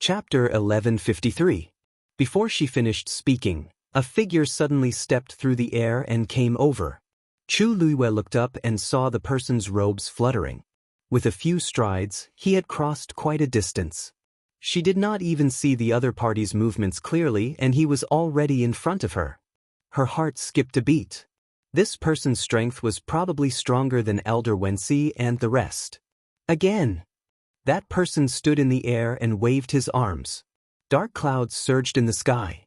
Chapter 1153. Before she finished speaking, a figure suddenly stepped through the air and came over. Chu Luiwei looked up and saw the person's robes fluttering. With a few strides, he had crossed quite a distance. She did not even see the other party's movements clearly, and he was already in front of her. Her heart skipped a beat. This person's strength was probably stronger than Elder Wensi and the rest. Again! That person stood in the air and waved his arms. Dark clouds surged in the sky.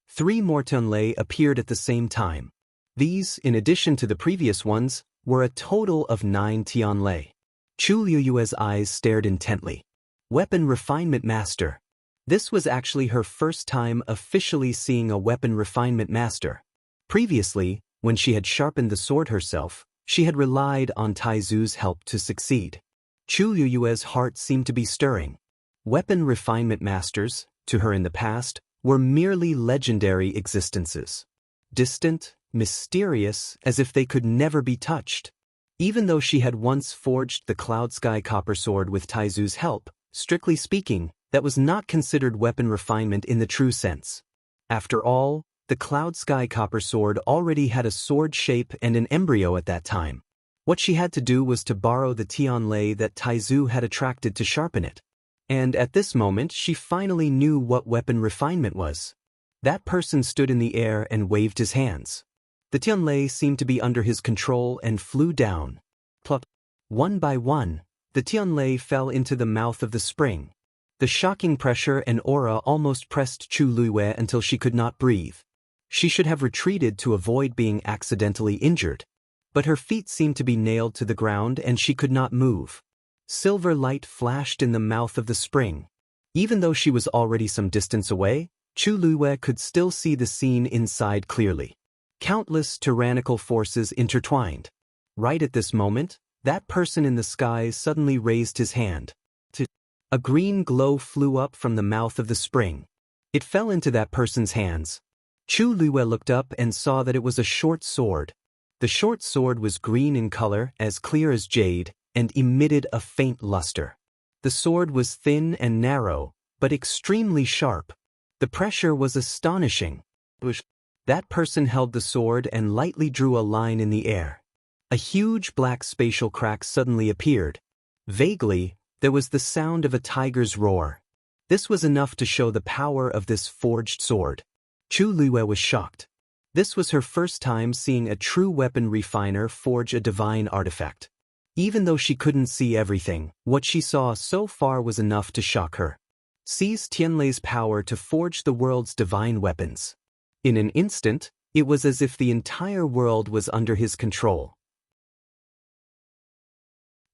3 more Tianlei appeared at the same time. These, in addition to the previous ones, were a total of 9 Tianlei. Chu Liyue's eyes stared intently. Weapon Refinement Master. This was actually her first time officially seeing a weapon refinement master. Previously, when she had sharpened the sword herself, she had relied on Taizu's help to succeed. Chu Liyue's heart seemed to be stirring. Weapon refinement masters, to her in the past, were merely legendary existences. Distant, mysterious, as if they could never be touched. Even though she had once forged the Cloud Sky Copper Sword with Taizu's help, strictly speaking, that was not considered weapon refinement in the true sense. After all, the Cloud Sky Copper Sword already had a sword shape and an embryo at that time. What she had to do was to borrow the Tianlei that Taizu had attracted to sharpen it. And at this moment she finally knew what weapon refinement was. That person stood in the air and waved his hands. The Tianlei seemed to be under his control and flew down. Plop. One by one, the Tianlei fell into the mouth of the spring. The shocking pressure and aura almost pressed Chu Liyue until she could not breathe. She should have retreated to avoid being accidentally injured. But her feet seemed to be nailed to the ground and she could not move. Silver light flashed in the mouth of the spring. Even though she was already some distance away, Chu Liyue could still see the scene inside clearly. Countless tyrannical forces intertwined. Right at this moment, that person in the sky suddenly raised his hand. A green glow flew up from the mouth of the spring. It fell into that person's hands. Chu Liyue looked up and saw that it was a short sword. The short sword was green in color, as clear as jade, and emitted a faint luster. The sword was thin and narrow, but extremely sharp. The pressure was astonishing. That person held the sword and lightly drew a line in the air. A huge black spatial crack suddenly appeared. Vaguely, there was the sound of a tiger's roar. This was enough to show the power of this forged sword. Chu Liyue was shocked. This was her first time seeing a true weapon refiner forge a divine artifact. Even though she couldn't see everything, what she saw so far was enough to shock her. Seize Tianlei's power to forge the world's divine weapons. In an instant, it was as if the entire world was under his control.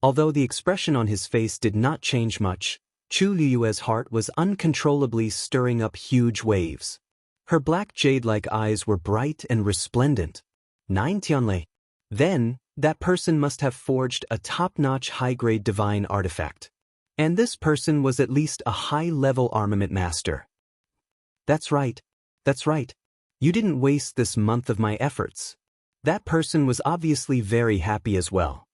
Although the expression on his face did not change much, Chu Liyue's heart was uncontrollably stirring up huge waves. Her black jade-like eyes were bright and resplendent. 9 Tianlei. Then, that person must have forged a top-notch high-grade divine artifact. And this person was at least a high-level armament master. That's right. That's right. You didn't waste this month of my efforts. That person was obviously very happy as well.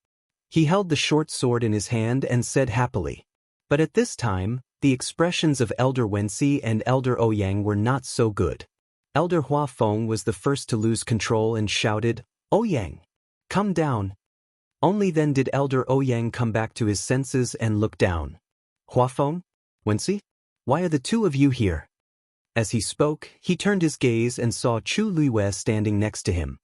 He held the short sword in his hand and said happily. But at this time, the expressions of Elder Wenxi and Elder Ouyang were not so good. Elder Huafeng was the first to lose control and shouted, "Ouyang, come down." Only then did Elder Ouyang come back to his senses and look down. "Huafeng? Wenxi? Why are the two of you here?" As he spoke, he turned his gaze and saw Chu Liyue standing next to him.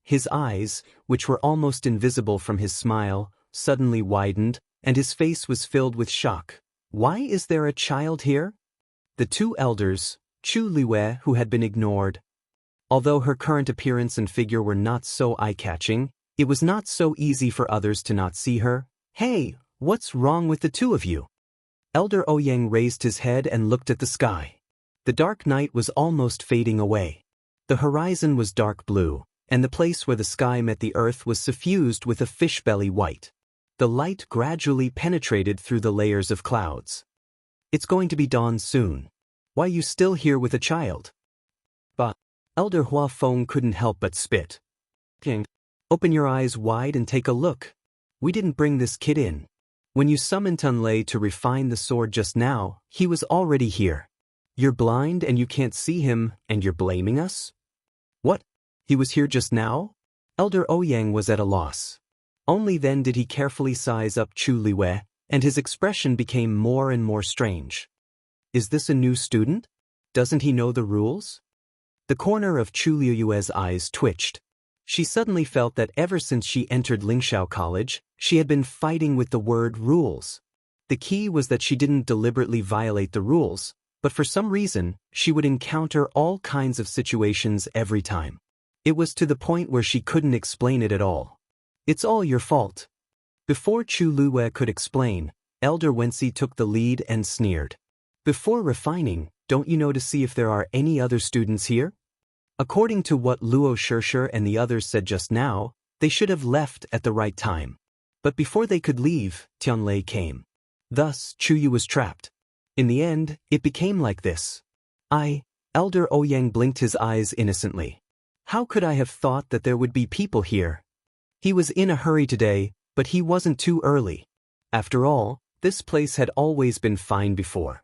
His eyes, which were almost invisible from his smile, suddenly widened, and his face was filled with shock. Why is there a child here? The two elders, Chu Liyue, who had been ignored. Although her current appearance and figure were not so eye-catching, it was not so easy for others to not see her. "Hey, what's wrong with the two of you?" Elder Ouyang raised his head and looked at the sky. The dark night was almost fading away. The horizon was dark blue, and the place where the sky met the earth was suffused with a fish-belly white. The light gradually penetrated through the layers of clouds. "It's going to be dawn soon. Why are you still here with a child?" But Elder Huafeng couldn't help but spit. "King, open your eyes wide and take a look. We didn't bring this kid in. When you summoned Tianlei to refine the sword just now, he was already here. You're blind and you can't see him, and you're blaming us? What? He was here just now?" Elder Ouyang was at a loss. Only then did he carefully size up Chu Liyue, and his expression became more and more strange. Is this a new student? Doesn't he know the rules? The corner of Chu Liyue's eyes twitched. She suddenly felt that ever since she entered Lingxiao College, she had been fighting with the word rules. The key was that she didn't deliberately violate the rules, but for some reason, she would encounter all kinds of situations every time. It was to the point where she couldn't explain it at all. "It's all your fault." Before Chu Luiwei could explain, Elder Wensi took the lead and sneered. Before refining, don't you know to see if there are any other students here? According to what Luo Shishir and the others said just now, they should have left at the right time. But before they could leave, Tianlei came. Thus, Chu Yu was trapped. In the end, it became like this. Elder Ouyang blinked his eyes innocently. How could I have thought that there would be people here? He was in a hurry today, but he wasn't too early. After all, this place had always been fine before.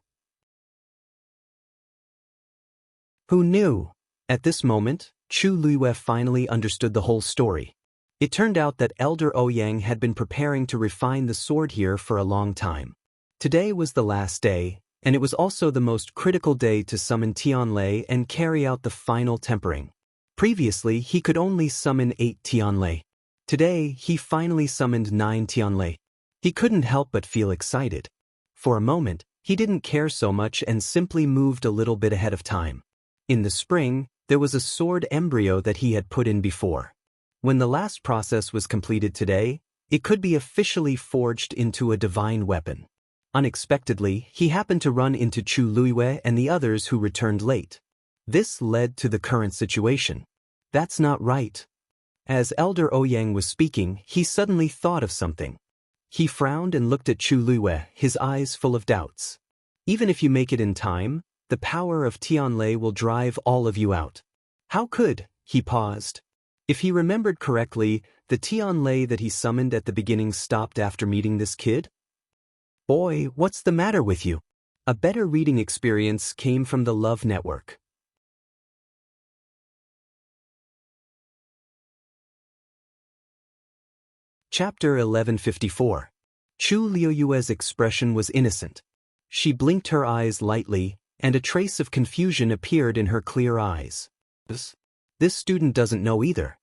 Who knew? At this moment, Chu Luiwei finally understood the whole story. It turned out that Elder Ouyang had been preparing to refine the sword here for a long time. Today was the last day, and it was also the most critical day to summon Tianlei and carry out the final tempering. Previously, he could only summon 8 Tianlei. Today, he finally summoned 9 Tianlei. He couldn't help but feel excited. For a moment, he didn't care so much and simply moved a little bit ahead of time. In the spring, there was a sword embryo that he had put in before. When the last process was completed today, it could be officially forged into a divine weapon. Unexpectedly, he happened to run into Chu Luiwei and the others who returned late. This led to the current situation. That's not right. As Elder Ouyang was speaking, he suddenly thought of something. He frowned and looked at Chu Luiwei, his eyes full of doubts. Even if you make it in time, the power of Tianlei will drive all of you out. How could? He paused. If he remembered correctly, the Tianlei that he summoned at the beginning stopped after meeting this kid? Boy, what's the matter with you? A better reading experience came from the Love Network. Chapter 1154. Chu Luiwei's expression was innocent. She blinked her eyes lightly, and a trace of confusion appeared in her clear eyes. This student doesn't know either.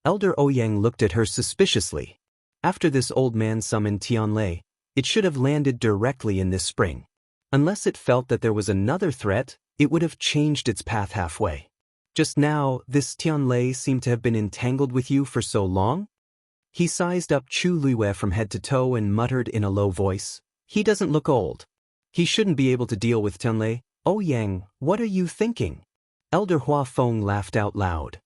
Elder Ouyang looked at her suspiciously. After this old man summoned Tianlei, it should have landed directly in this spring. Unless it felt that there was another threat, it would have changed its path halfway. Just now, this Tianlei seemed to have been entangled with you for so long? He sized up Chu Luiwei from head to toe and muttered in a low voice, "He doesn't look old. He shouldn't be able to deal with Tianlei." "Ouyang, what are you thinking?" Elder Hua Feng laughed out loud.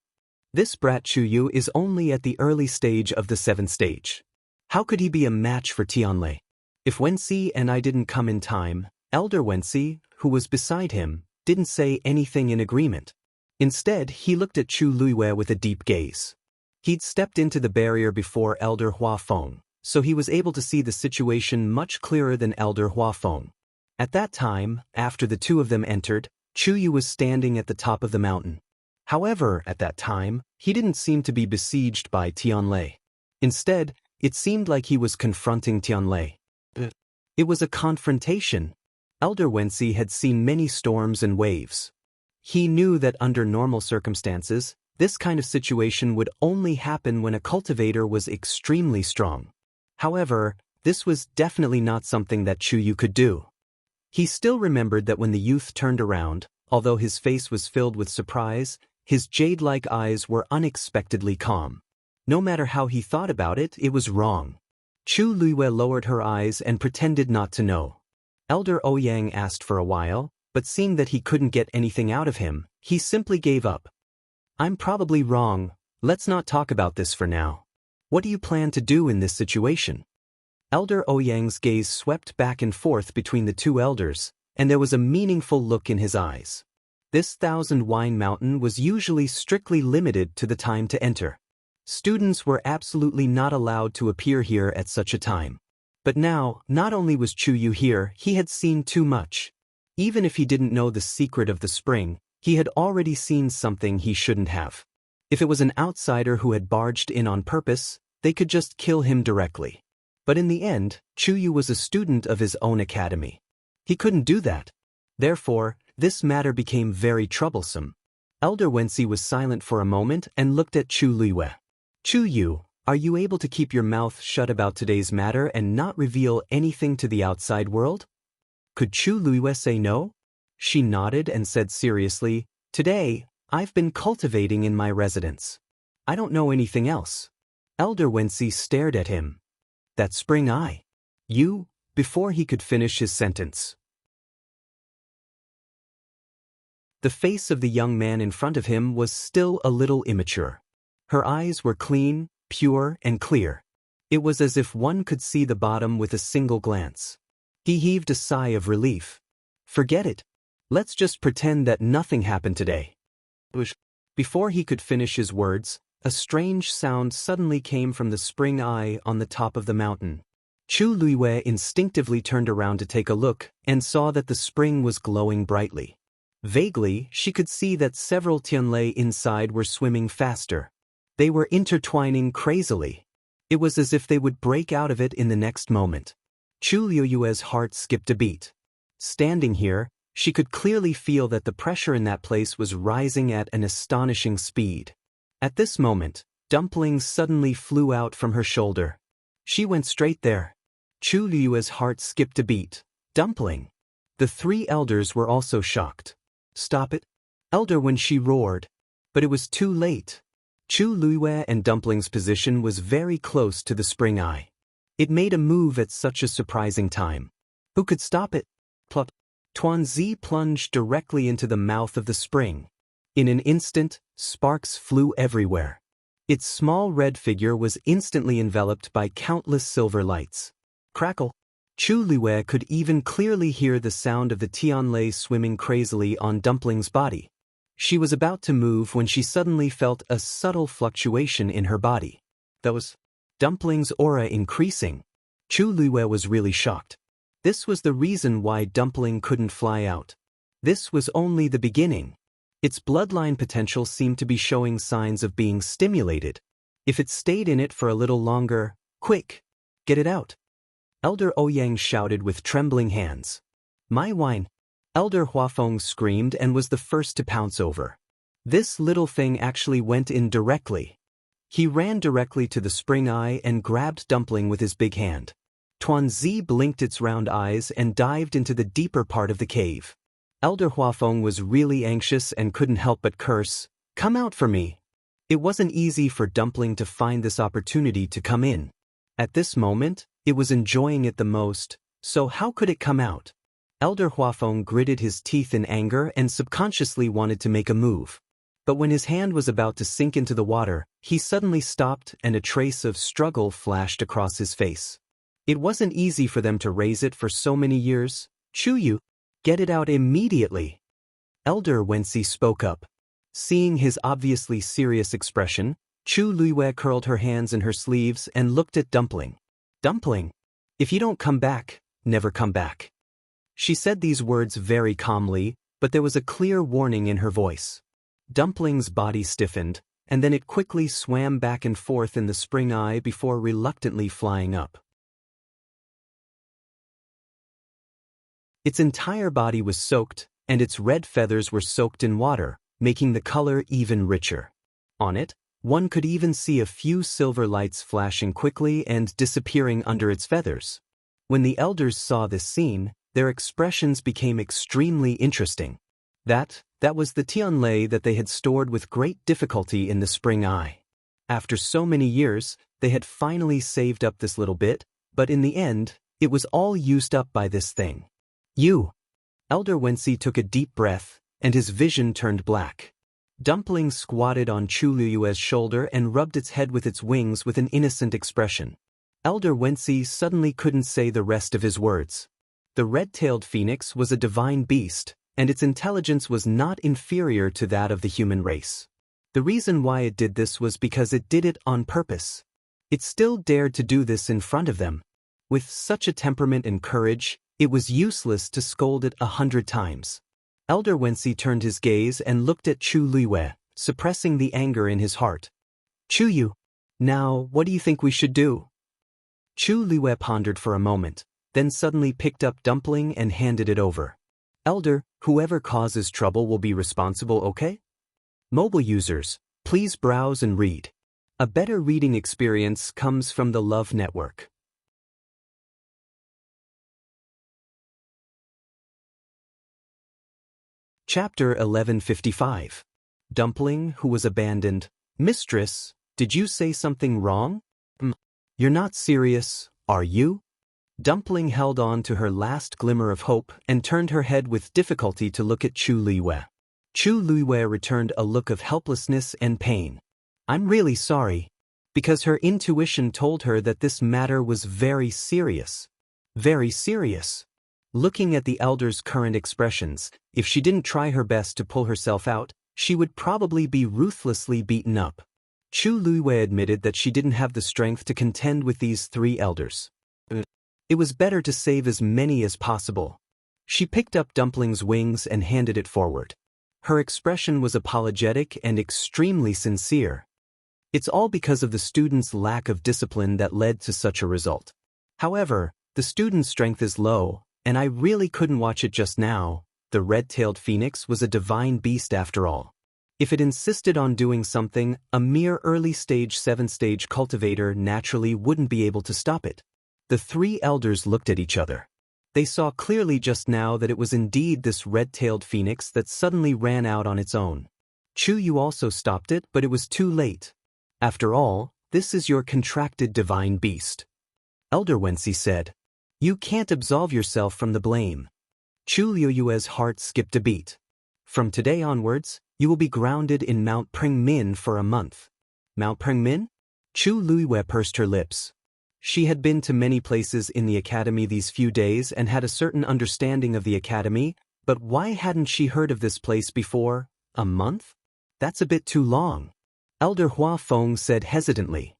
"This brat Chu Yu is only at the early stage of the 7th stage. How could he be a match for Tianlei? If Wensi and I didn't come in time," Elder Wensi, who was beside him, didn't say anything in agreement. Instead, he looked at Chu Luiwei with a deep gaze. He'd stepped into the barrier before Elder Hua Feng, so he was able to see the situation much clearer than Elder Hua Feng. At that time, after the two of them entered, Chu Yu was standing at the top of the mountain. However, at that time, he didn't seem to be besieged by Tianlei. Instead, it seemed like he was confronting Tianlei. It was a confrontation. Elder Wensi had seen many storms and waves. He knew that under normal circumstances, this kind of situation would only happen when a cultivator was extremely strong. However, this was definitely not something that Chu Yu could do. He still remembered that when the youth turned around, although his face was filled with surprise, his jade-like eyes were unexpectedly calm. No matter how he thought about it, it was wrong. Chu Luiwei lowered her eyes and pretended not to know. Elder Ouyang asked for a while, but seeing that he couldn't get anything out of him, he simply gave up. "I'm probably wrong. Let's not talk about this for now. What do you plan to do in this situation?" Elder Ouyang's gaze swept back and forth between the two elders, and there was a meaningful look in his eyes. This 1,000-wine mountain was usually strictly limited to the time to enter. Students were absolutely not allowed to appear here at such a time. But now, not only was Chu Yu here, he had seen too much. Even if he didn't know the secret of the spring, he had already seen something he shouldn't have. If it was an outsider who had barged in on purpose, they could just kill him directly. But in the end, Chu Yu was a student of his own academy. He couldn't do that. Therefore, this matter became very troublesome. Elder Wensi was silent for a moment and looked at Chu Luiwei. "Chu Yu, are you able to keep your mouth shut about today's matter and not reveal anything to the outside world?" Could Chu Luiwei say no? She nodded and said seriously, "Today, I've been cultivating in my residence. I don't know anything else." Elder Wensi stared at him. That spring eye. You, before he could finish his sentence. The face of the young man in front of him was still a little immature. Her eyes were clean, pure, and clear. It was as if one could see the bottom with a single glance. He heaved a sigh of relief. Forget it. Let's just pretend that nothing happened today. Before he could finish his words, a strange sound suddenly came from the spring eye on the top of the mountain. Chu Luiwei instinctively turned around to take a look and saw that the spring was glowing brightly. Vaguely, she could see that several Tianlei inside were swimming faster. They were intertwining crazily. It was as if they would break out of it in the next moment. Chu Luiwei's heart skipped a beat. Standing here, she could clearly feel that the pressure in that place was rising at an astonishing speed. At this moment, Dumplings suddenly flew out from her shoulder. She went straight there. Chu Luiwei's heart skipped a beat. Dumpling. The three elders were also shocked. Stop it, elder, when she roared. But it was too late. Chu Luiwei and Dumpling's position was very close to the spring eye. It made a move at such a surprising time. Who could stop it? Plop. Tuanzi plunged directly into the mouth of the spring. In an instant, sparks flew everywhere. Its small red figure was instantly enveloped by countless silver lights. Crackle. Chu Luiwei could even clearly hear the sound of the Tianlei swimming crazily on Dumpling's body. She was about to move when she suddenly felt a subtle fluctuation in her body. That was Dumpling's aura increasing. Chu Luiwei was really shocked. This was the reason why Dumpling couldn't fly out. This was only the beginning. Its bloodline potential seemed to be showing signs of being stimulated. If it stayed in it for a little longer, quick, get it out. Elder Ouyang shouted with trembling hands. My wine. Elder Huafeng screamed and was the first to pounce over. This little thing actually went in directly. He ran directly to the spring eye and grabbed Dumpling with his big hand. Tuanzi blinked its round eyes and dived into the deeper part of the cave. Elder Huafeng was really anxious and couldn't help but curse, "Come out for me." It wasn't easy for Dumpling to find this opportunity to come in. At this moment, it was enjoying it the most, so how could it come out? Elder Huafeng gritted his teeth in anger and subconsciously wanted to make a move. But when his hand was about to sink into the water, he suddenly stopped and a trace of struggle flashed across his face. It wasn't easy for them to raise it for so many years. Chuyu, get it out immediately. Elder Wensi spoke up. Seeing his obviously serious expression, Chu Luiwei curled her hands in her sleeves and looked at Dumpling. Dumpling, if you don't come back, never come back. She said these words very calmly, but there was a clear warning in her voice. Dumpling's body stiffened, and then it quickly swam back and forth in the spring eye before reluctantly flying up. Its entire body was soaked, and its red feathers were soaked in water, making the color even richer. On it, one could even see a few silver lights flashing quickly and disappearing under its feathers. When the elders saw this scene, their expressions became extremely interesting. That was the Tianlei that they had stored with great difficulty in the spring eye. After so many years, they had finally saved up this little bit, but in the end, it was all used up by this thing. You! Elder Wensi took a deep breath, and his vision turned black. Dumpling squatted on Chu Luiwei's shoulder and rubbed its head with its wings with an innocent expression. Elder Wensi suddenly couldn't say the rest of his words. The red-tailed phoenix was a divine beast, and its intelligence was not inferior to that of the human race. The reason why it did this was because it did it on purpose. It still dared to do this in front of them. With such a temperament and courage, it was useless to scold it 100 times. Elder Wensi turned his gaze and looked at Chu Luiwei, suppressing the anger in his heart. Chuyu, now what do you think we should do? Chu Luiwei pondered for a moment, then suddenly picked up Dumpling and handed it over. Elder, whoever causes trouble will be responsible, okay? Mobile users, please browse and read. A better reading experience comes from the Love Network. Chapter 1155. Dumpling, who was abandoned. Mistress, did you say something wrong? You're not serious, Are you? Dumpling held on to her last glimmer of hope and turned her head with difficulty to look at Chu Luiyue. Chu Luiyue returned a look of helplessness and pain. I'm really sorry. Because her intuition told her that this matter was very serious. Very serious. Looking at the elder's current expressions, if she didn't try her best to pull herself out, she would probably be ruthlessly beaten up. Chu Luiyue admitted that she didn't have the strength to contend with these three elders. It was better to save as many as possible. She picked up Dumpling's wings and handed it forward. Her expression was apologetic and extremely sincere. It's all because of the student's lack of discipline that led to such a result. However, the student's strength is low, and I really couldn't watch it just now. The red-tailed phoenix was a divine beast after all. If it insisted on doing something, a mere early-stage 7-stage cultivator naturally wouldn't be able to stop it. The three elders looked at each other. They saw clearly just now that it was indeed this red-tailed phoenix that suddenly ran out on its own. Chu Yu also stopped it, but it was too late. After all, this is your contracted divine beast. Elder Wensi said. You can't absolve yourself from the blame. Chu Luiyue's heart skipped a beat. From today onwards, you will be grounded in Mount Pringmin for a month. Mount Pringmin? Chu Luiyue pursed her lips. She had been to many places in the academy these few days and had a certain understanding of the academy, but why hadn't she heard of this place before? A month? That's a bit too long. Elder Hua Feng said hesitantly.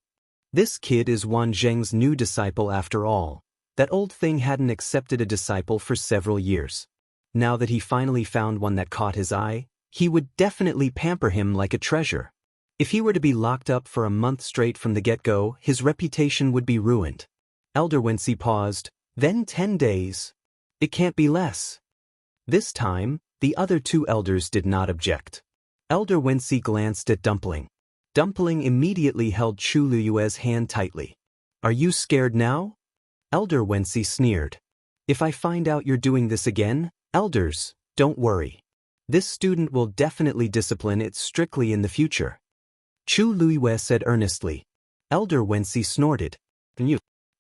This kid is Wan Zheng's new disciple after all. That old thing hadn't accepted a disciple for several years. Now that he finally found one that caught his eye, he would definitely pamper him like a treasure. If he were to be locked up for a month straight from the get-go, his reputation would be ruined. Elder Wensi paused, then 10 days. It can't be less. This time, the other two elders did not object. Elder Wensi glanced at Dumpling. Dumpling immediately held Chu Luiyue's hand tightly. Are you scared now? Elder Wensi sneered. If I find out you're doing this again, elders, don't worry. This student will definitely discipline it strictly in the future. Chu Luiyue said earnestly. Elder Wensi snorted.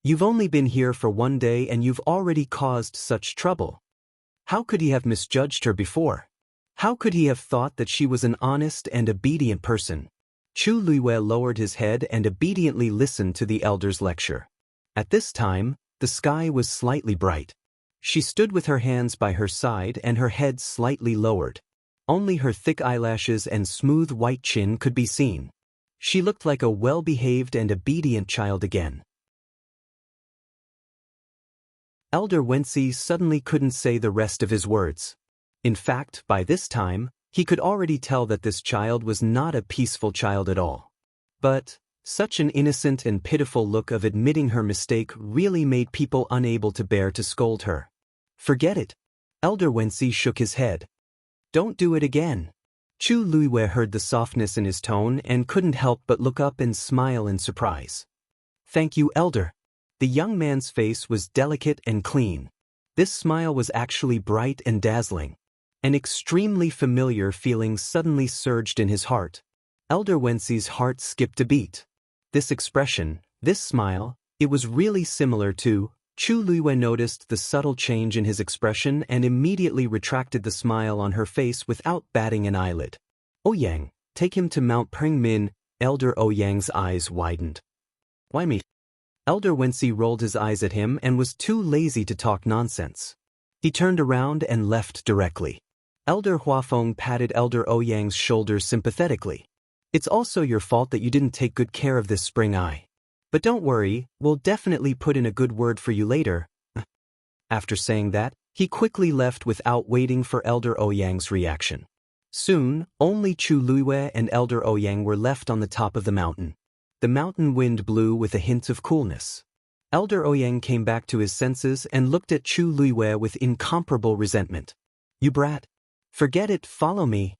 You've only been here for 1 day and you've already caused such trouble. How could he have misjudged her before? How could he have thought that she was an honest and obedient person? Chu Luiyue lowered his head and obediently listened to the elder's lecture. At this time, the sky was slightly bright. She stood with her hands by her side and her head slightly lowered. Only her thick eyelashes and smooth white chin could be seen. She looked like a well-behaved and obedient child again. Elder Wensi suddenly couldn't say the rest of his words. In fact, by this time, he could already tell that this child was not a peaceful child at all. But such an innocent and pitiful look of admitting her mistake really made people unable to bear to scold her. Forget it. Elder Wensi shook his head. Don't do it again. Chu Luiyue heard the softness in his tone and couldn't help but look up and smile in surprise. Thank you, Elder. The young man's face was delicate and clean. This smile was actually bright and dazzling. An extremely familiar feeling suddenly surged in his heart. Elder Wensi's heart skipped a beat. This expression, this smile, it was really similar to. Chu Luiyue noticed the subtle change in his expression and immediately retracted the smile on her face without batting an eyelid. Ouyang, take him to Mount Pringmin. Elder Ouyang's eyes widened. Why me? Elder Wensi rolled his eyes at him and was too lazy to talk nonsense. He turned around and left directly. Elder Huafeng patted Elder Ouyang's shoulder sympathetically. It's also your fault that you didn't take good care of this spring eye. But don't worry, we'll definitely put in a good word for you later. After saying that, he quickly left without waiting for Elder Ouyang's reaction. Soon, only Chu Luiyue and Elder Ouyang were left on the top of the mountain. The mountain wind blew with a hint of coolness. Elder Ouyang came back to his senses and looked at Chu Luiyue with incomparable resentment. You brat. Forget it, follow me.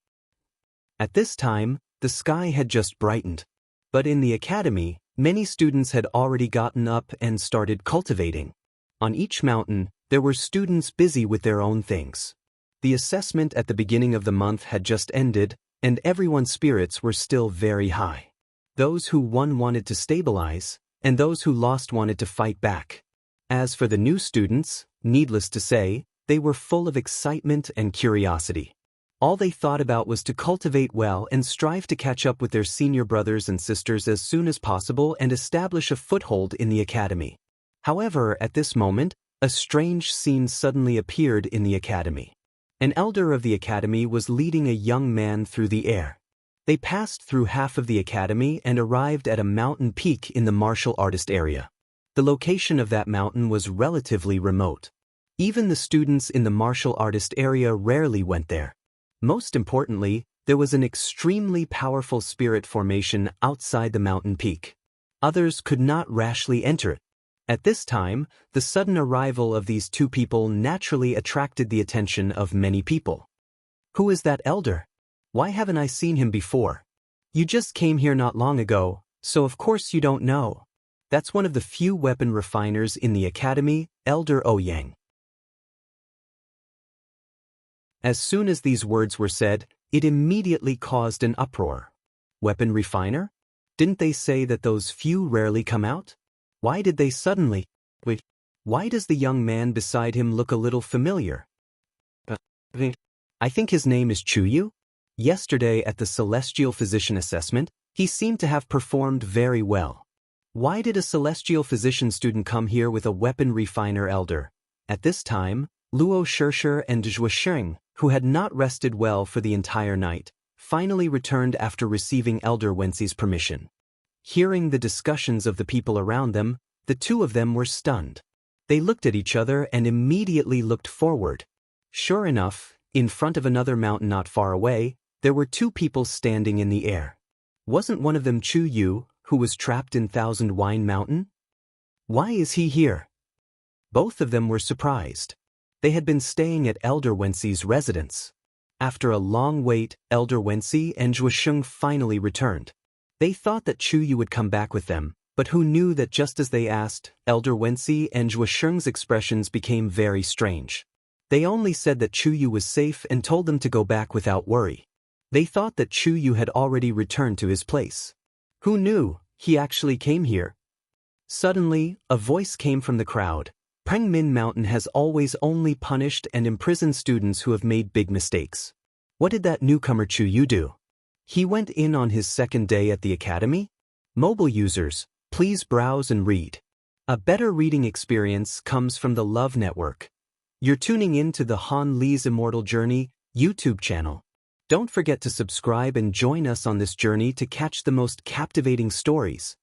At this time, the sky had just brightened. But in the academy, many students had already gotten up and started cultivating. On each mountain, there were students busy with their own things. The assessment at the beginning of the month had just ended, and everyone's spirits were still very high. Those who wanted to stabilize, and those who lost wanted to fight back. As for the new students, needless to say, they were full of excitement and curiosity. All they thought about was to cultivate well and strive to catch up with their senior brothers and sisters as soon as possible and establish a foothold in the academy. However, at this moment, a strange scene suddenly appeared in the academy. An elder of the academy was leading a young man through the air. They passed through half of the academy and arrived at a mountain peak in the martial artist area. The location of that mountain was relatively remote. Even the students in the martial artist area rarely went there. Most importantly, there was an extremely powerful spirit formation outside the mountain peak. Others could not rashly enter it. At this time, the sudden arrival of these two people naturally attracted the attention of many people. Who is that elder? Why haven't I seen him before? You just came here not long ago, so of course you don't know. That's one of the few weapon refiners in the academy, Elder Ouyang. As soon as these words were said, it immediately caused an uproar. Weapon refiner? Didn't they say that those few rarely come out? Why did they suddenly? Wait, why does the young man beside him look a little familiar? I think his name is Chuyu. Yesterday at the Celestial Physician Assessment, he seemed to have performed very well. Why did a Celestial Physician student come here with a weapon refiner elder? At this time, Luo Shishir and Zhuosheng, who had not rested well for the entire night, finally returned after receiving Elder Wenxi's permission. Hearing the discussions of the people around them, the two of them were stunned. They looked at each other and immediately looked forward. Sure enough, in front of another mountain not far away, there were two people standing in the air. Wasn't one of them Chu Yu, who was trapped in Thousand Wine Mountain? Why is he here? Both of them were surprised. They had been staying at Elder Wenxi's residence. After a long wait, Elder Wenxi and Zhuosheng finally returned. They thought that Chu Yu would come back with them, but who knew that just as they asked, Elder Wenxi and Zhuosheng's expressions became very strange. They only said that Chu Yu was safe and told them to go back without worry. They thought that Chu Yu had already returned to his place. Who knew, he actually came here. Suddenly, a voice came from the crowd. Prengmin Mountain has always only punished and imprisoned students who have made big mistakes. What did that newcomer Chu Yu do? He went in on his second day at the academy? Mobile users, please browse and read. A better reading experience comes from the Love Network. You're tuning in to the Han Li's Immortal Journey YouTube channel. Don't forget to subscribe and join us on this journey to catch the most captivating stories.